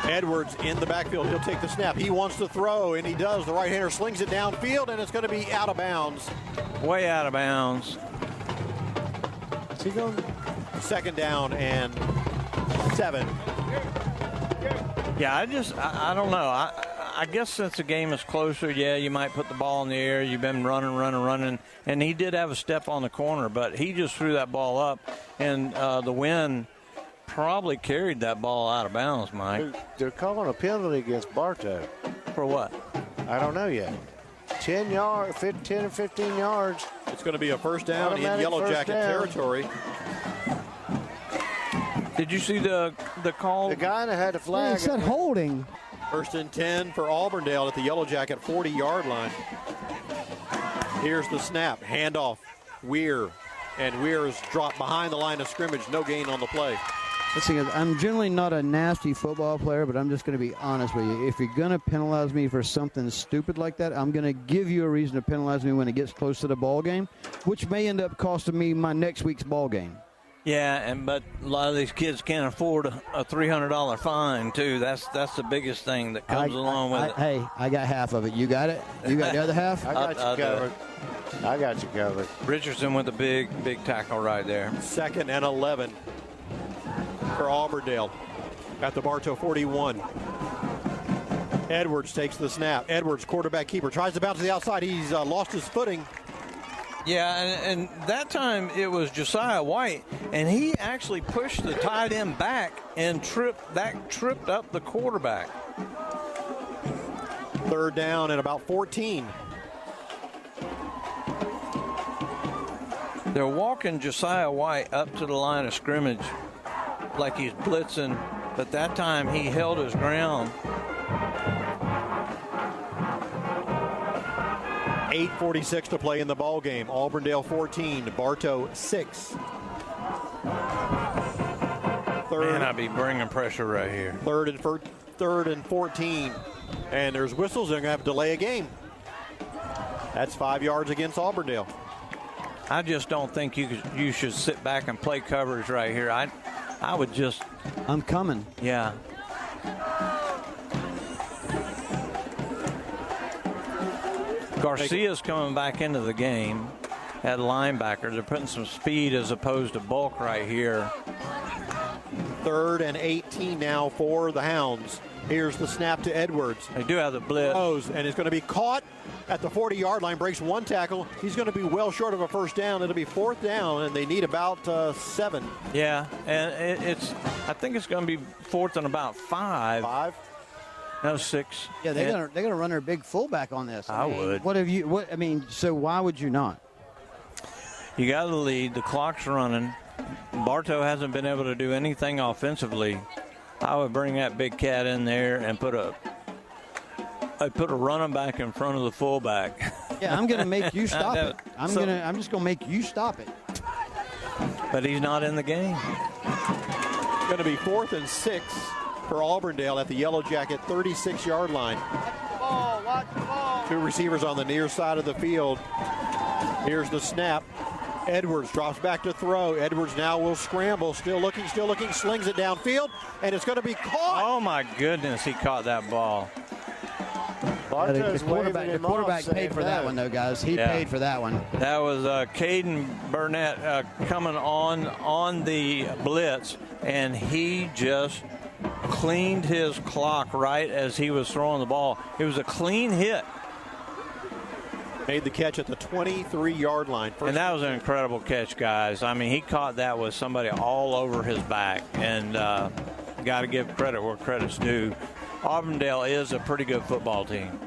Edwards in the backfield. He'll take the snap. He wants to throw, and he does. The right-hander slings it downfield, and it's going to be out of bounds. Way out of bounds. Is he going? 2nd down and 7. Yeah, I don't know. I guess since the game is closer, yeah, you might put the ball in the air. You've been running. And he did have a step on the corner, but he just threw that ball up, and the wind probably carried that ball out of bounds, Mike. They're calling a penalty against Bartow. For what? I don't know yet. 10 or 15 yards. It's going to be a 1st down in Automatic Yellow first Jacket down. territory. Did you see the call? The guy that had the flag. It said holding. 1st and 10 for Auburndale at the Yellow Jacket 40-yard line. Here's the snap. Handoff. Weir. And Weir is dropped behind the line of scrimmage. No gain on the play. Listen, I'm generally not a nasty football player, but I'm just going to be honest with you. If you're going to penalize me for something stupid like that, I'm going to give you a reason to penalize me when it gets close to the ball game, which may end up costing me my next week's ball game. Yeah, but a lot of these kids can't afford a $300 fine, too. That's the biggest thing that comes along with it. Hey, I got half of it. You got it? You got the other half? I got you covered. I got you covered. Richardson with a big tackle right there. 2nd and 11 for Auburndale at the Bartow 41. Edwards takes the snap. Edwards, quarterback keeper, tries to bounce to the outside. He's lost his footing. Yeah, and that time it was Josiah White, and he actually pushed the tight end back and tripped up the quarterback. 3rd down and about 14. They're walking Josiah White up to the line of scrimmage like he's blitzing, but that time he held his ground. 8:46 to play in the ball game. Auburndale 14, Bartow 6. Man, I'd be bringing pressure right here. 3rd and 14, and there's whistles. They're going to have to delay a game. That's 5 yards against Auburndale. I just don't think you should sit back and play coverage right here. I would just. I'm coming. Yeah. Garcia's coming back into the game at linebacker. They're putting some speed as opposed to bulk right here. 3rd and 18 now for the Hounds. Here's the snap to Edwards. They do have the blitz. And it's going to be caught at the 40-yard line, breaks one tackle. He's going to be well short of a 1st down. It'll be 4th down, and they need about 7. Yeah, and I think it's going to be 4th and about 5. 5? No, 6. Yeah, they're gonna run their big fullback on this. I would. So why would you not? You got the lead. The clock's running. Bartow hasn't been able to do anything offensively. I would bring that big cat in there and put a running back in front of the fullback. Yeah, I'm going to make you stop it. I'm just going to make you stop it. But he's not in the game. It's going to be 4th and 6 for Auburndale at the Yellow Jacket 36-yard line. Watch the ball. 2 receivers on the near side of the field. Here's the snap. Edwards drops back to throw. Edwards now will scramble. Still looking, slings it downfield, and it's going to be caught. Oh, my goodness, he caught that ball. The quarterback paid for that one, though, guys. He paid for that one. That was Caden Burnett coming on the blitz, and he just cleaned his clock right as he was throwing the ball. It was a clean hit. Made the catch at the 23-yard line. And that was an incredible catch, guys. I mean, he caught that with somebody all over his back and got to give credit where credit's due. Auburndale is a pretty good football team.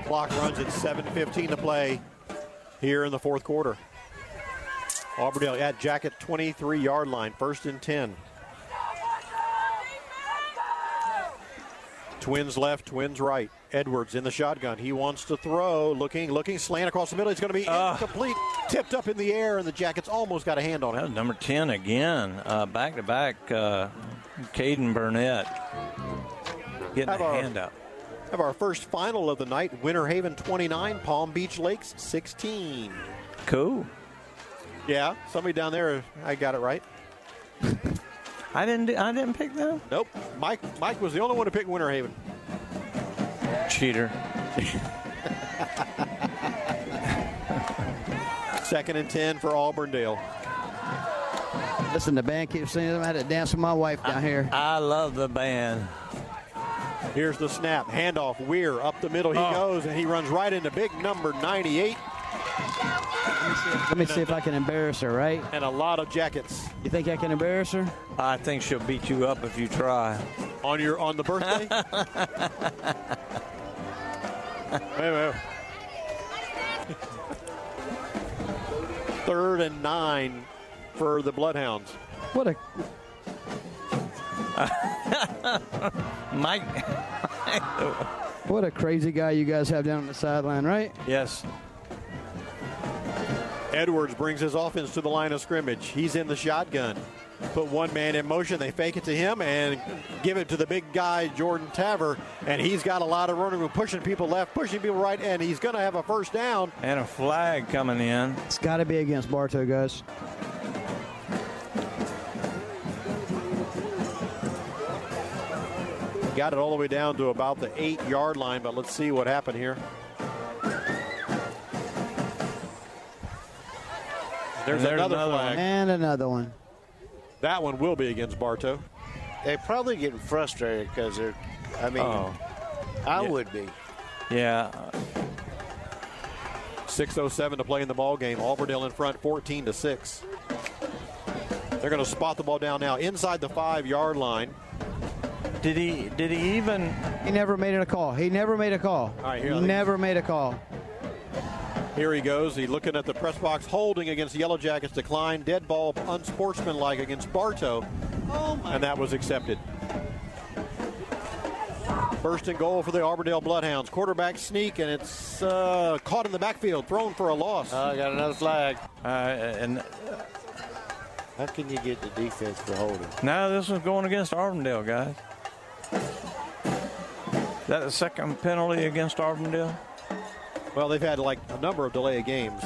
Clock runs at 7:15 to play here in the fourth quarter. Auburndale at Jacket 23-yard line, 1st and 10. Twins left, twins right. Edwards in the shotgun. He wants to throw. Looking, slant across the middle. It's going to be incomplete. Tipped up in the air, and the Jackets almost got a hand on it. That was number 10 again. Back-to-back, Caden Burnett getting a hand up. Have our first final of the night. Winter Haven 29, Palm Beach Lakes 16. Cool. Yeah, somebody down there, I got it right. I didn't pick them? Nope. Mike was the only one to pick Winter Haven. Cheater. 2nd and 10 for Auburndale. Listen, the band keeps singing. I had to dance with my wife down here. I love the band. Here's the snap. Handoff. Weir up the middle. He goes, and he runs right into big number 98. Let me see if I can embarrass her, right? And a lot of Jackets. You think I can embarrass her? I think she'll beat you up if you try. On the birthday? Wait. 3rd and 9 for the Bloodhounds. What a... Mike. What a crazy guy you guys have down on the sideline, right? Yes. Edwards brings his offense to the line of scrimmage. He's in the shotgun. Put one man in motion. They fake it to him and give it to the big guy, Jordan Taver. And he's got a lot of running room, pushing people left, pushing people right, and he's going to have a first down. And a flag coming in. It's got to be against Bartow, guys. Got it all the way down to about the 8-yard line, but let's see what happened here. There's another flag. And another one. That one will be against Bartow. They're probably getting frustrated because they're, I would be. Yeah. 6:07 to play in the ball game. Auburndale in front, 14-6. They're going to spot the ball down now inside the 5-yard line. Did he even? He never made it a call. He never made a call. All right, here. He never made a call. Here he goes. He's looking at the press box, holding against the Yellow Jackets. Decline. Dead ball, unsportsmanlike against Bartow. And that was accepted. 1st and goal for the Auburndale Bloodhounds. Quarterback sneak, and it's caught in the backfield, thrown for a loss. I got another flag. And how can you get the defense for holding? now this was going against Auburndale, guys. Is that the second penalty against Auburndale? Well, they've had like a number of delay of games.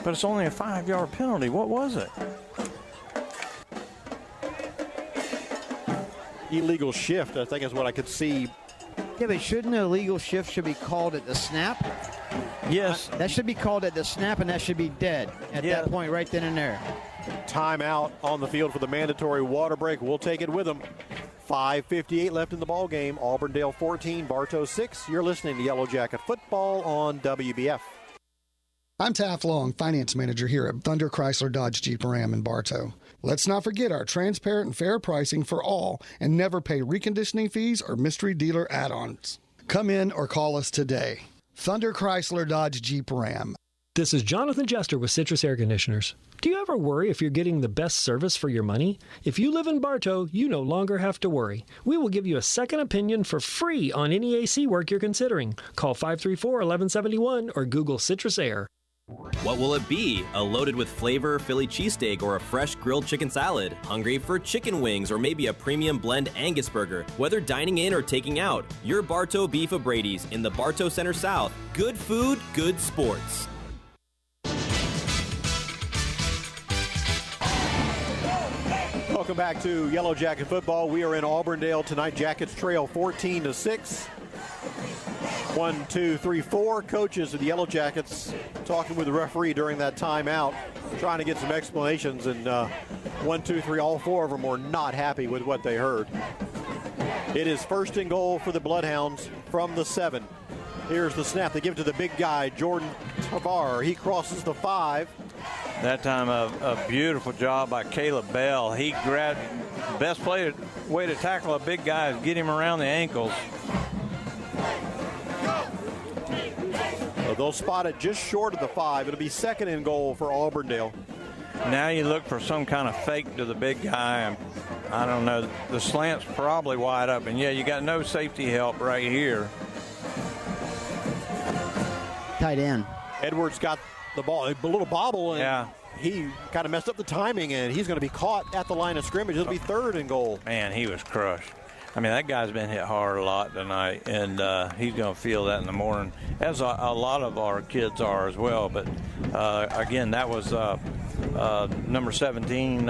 But it's only a 5-yard penalty. What was it? Illegal shift, I think is what I could see. Yeah, but shouldn't an illegal shift should be called at the snap? Yes. That should be called at the snap, and that should be dead at that point right then and there. Timeout on the field for the mandatory water break. We'll take it with them. 5:58 left in the ball game. Auburndale 14, Bartow 6. You're listening to Yellow Jacket Football on WBF. I'm Taft Long, Finance Manager here at Thunder Chrysler Dodge Jeep Ram in Bartow. Let's not forget our transparent and fair pricing for all and never pay reconditioning fees or mystery dealer add-ons. Come in or call us today. Thunder Chrysler Dodge Jeep Ram. This is Jonathan Jester with Citrus Air Conditioners. Do you ever worry if you're getting the best service for your money? If you live in Bartow, you no longer have to worry. We will give you a second opinion for free on any AC work you're considering. Call 534-1171 or Google Citrus Air. What will it be? A loaded with flavor Philly cheesesteak or a fresh grilled chicken salad? Hungry for chicken wings or maybe a premium blend Angus burger? Whether dining in or taking out, your Bartow Beef O'Brady's in the Bartow Center South. Good food, good sports. Welcome back to Yellow Jacket Football. We are in Auburndale tonight. Jackets trail 14-6. 1, 2, 3, 4 coaches of the Yellow Jackets talking with the referee during that timeout, trying to get some explanations. And 1, 2, 3, all 4 of them were not happy with what they heard. It is 1st and goal for the Bloodhounds from the 7. Here's the snap. They give it to the big guy, Jordan Tavar. He crosses the 5. That time a beautiful job by Caleb Bell. He grabbed The best way to tackle a big guy is get him around the ankles. So they'll spot it just short of the 5. It'll be 2nd and goal for Auburndale. Now you look for some kind of fake to the big guy. I don't know. The slant's probably wide open. Yeah, you got no safety help right here. Tight end. Edwards got the ball, a little bobble, and yeah. He kind of messed up the timing, and he's going to be caught at the line of scrimmage. It'll be 3rd and goal. Man, he was crushed. I mean, that guy's been hit hard a lot tonight, and he's going to feel that in the morning, as a lot of our kids are as well. But, again, that was number 17,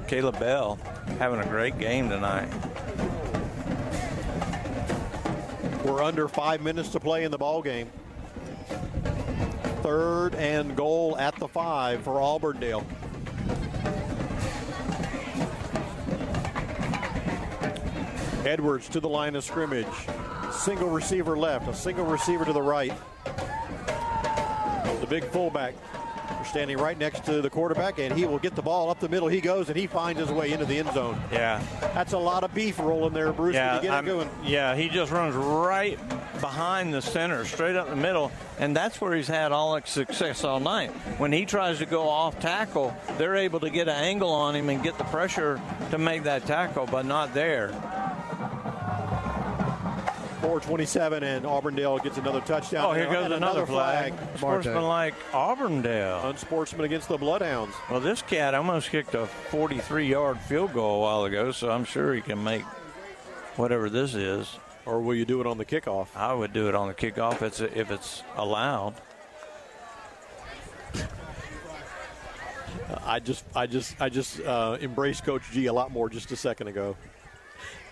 Caleb Bell, having a great game tonight. We're under 5 minutes to play in the ball game. 3rd and goal at the 5 for Auburndale. Edwards to the line of scrimmage. Single receiver left, a single receiver to the right. The big fullback standing right next to the quarterback, and he will get the ball up the middle. He goes, and he finds his way into the end zone. Yeah. That's a lot of beef rolling there, Bruce. Yeah, when you get it going. Yeah, he just runs right behind the center, straight up the middle, and that's where he's had all the success all night. When he tries to go off tackle, they're able to get an angle on him and get the pressure to make that tackle, but not there. 4:27, and Auburndale gets another touchdown. Oh, here goes another flag. Sportsmanlike Auburndale. Unsportsman against the Bloodhounds. Well, this cat almost kicked a 43-yard field goal a while ago, so I'm sure he can make whatever this is. Or will you do it on the kickoff? I would do it on the kickoff if it's allowed. I just embraced Coach G a lot more just a second ago.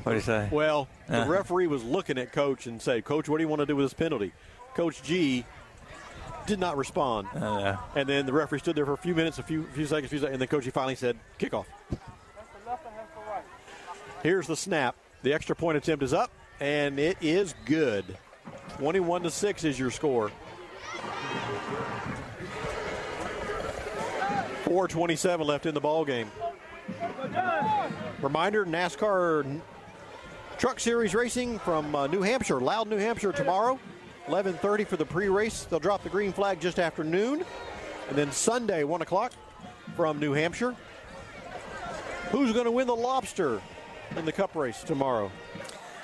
What do you say? Well, the referee was looking at Coach and said, "Coach, what do you want to do with this penalty?" Coach G did not respond. And then the referee stood there for a few minutes, a few seconds, and then Coach G finally said, "Kickoff." Here's the snap. The extra point attempt is up, and it is good. 21-6 is your score. 4:27 left in the ball game. Reminder: NASCAR Truck Series racing from New Hampshire, Loud, New Hampshire tomorrow, 11:30 for the pre-race. They'll drop the green flag just after noon, and then Sunday 1 o'clock from New Hampshire. Who's going to win the Lobster in the Cup race tomorrow?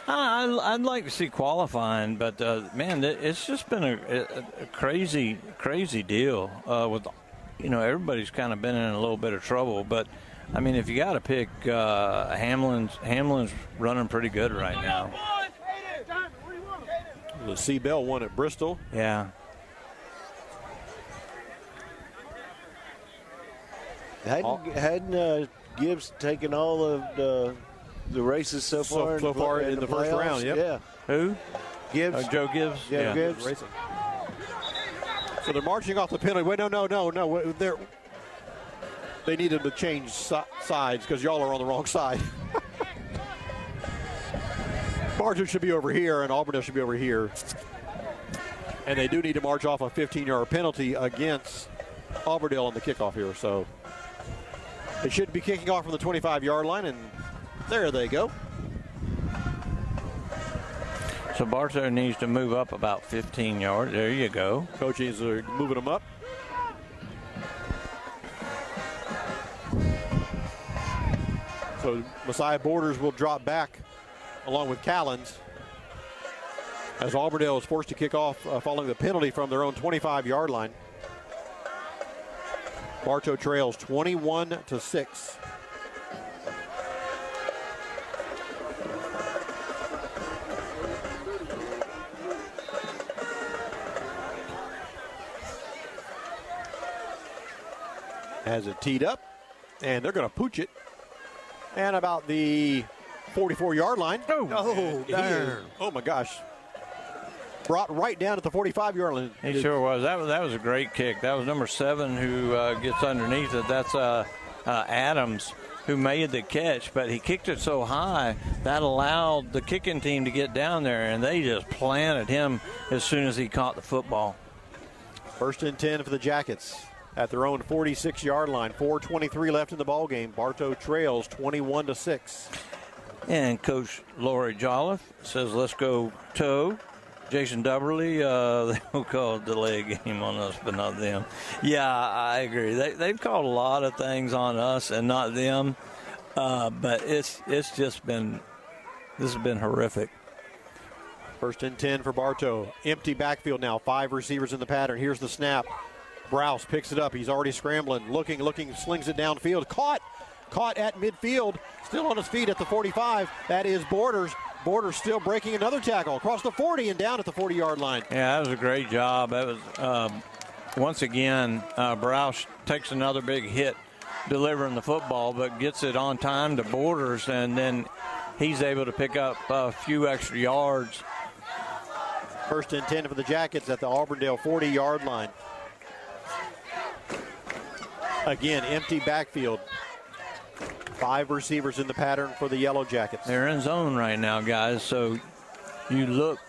I'd like to see qualifying, but man, it's just been a crazy deal with, everybody's kind of been in a little bit of trouble. But I mean, if you got to pick, Hamlin's running pretty good right now. The C. Bell won at Bristol. Yeah. Hadn't Gibbs taken all of the races so far in the first round? Yep. Yeah. Who? Gibbs. Joe Gibbs. Yeah, Gibbs. Racing. So they're marching off the penalty. Wait, no. They needed to change sides because y'all are on the wrong side. Bartow should be over here, and Auburndale should be over here. And they do need to march off a 15-yard penalty against Auburndale on the kickoff here. So they should be kicking off from the 25-yard line, and there they go. So Bartow needs to move up about 15 yards. There you go. Coaches are moving them up. So Messiah Borders will drop back along with Callens as Auburndale is forced to kick off following the penalty from their own 25-yard line. Bartow trails 21-6. Has it teed up, and they're going to pooch it. And about the 44-yard line. Oh, darn. Oh, my gosh. Brought right down at the 45-yard line. He sure was. That was a great kick. That was number 7 who gets underneath it. That's Adams who made the catch, but he kicked it so high that allowed the kicking team to get down there, and they just planted him as soon as he caught the football. 1st and 10 for the Jackets. at their own 46-yard line. 4:23 left in the ball game. Bartow trails 21-6. And Coach Laurie Jolliffe says, let's go toe. Jason Dubberly, they'll call a delay game on us, but not them. Yeah, I agree. They've called a lot of things on us and not them, but this has been horrific. 1st and 10 for Bartow. Empty backfield now. 5 receivers in the pattern. Here's the snap. Browse picks it up. He's already scrambling, looking, slings it downfield. Caught at midfield. Still on his feet at the 45. That is Borders. Borders still breaking another tackle across the 40 and down at the 40-yard line. Yeah, that was a great job. That was, once again, Browse takes another big hit delivering the football, but gets it on time to Borders, and then he's able to pick up a few extra yards. 1st and 10 for the Jackets at the Auburndale 40-yard line. Again, empty backfield. 5 receivers in the pattern for the Yellow Jackets. They're in zone right now, guys, so you look.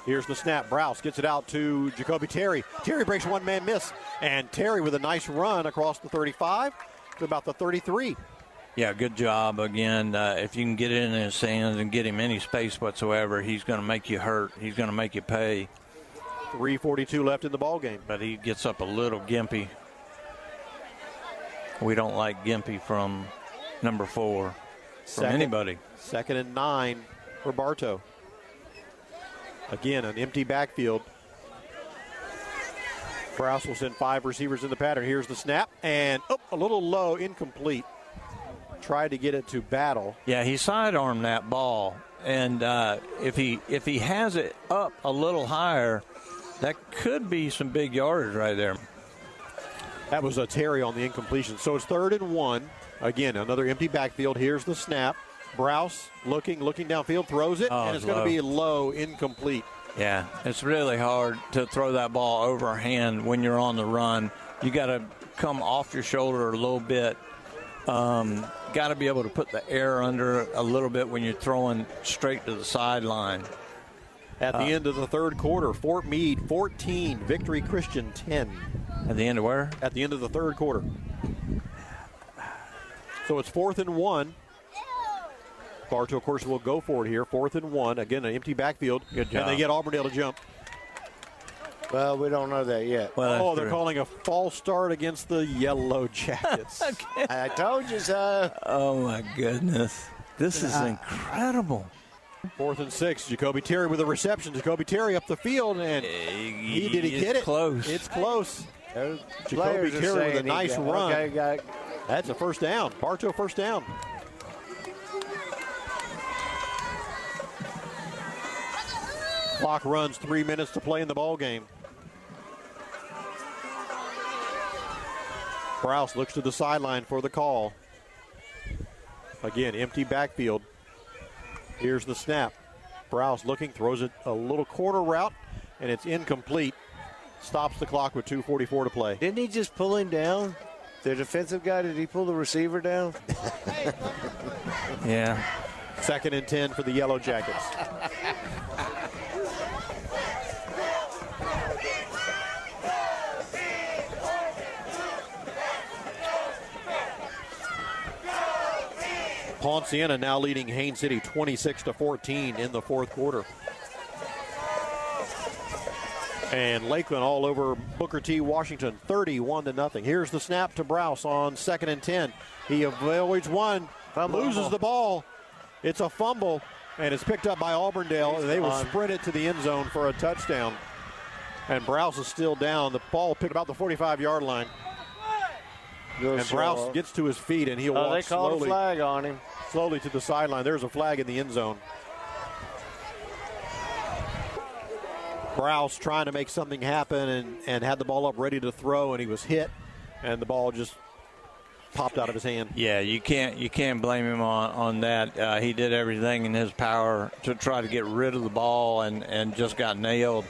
Here's the snap. Browse gets it out to Jacoby Terry. Terry breaks one-man miss, and Terry with a nice run across the 35 to about the 33. Yeah, good job again. If you can get it in his hands and get him any space whatsoever, he's going to make you hurt. He's going to make you pay. 3:42 left in the ball game. But he gets up a little gimpy. We don't like gimpy from number 4 from anybody. 2nd and 9 for Bartow. Again, an empty backfield. Browse will send 5 receivers in the pattern. Here's the snap, and a little low, incomplete. Tried to get it to Battle. Yeah, he sidearmed that ball, and if he has it up a little higher, that could be some big yardage right there. That was a Terry on the incompletion. So it's 3rd and 1. Again, another empty backfield. Here's the snap. Browse looking downfield, throws it, and it's going to be low, incomplete. Yeah, it's really hard to throw that ball overhand when you're on the run. You got to come off your shoulder a little bit. Got to be able to put the air under a little bit when you're throwing straight to the sideline. At the end of the 3rd quarter, Fort Meade 14, Victory Christian 10. At the end of where? At the end of the 3rd quarter. So it's 4th and 1. Bartow, of course, will go for it here. 4th and 1. Again, an empty backfield. Good job. And they get Auburndale to jump. Well, we don't know that yet. Well, they're calling a false start against the Yellow Jackets. I told you so. Oh, my goodness. This is incredible. 4th and 6. Jacoby Terry with a reception. Jacoby Terry up the field, and did he get it? Close. It's close. Jacoby Terry with a nice run. Okay, that's a first down. Bartow first down. Clock runs, 3 minutes to play in the ball game. Browse looks to the sideline for the call. Again, empty backfield. Here's the snap. Browse looking, throws it a little corner route, and it's incomplete. Stops the clock with 2:44 to play. Didn't he just pull him down? The defensive guy, did he pull the receiver down? Yeah. 2nd and 10 for the Yellow Jackets. Ponciana now leading Haines City 26-14 in the 4th quarter. And Lakeland all over Booker T. Washington 31-0. Here's the snap to Browse on 2nd and 10. He avoids one, loses the ball. It's a fumble, and it's picked up by Auburndale. And they will sprint it to the end zone for a touchdown. And Browse is still down. The ball picked about the 45-yard line. And Browse gets to his feet, and he'll walk they called a flag on him. Slowly to the sideline. There's a flag in the end zone. Browse trying to make something happen and had the ball up ready to throw, and he was hit, and the ball just popped out of his hand. Yeah, you can't blame him on that. He did everything in his power to try to get rid of the ball and just got nailed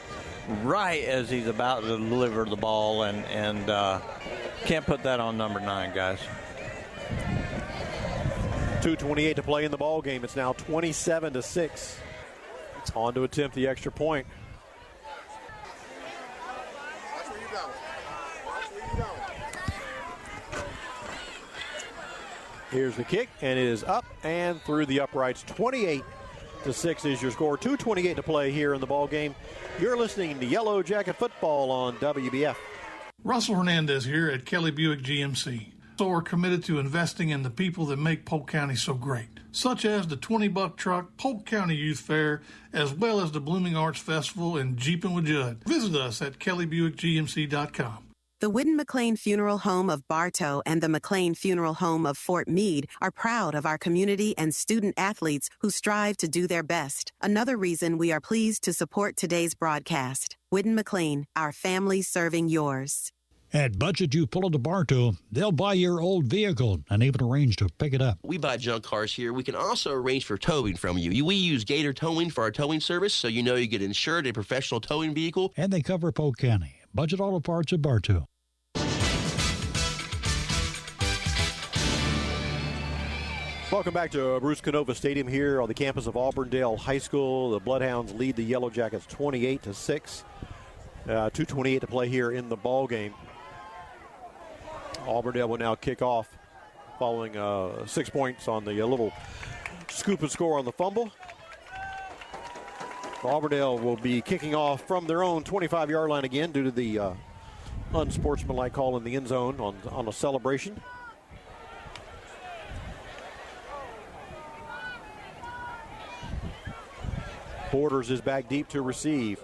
right as he's about to deliver the ball, and can't put that on number 9, guys. 2:28 to play in the ball game. It's now 27-6. On to attempt the extra point. Here's the kick, and it is up and through the uprights. 28-6 is your score. 2:28 to play here in the ball game. You're listening to Yellow Jacket Football on WBF. Russell Hernandez here at Kelly Buick GMC. So we're committed to investing in the people that make Polk County so great, such as the 20-buck truck, Polk County Youth Fair, as well as the Blooming Arts Festival and Jeepin' with Judd. Visit us at kellybuickgmc.com. The Whitten McLean Funeral Home of Bartow and the McLean Funeral Home of Fort Meade are proud of our community and student athletes who strive to do their best. Another reason we are pleased to support today's broadcast. Whitten McLean, our family serving yours. At Budget You Pull to Bartow, they'll buy your old vehicle and even arrange to pick it up. We buy junk cars here. We can also arrange for towing from you. We use Gator Towing for our towing service, so you know you get insured a professional towing vehicle. And they cover Polk County. Budget Auto Parts at Bartow. Welcome back to Bruce Canova Stadium here on the campus of Auburndale High School. The Bloodhounds lead the Yellow Jackets 28-6. 2:28 to play here in the ball game. Auburndale will now kick off following 6 points on the little scoop and score on the fumble. Auburndale will be kicking off from their own 25-yard line again due to the unsportsmanlike call in the end zone on a celebration. Borders is back deep to receive.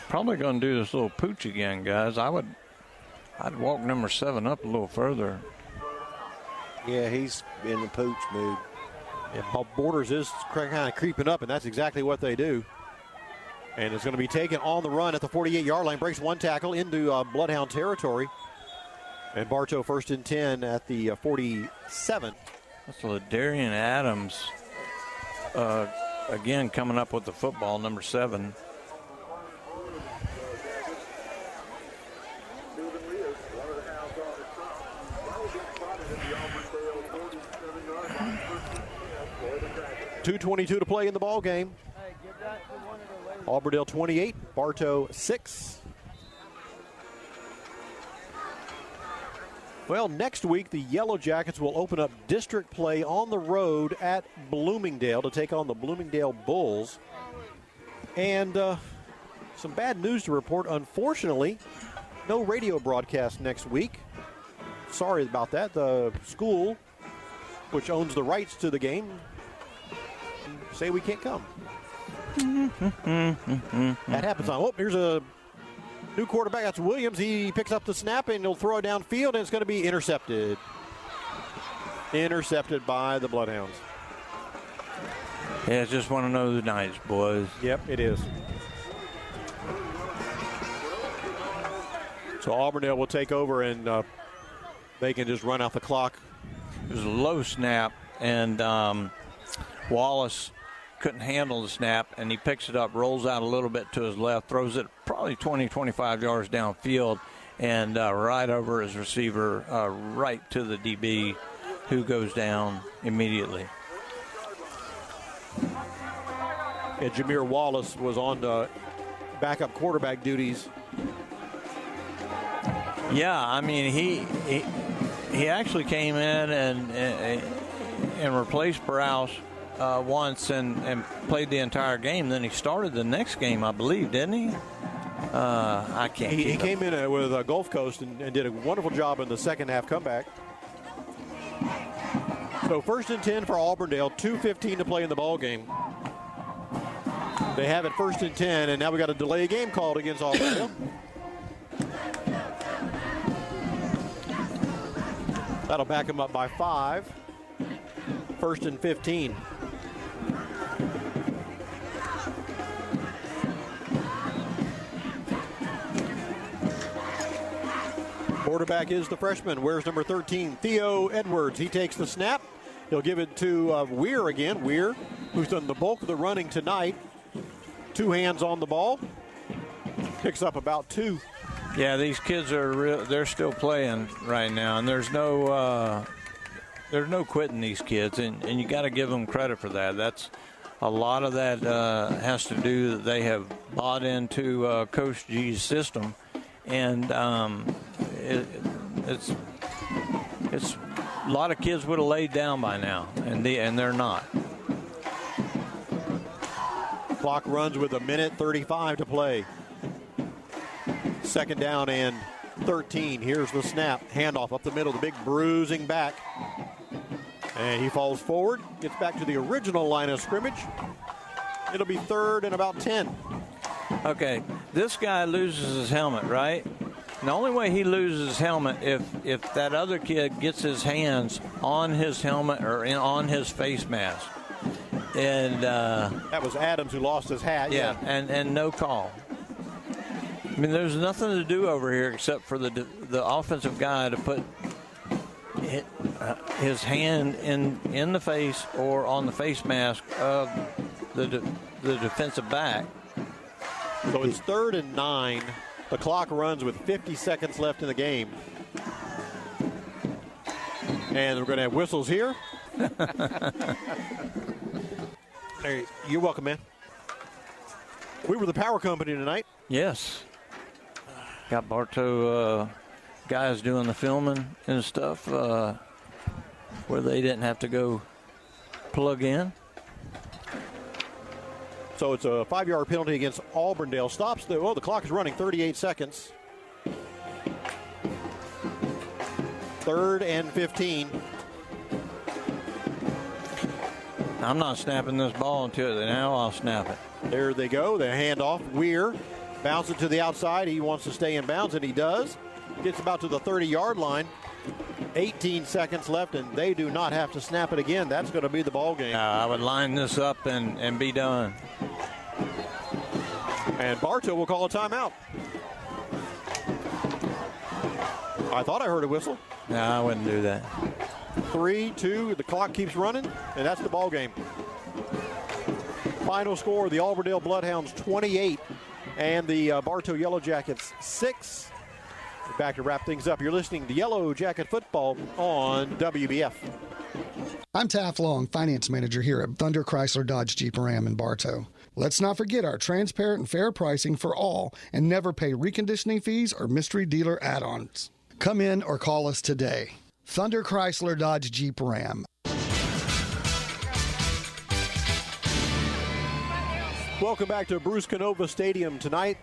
Probably going to do this little pooch again, guys. I'd walk number 7 up a little further. Yeah, he's in the pooch mood. Yeah, Borders is kind of creeping up, and that's exactly what they do. And it's going to be taken on the run at the 48-yard line. Breaks one tackle into Bloodhound territory. And Bartow first and 10 at the 47. That's LaDarian Adams, again, coming up with the football, number 7. .222 to play in the ball game. Auburndale 28, Bartow 6. Well, next week the Yellow Jackets will open up district play on the road at Bloomingdale to take on the Bloomingdale Bulls. And some bad news to report. Unfortunately, no radio broadcast next week. Sorry about that. The school, which owns the rights to the game, say we can't come. That happens. Oh, here's a new quarterback. That's Williams. He picks up the snap and he'll throw it downfield, and it's going to be intercepted. Intercepted by the Bloodhounds. Yeah, it's just one of those nights, boys. Yep, it is. So Auburndale will take over, and they can just run out the clock. It was a low snap, and Wallace couldn't handle the snap, and he picks it up, rolls out a little bit to his left, throws it probably 20, 25 yards downfield, and right over his receiver, right to the DB, who goes down immediately. And Jameer Wallace was on the backup quarterback duties. Yeah, I mean, he actually came in and replaced Prowse once and played the entire game. Then he started the next game, I believe, didn't he? I can't. He came in with Gulf Coast and did a wonderful job in the second half comeback. So first and 10 for Auburndale, 2:15 to play in the ball game. They have it first and 10, and now we got a delay game called against Auburndale. That'll back them up by 5. First and 15. Quarterback is the freshman. Wears number 13, Theo Edwards. He takes the snap. He'll give it to Weir again. Weir, who's done the bulk of the running tonight. 2 hands on the ball. Picks up about 2. Yeah, these kids they're still playing right now, and there's no quitting these kids, and you got to give them credit for that. That's a lot of that has to do that they have bought into Coach G's system, And it's a lot of kids would have laid down by now, and they're not. Clock runs with 1:35 to play. Second down and 13. Here's the snap. Handoff up the middle. The big bruising back. And he falls forward. Gets back to the original line of scrimmage. It'll be third and about 10. Okay, this guy loses his helmet, right? And the only way he loses his helmet if that other kid gets his hands on his helmet or on his face mask. And that was Adams who lost his hat. Yeah, and no call. I mean, there's nothing to do over here except for the offensive guy to put his hand in the face or on the face mask of the defensive back. So it's 3rd and 9. The clock runs with 50 seconds left in the game. And we're going to have whistles here. Hey, you're welcome, man. We were the power company tonight. Yes. Got Bartow guys doing the filming and stuff where they didn't have to go plug in. So it's a 5-yard penalty against Auburndale. Stops the clock is running 38 seconds. 3rd and 15. I'm not snapping this ball until now I'll snap it. There they go. The handoff. Weir bounces it to the outside. He wants to stay in bounds, and he does. Gets about to the 30-yard line. 18 seconds left, and they do not have to snap it again. That's going to be the ball game. I would line this up and be done. And Bartow will call a timeout. I thought I heard a whistle. No, I wouldn't do that. 3-2, the clock keeps running, and that's the ball game. Final score, the Auburndale Bloodhounds 28 and the Bartow Yellow Jackets 6. Back to wrap things up. You're listening to Yellow Jacket Football on WBF. I'm Taft Long, Finance Manager here at Thunder Chrysler Dodge Jeep Ram in Bartow. Let's not forget our transparent and fair pricing for all and never pay reconditioning fees or mystery dealer add-ons. Come in or call us today. Thunder Chrysler Dodge Jeep Ram. Welcome back to Bruce Canova Stadium tonight.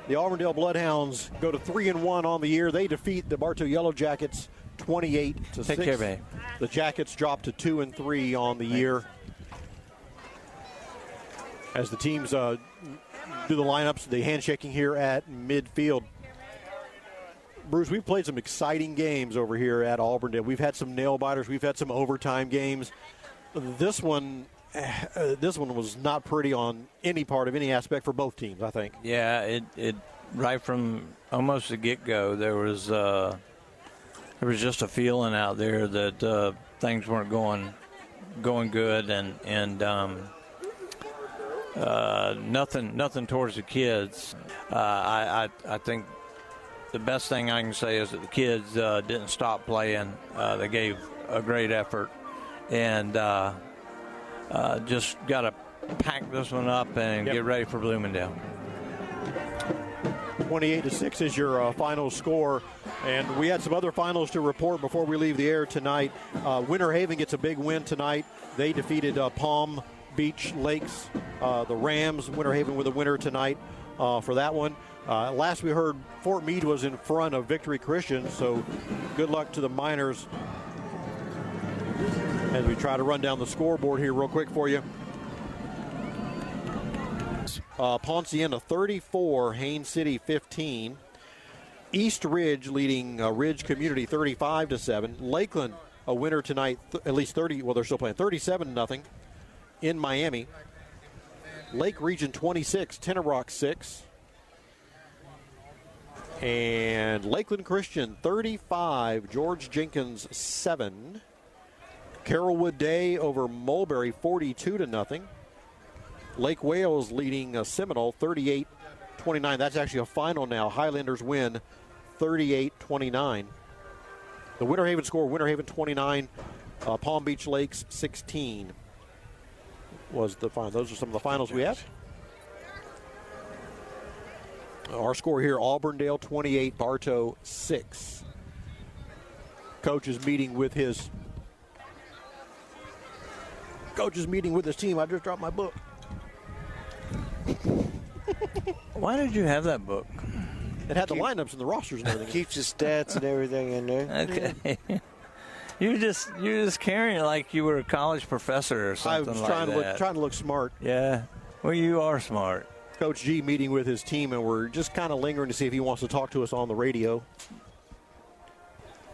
The Auburndale Bloodhounds go to 3-1 on the year. They defeat the Bartow Yellow Jackets 28-6. Take care, babe. The Jackets drop to 2-3 on the year. As the teams do the lineups, the handshaking here at midfield. Bruce, we've played some exciting games over here at Auburndale. We've had some nail biters. We've had some overtime games. This one was not pretty on any part of any aspect for both teams, I think. Yeah, it right from almost the get-go, there was just a feeling out there that things weren't going good, and nothing towards the kids. I think the best thing I can say is that the kids didn't stop playing. They gave a great effort, and just got to pack this one up and get ready for Bloomingdale. 28-6 is your final score, and we had some other finals to report before we leave the air tonight. Winter Haven gets a big win tonight. They defeated Palm Beach Lakes. The Rams, Winter Haven with a winner tonight for that one. Last we heard, Fort Meade was in front of Victory Christian, so good luck to the Miners as we try to run down the scoreboard here real quick for you. Ponciana 34, Haines City 15. East Ridge leading Ridge Community 35-7. Lakeland a winner tonight, at least 30. Well, they're still playing 37-0 in Miami. Lake Region 26, Tenorock 6. And Lakeland Christian 35, George Jenkins 7. Carrollwood Day over Mulberry 42-0. Lake Wales leading Seminole 38-29. That's actually a final now. Highlanders win 38-29. The Winter Haven score, Winter Haven 29, Palm Beach Lakes 16 was the final. Those are some of the finals we have. Our score here, Auburndale 28, Bartow 6. Coach is meeting with his team. I just dropped my book. Why did you have that book? It had the lineups and the rosters and everything. Keeps the stats and everything in there. Okay. You're just carrying it like you were a college professor or something like that. I was trying to look smart. Yeah. Well, you are smart. Coach G meeting with his team, and we're just kind of lingering to see if he wants to talk to us on the radio.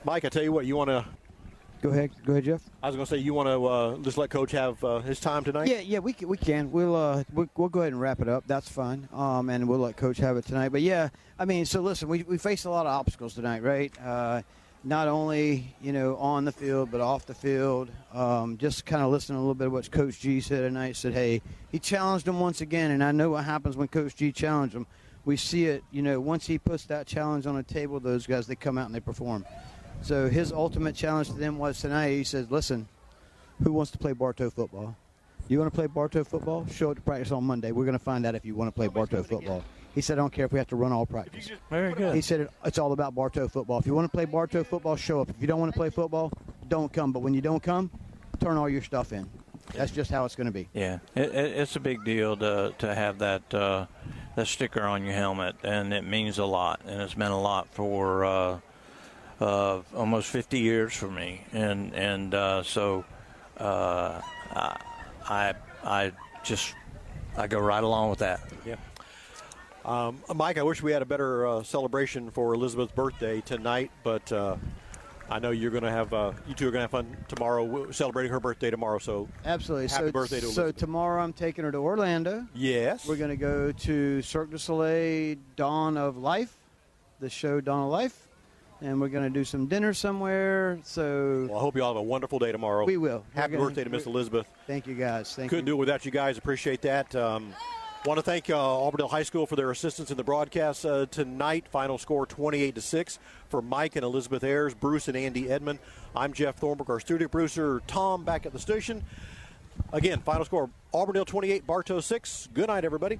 Mike, I tell you what, you want to... Go ahead, Jeff. I was going to say, you want to just let Coach have his time tonight? Yeah, we can. We'll go ahead and wrap it up. That's fine. And we'll let Coach have it tonight. But yeah, I mean, so listen, we faced a lot of obstacles tonight, right? Not only on the field but off the field. Just kind of listening a little bit of what Coach G said tonight. Said, hey, he challenged them once again, and I know what happens when Coach G challenged them. We see it. Once he puts that challenge on the table, those guys, they come out and they perform. So his ultimate challenge to them was tonight, he said, listen, who wants to play Bartow football? You want to play Bartow football? Show up to practice on Monday. We're going to find out if you want to play Bartow football. He said, I don't care if we have to run all practice. Very good. He said, it's all about Bartow football. If you want to play Bartow football, show up. If you don't want to play football, don't come. But when you don't come, turn all your stuff in. That's just how it's going to be. Yeah, it's a big deal to have that sticker on your helmet, and it means a lot, and it's meant a lot for almost 50 years for me, and so I go right along with that. Yeah. Mike, I wish we had a better celebration for Elizabeth's birthday tonight, but I know you're going to have you two are going to have fun tomorrow, celebrating her birthday tomorrow. So absolutely, happy birthday to Elizabeth. So tomorrow I'm taking her to Orlando. Yes, we're going to go to Cirque du Soleil Dawn of Life, the show Dawn of Life. And we're going to do some dinner somewhere. So well, I hope you all have a wonderful day tomorrow. We will. Happy birthday to Miss Elizabeth. Thank you, guys. Couldn't do it without you guys. Appreciate that. Want to thank Auburndale High School for their assistance in the broadcast tonight. Final score 28-6 for Mike and Elizabeth Ayers, Bruce and Andy Edmond. I'm Jeff Thornburg, our studio producer Tom back at the station. Again, final score Auburndale 28, Bartow 6. Good night, everybody.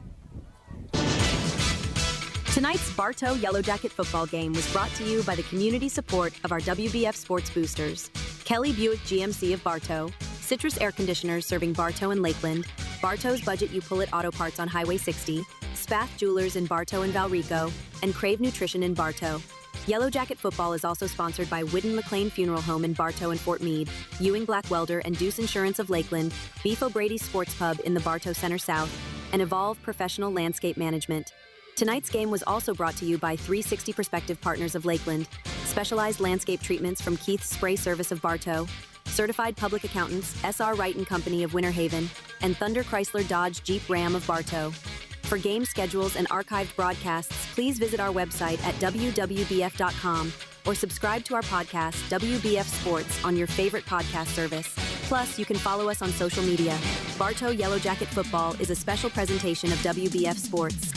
Tonight's Bartow Yellow Jacket football game was brought to you by the community support of our WBF Sports Boosters, Kelly Buick GMC of Bartow, Citrus Air Conditioners serving Bartow and Lakeland, Bartow's Budget You Pull It Auto Parts on Highway 60, Spath Jewelers in Bartow and Valrico, and Crave Nutrition in Bartow. Yellow Jacket football is also sponsored by Whidden McLean Funeral Home in Bartow and Fort Meade, Ewing Black Welder and Deuce Insurance of Lakeland, Beef O'Brady's Sports Pub in the Bartow Center South, and Evolve Professional Landscape Management. Tonight's game was also brought to you by 360 Perspective Partners of Lakeland, specialized landscape treatments from Keith's Spray Service of Bartow, certified public accountants SR Wright & Company of Winter Haven, and Thunder Chrysler Dodge Jeep Ram of Bartow. For game schedules and archived broadcasts, please visit our website at wwbf.com or subscribe to our podcast, WBF Sports, on your favorite podcast service. Plus, you can follow us on social media. Bartow Yellow Jacket Football is a special presentation of WBF Sports.